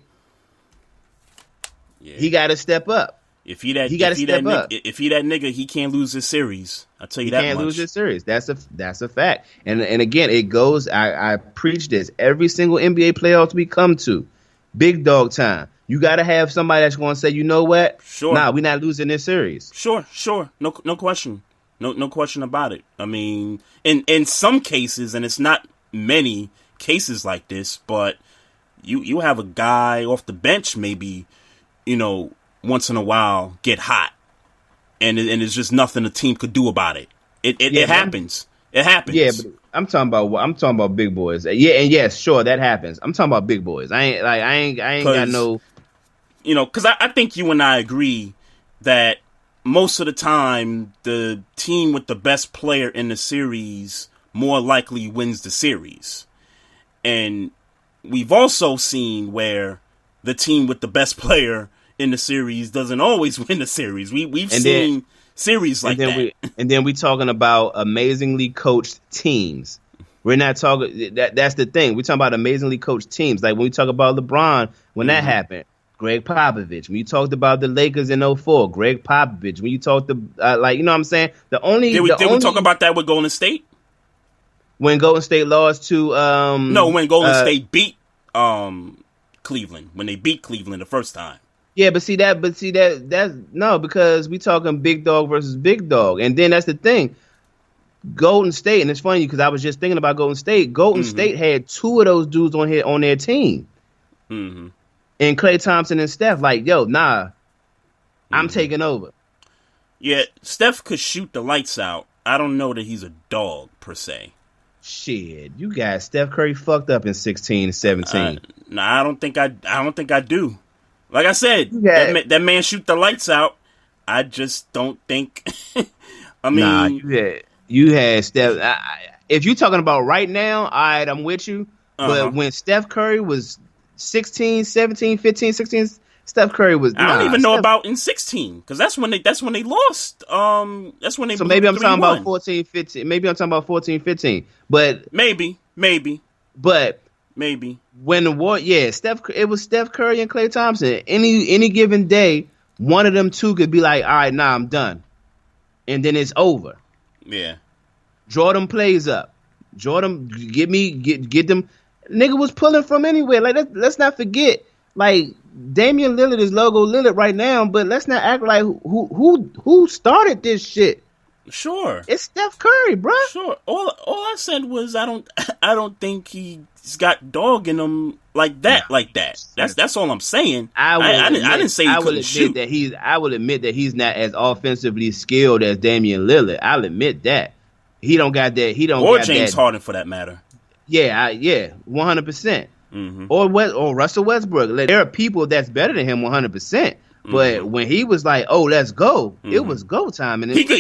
he got to step up. If he that nigga, he can't lose this series. I'll tell you that much. He can't lose this series. That's a fact. And again, it goes. I preach this every single NBA playoffs we come to. Big dog time. You got to have somebody that's going to say, you know what? Sure. Nah, we're not losing this series. Sure. No question. No question about it. I mean, in some cases, and it's not many cases like this, but you have a guy off the bench maybe, once in a while get hot, and there's just nothing the team could do about it. It happens. It happens. Yeah, but I'm talking about big boys. Yeah, and yes, sure, that happens. I'm talking about big boys. I ain't got no. Because I think you and I agree that most of the time the team with the best player in the series more likely wins the series, and we've also seen where the team with the best player in the series doesn't always win the series. We've seen series like that. And then we talking about amazingly coached teams. We're not talking that's the thing. We're talking about amazingly coached teams. Like when we talk about LeBron, when that happened, Greg Popovich. When you talked about the Lakers in 2004, Greg Popovich. When you talked to you know what I'm saying? Did we talk about that with Golden State? When Golden State lost to when Golden State beat Cleveland, when they beat Cleveland the first time. Yeah, that's no, because we talking big dog versus big dog. And then that's the thing. Golden State, and it's funny because I was just thinking about Golden State. Golden State had 2 of those dudes on their team. Mm-hmm. And Klay Thompson and Steph, I'm taking over. Yeah, Steph could shoot the lights out. I don't know that he's a dog per se. Shit, you got Steph Curry fucked up in 16 and 17. I don't think I do. Like I said, that man shoot the lights out. I just don't think. I mean, you had Steph. If you're talking about right now, all right, I'm with you. But when Steph Curry was 16, 17, 15, 16, Steph Curry was. I don't even know about in 16 because that's when they lost. That's when they. So maybe I'm talking about 14, 15. Maybe I'm talking about 14, 15. But maybe. But maybe when the war, it was Steph Curry and Klay Thompson. Any given day, one of them two could be like, all right, nah, I'm done, and then it's over. Yeah. Jordan plays up. Jordan, get them. Nigga was pulling from anywhere. Like let's not forget. Like Damian Lillard is Logo Lillard right now, but let's not act like who started this shit. Sure, it's Steph Curry, bro. Sure. All I said was I don't think he's got dog in him like that. No. Like that. That's all I'm saying. I didn't say he couldn't shoot. I will admit that he's not as offensively skilled as Damian Lillard. I'll admit that. He don't got that. He don't. Or got James that. Harden for that matter. Yeah, 100%. Or Russell Westbrook. Like, there are people that's better than him 100%. But when he was like, "Oh, let's go," it was go time, and he could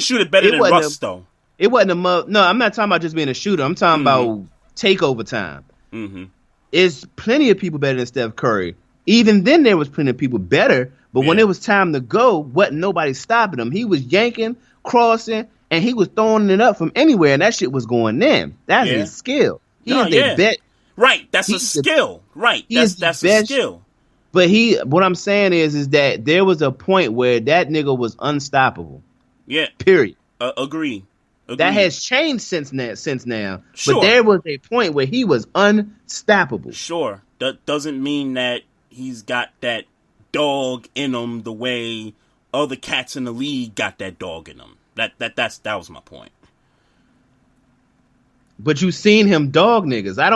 shoot it better than Russ, though. It wasn't no. I'm not talking about just being a shooter. I'm talking about takeover time. It's plenty of people better than Steph Curry. Even then, there was plenty of people better, But when it was time to go, wasn't nobody stopping him. He was yanking, crossing, and he was throwing it up from anywhere, and that shit was going in. That's his skill. He is the best. Right, that's a skill. Right, that's a skill. But what I'm saying is that there was a point where that nigga was unstoppable. Yeah. Period. Agree. That has changed since now. Sure. But there was a point where he was unstoppable. Sure. That doesn't mean that he's got that dog in him the way other cats in the league got that dog in them. That was my point. But you seen him dog niggas. I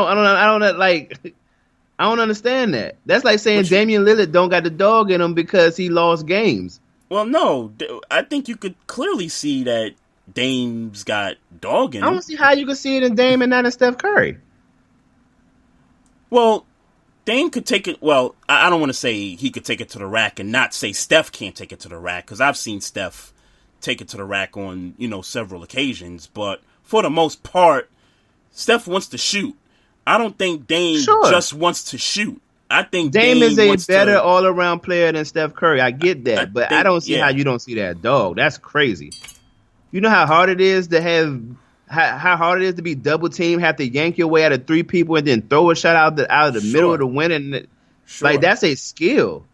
don't understand that. That's like saying Damian Lillard don't got the dog in him because he lost games. Well, no, I think you could clearly see that Dame's got dog in him. I don't see how you could see it in Dame and not in Steph Curry. Well, Dame could take it. Well, I don't want to say he could take it to the rack and not say Steph can't take it to the rack, because I've seen Steph take it to the rack on, several occasions. But for the most part, Steph wants to shoot. I don't think Dame just wants to shoot. I think Dame is a better all-around player than Steph Curry. I get that, but I don't see how you don't see that dog. That's crazy. You know how hard it is to have how hard it is to be double teamed, have to yank your way out of three people and then throw a shot out of the middle of the win, and like that's a skill,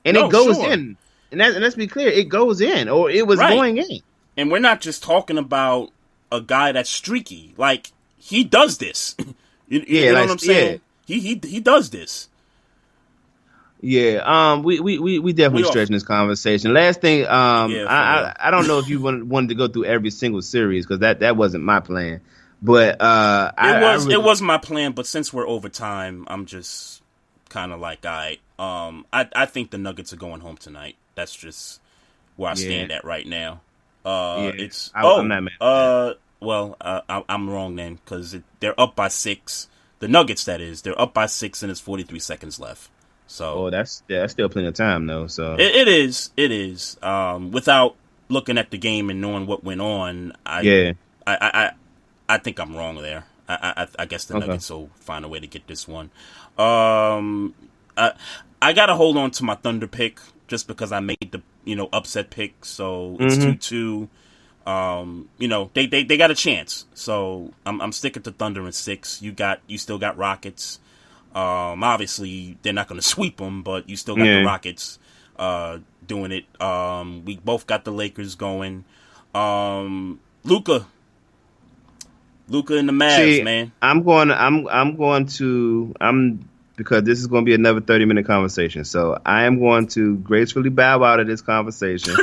and it goes in. And let's be clear, it goes in, or it was going in. And we're not just talking about a guy that's streaky. Like, he does this. you know what I'm saying? He does this. Yeah, we definitely stretching this conversation. Last thing, I don't know if you wanted to go through every single series, because that wasn't my plan. But it was my plan. But since we're over time, I'm just kind of like, I think the Nuggets are going home tonight. That's just where I stand at right now. I'm not mad. I'm wrong then, because they're up by 6. The Nuggets, that is, they're up by 6, and it's 43 seconds left. So that's still plenty of time though. So it is. Without looking at the game and knowing what went on, I think I'm wrong there. I guess the Nuggets will find a way to get this one. I gotta hold on to my Thunder pick just because I made the upset pick. So it's 2-2. They got a chance. So I'm sticking to Thunder in 6. You still got Rockets. Obviously they're not going to sweep them, but you still got the Rockets doing it. We both got the Lakers going. Luka and the Mavs, man. Because this is going to be another 30-minute conversation. So I am going to gracefully bow out of this conversation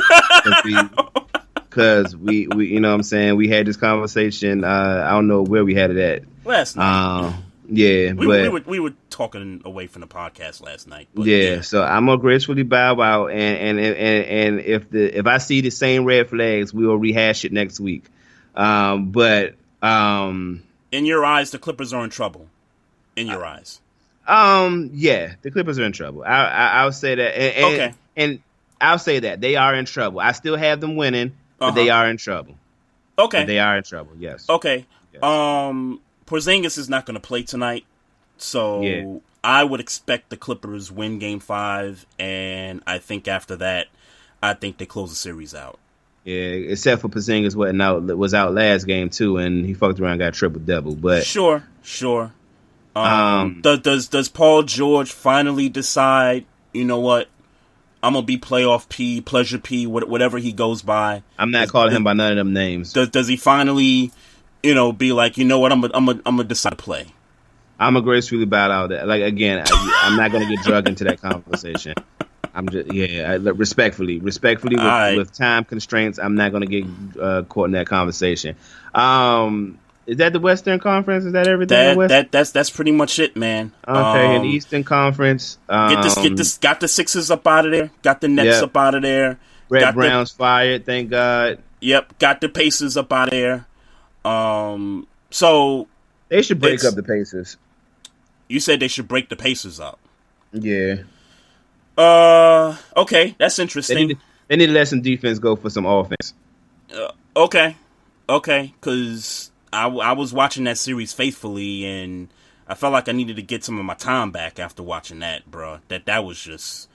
because we you know what I'm saying, we had this conversation. I don't know where we had it at last night. We were talking away from the podcast last night. But so I'm gonna gracefully bow out, and if I see the same red flags, we will rehash it next week. In your eyes, the Clippers are in trouble. In your eyes, the Clippers are in trouble. I'll say that. And I'll say that they are in trouble. I still have them winning, but they are in trouble. Okay, but they are in trouble. Yes. Okay. Yes. Porzingis is not going to play tonight, so I would expect the Clippers win Game 5, and I think after that, I think they close the series out. Yeah, except for Porzingis was out last game too, and he fucked around and got triple-double. But sure. Does Paul George finally decide, you know what, I'm gonna be playoff P, pleasure P, whatever he goes by? I'm not calling him by none of them names. Does he finally, be like, you know what, I'm gonna decide to play? I'm a gracefully bow out. Like, again, I'm not gonna get drugged into that conversation. I'm just respectfully with time constraints, I'm not gonna get caught in that conversation. Is that the Western Conference? Is that everything? That's pretty much it, man. Okay, in Eastern Conference, got the Sixers up out of there. Got the Nets up out of there. Brown's fired, thank God. Yep, got the Pacers up out of there. So they should break up the Pacers. You said they should break the Pacers up. Yeah. Okay, that's interesting. They need to let some defense go for some offense. Okay, because I was watching that series faithfully, and I felt like I needed to get some of my time back after watching that, bro. That was just,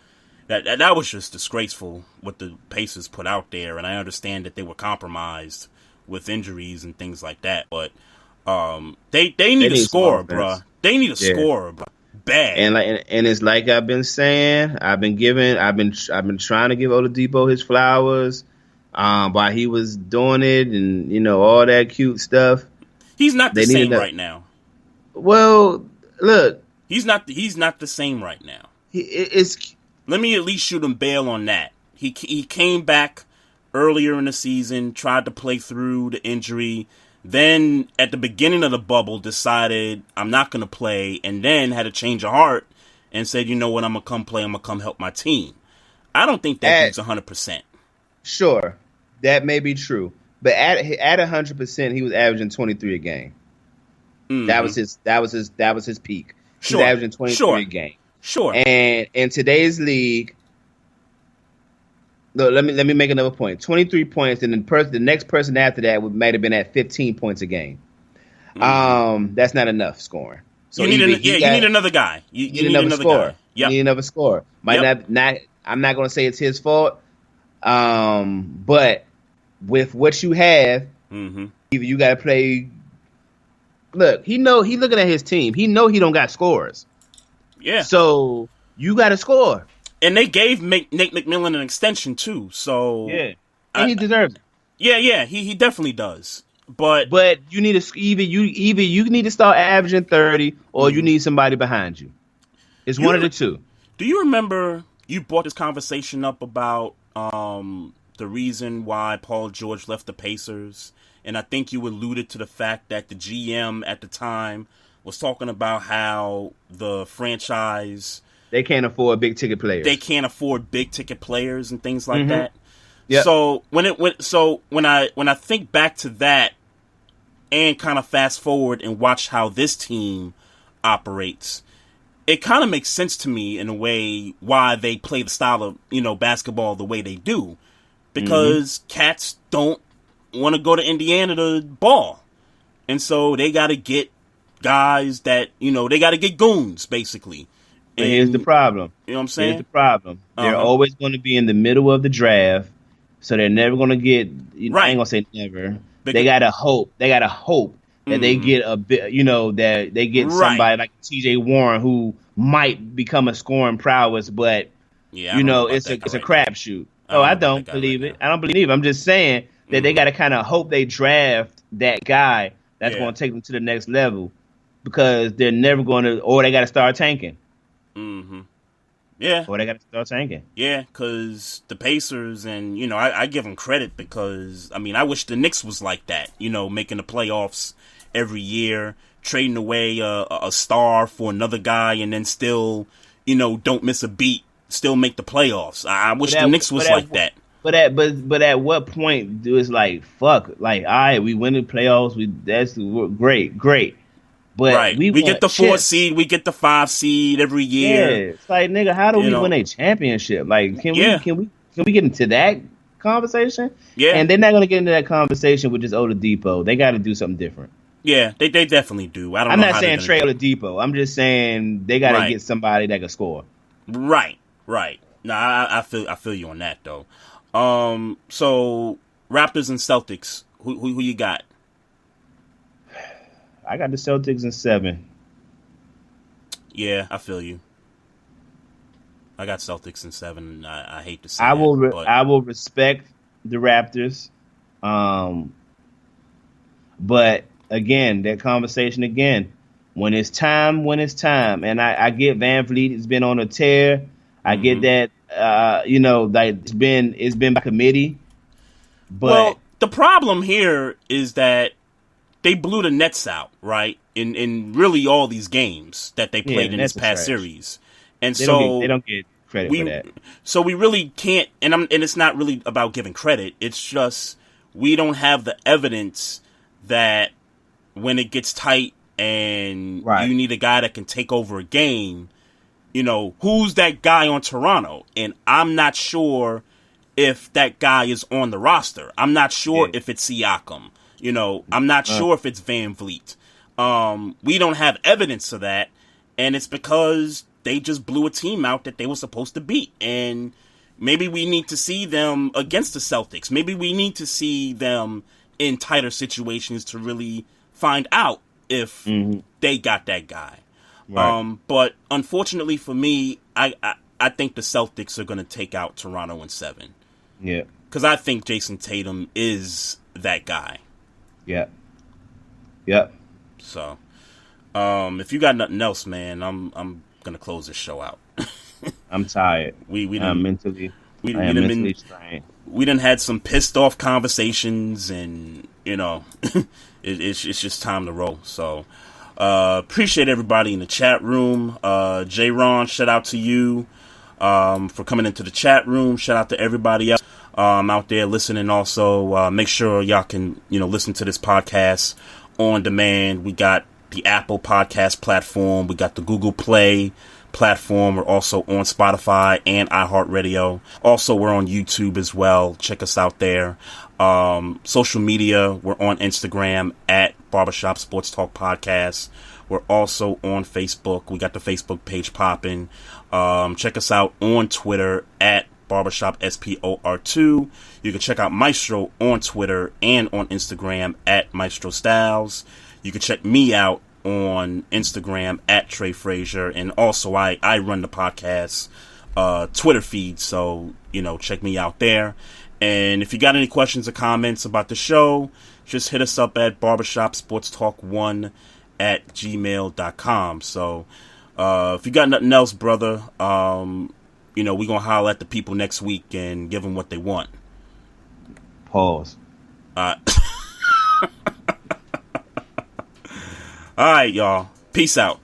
That was just disgraceful what the Pacers put out there, and I understand that they were compromised with injuries and things like that, but they need a scorer, bruh. They need a scorer, bruh. Bad. And it's like I've been saying, I've been trying to give Oladipo his flowers, while he was doing it, and all that cute stuff. He's not the same right now. Well, look, he's not the same right now. Let me at least shoot him bail on that. He came back earlier in the season, tried to play through the injury, then at the beginning of the bubble decided I'm not going to play, and then had a change of heart and said, you know what, I'm going to come play, I'm going to come help my team. I don't think that dude's 100%. Sure, that may be true. But at 100%, he was averaging 23 a game. Mm-hmm. That was his peak. He was averaging 23 a game. Sure. And in today's league, look, let me make another point. 23 points, and the next person after that might have been at 15 points a game. Mm-hmm. That's not enough scoring. So you need another guy. You need another scorer. Yep. You need another scorer. Not. I'm not going to say it's his fault. But with what you have, mm-hmm. either you got to play. Look, he's looking at his team. He don't got scorers. Yeah. So you got to score. And they gave Nate McMillan an extension too. So yeah, and he deserves it. Yeah, he definitely does. But you need either you need to start averaging 30, or you need somebody behind you. It's one of the two. Do you remember you brought this conversation up about the reason why Paul George left the Pacers? And I think you alluded to the fact that the GM at the time was talking about how the franchise, they can't afford big ticket players. They can't afford big ticket players and things like mm-hmm. that. Yep. So when I think back to that and kind of fast forward and watch how this team operates, it kind of makes sense to me in a way why they play the style of basketball the way they do, because mm-hmm. cats don't want to go to Indiana to ball, and so they got to get guys that they got to get goons basically. And here's the problem. You know what I'm saying? Here's the problem. They're always going to be in the middle of the draft, so they're never going to get. Right. I ain't gonna say never. They gotta hope. They gotta hope that they get a bit. That they get somebody like T.J. Warren who might become a scoring prowess, but it's a crapshoot. I don't believe it. I don't believe it. I'm just saying that they got to kind of hope they draft that guy that's going to take them to the next level, because they're never going to, or they got to start tanking. Mm-hmm. Yeah. Or they got to start tanking. Yeah, because the Pacers, and, I give them credit because, I wish the Knicks was like that, making the playoffs every year, trading away a star for another guy, and then still, don't miss a beat, still make the playoffs. I wish the Knicks was like that. But at what point do it's like, fuck, like, all right, we win the playoffs, that's great. But right. we get the 4 seed, we get the 5 seed every year. Yeah, it's like, nigga, how do we win a championship? Like, can we get into that conversation? Yeah. And they're not gonna get into that conversation with just Oladipo. They got to do something different. Yeah, they definitely do. I'm not saying Trey Oladipo. I'm just saying they got to get somebody that can score. Right. No, I feel you on that though. So Raptors and Celtics, who you got? I got the Celtics in 7. Yeah, I feel you. I got Celtics in 7. I hate to say I will respect the Raptors, but again, that conversation again. When it's time, and I get Van Vliet has been on a tear. I get that, like it's been by committee. But the problem here is that they blew the Nets out, right? In really all these games that they played in this past series, and they don't get credit for that. So we really can't, and it's not really about giving credit. It's just we don't have the evidence that when it gets tight and you need a guy that can take over a game, who's that guy on Toronto? And I'm not sure if that guy is on the roster. I'm not sure if it's Siakam. I'm not sure if it's Van Vliet. We don't have evidence of that, and it's because they just blew a team out that they were supposed to beat. And maybe we need to see them against the Celtics. Maybe we need to see them in tighter situations to really find out if they got that guy. Right. But unfortunately for me, I think the Celtics are going to take out Toronto in 7. Yeah. Because I think Jason Tatum is that guy. Yeah. Yep. So, if you got nothing else, man, I'm gonna close this show out. I'm tired. I'm mentally strained. We done had some pissed off conversations, and it's just time to roll. So, appreciate everybody in the chat room. J-Ron, shout out to you for coming into the chat room. Shout out to everybody else out there listening. Also, make sure y'all can listen to this podcast on demand. We got the Apple Podcast platform. We got the Google Play platform. We're also on Spotify and iHeartRadio. Also, we're on YouTube as well. Check us out there. Social media, we're on Instagram at Barbershop Sports Talk Podcast. We're also on Facebook. We got the Facebook page popping. Check us out on Twitter at Barbershop SPOR2. You can check out Maestro on Twitter and on Instagram at Maestro Styles. You can check me out on Instagram at Trey Fraser. And also I run the podcast Twitter feed, so check me out there. And if you got any questions or comments about the show, just hit us up at barbershopsportstalk1@gmail.com. So if you got nothing else, brother, we're going to holler at the people next week and give them what they want. Pause. All right, y'all. Peace out.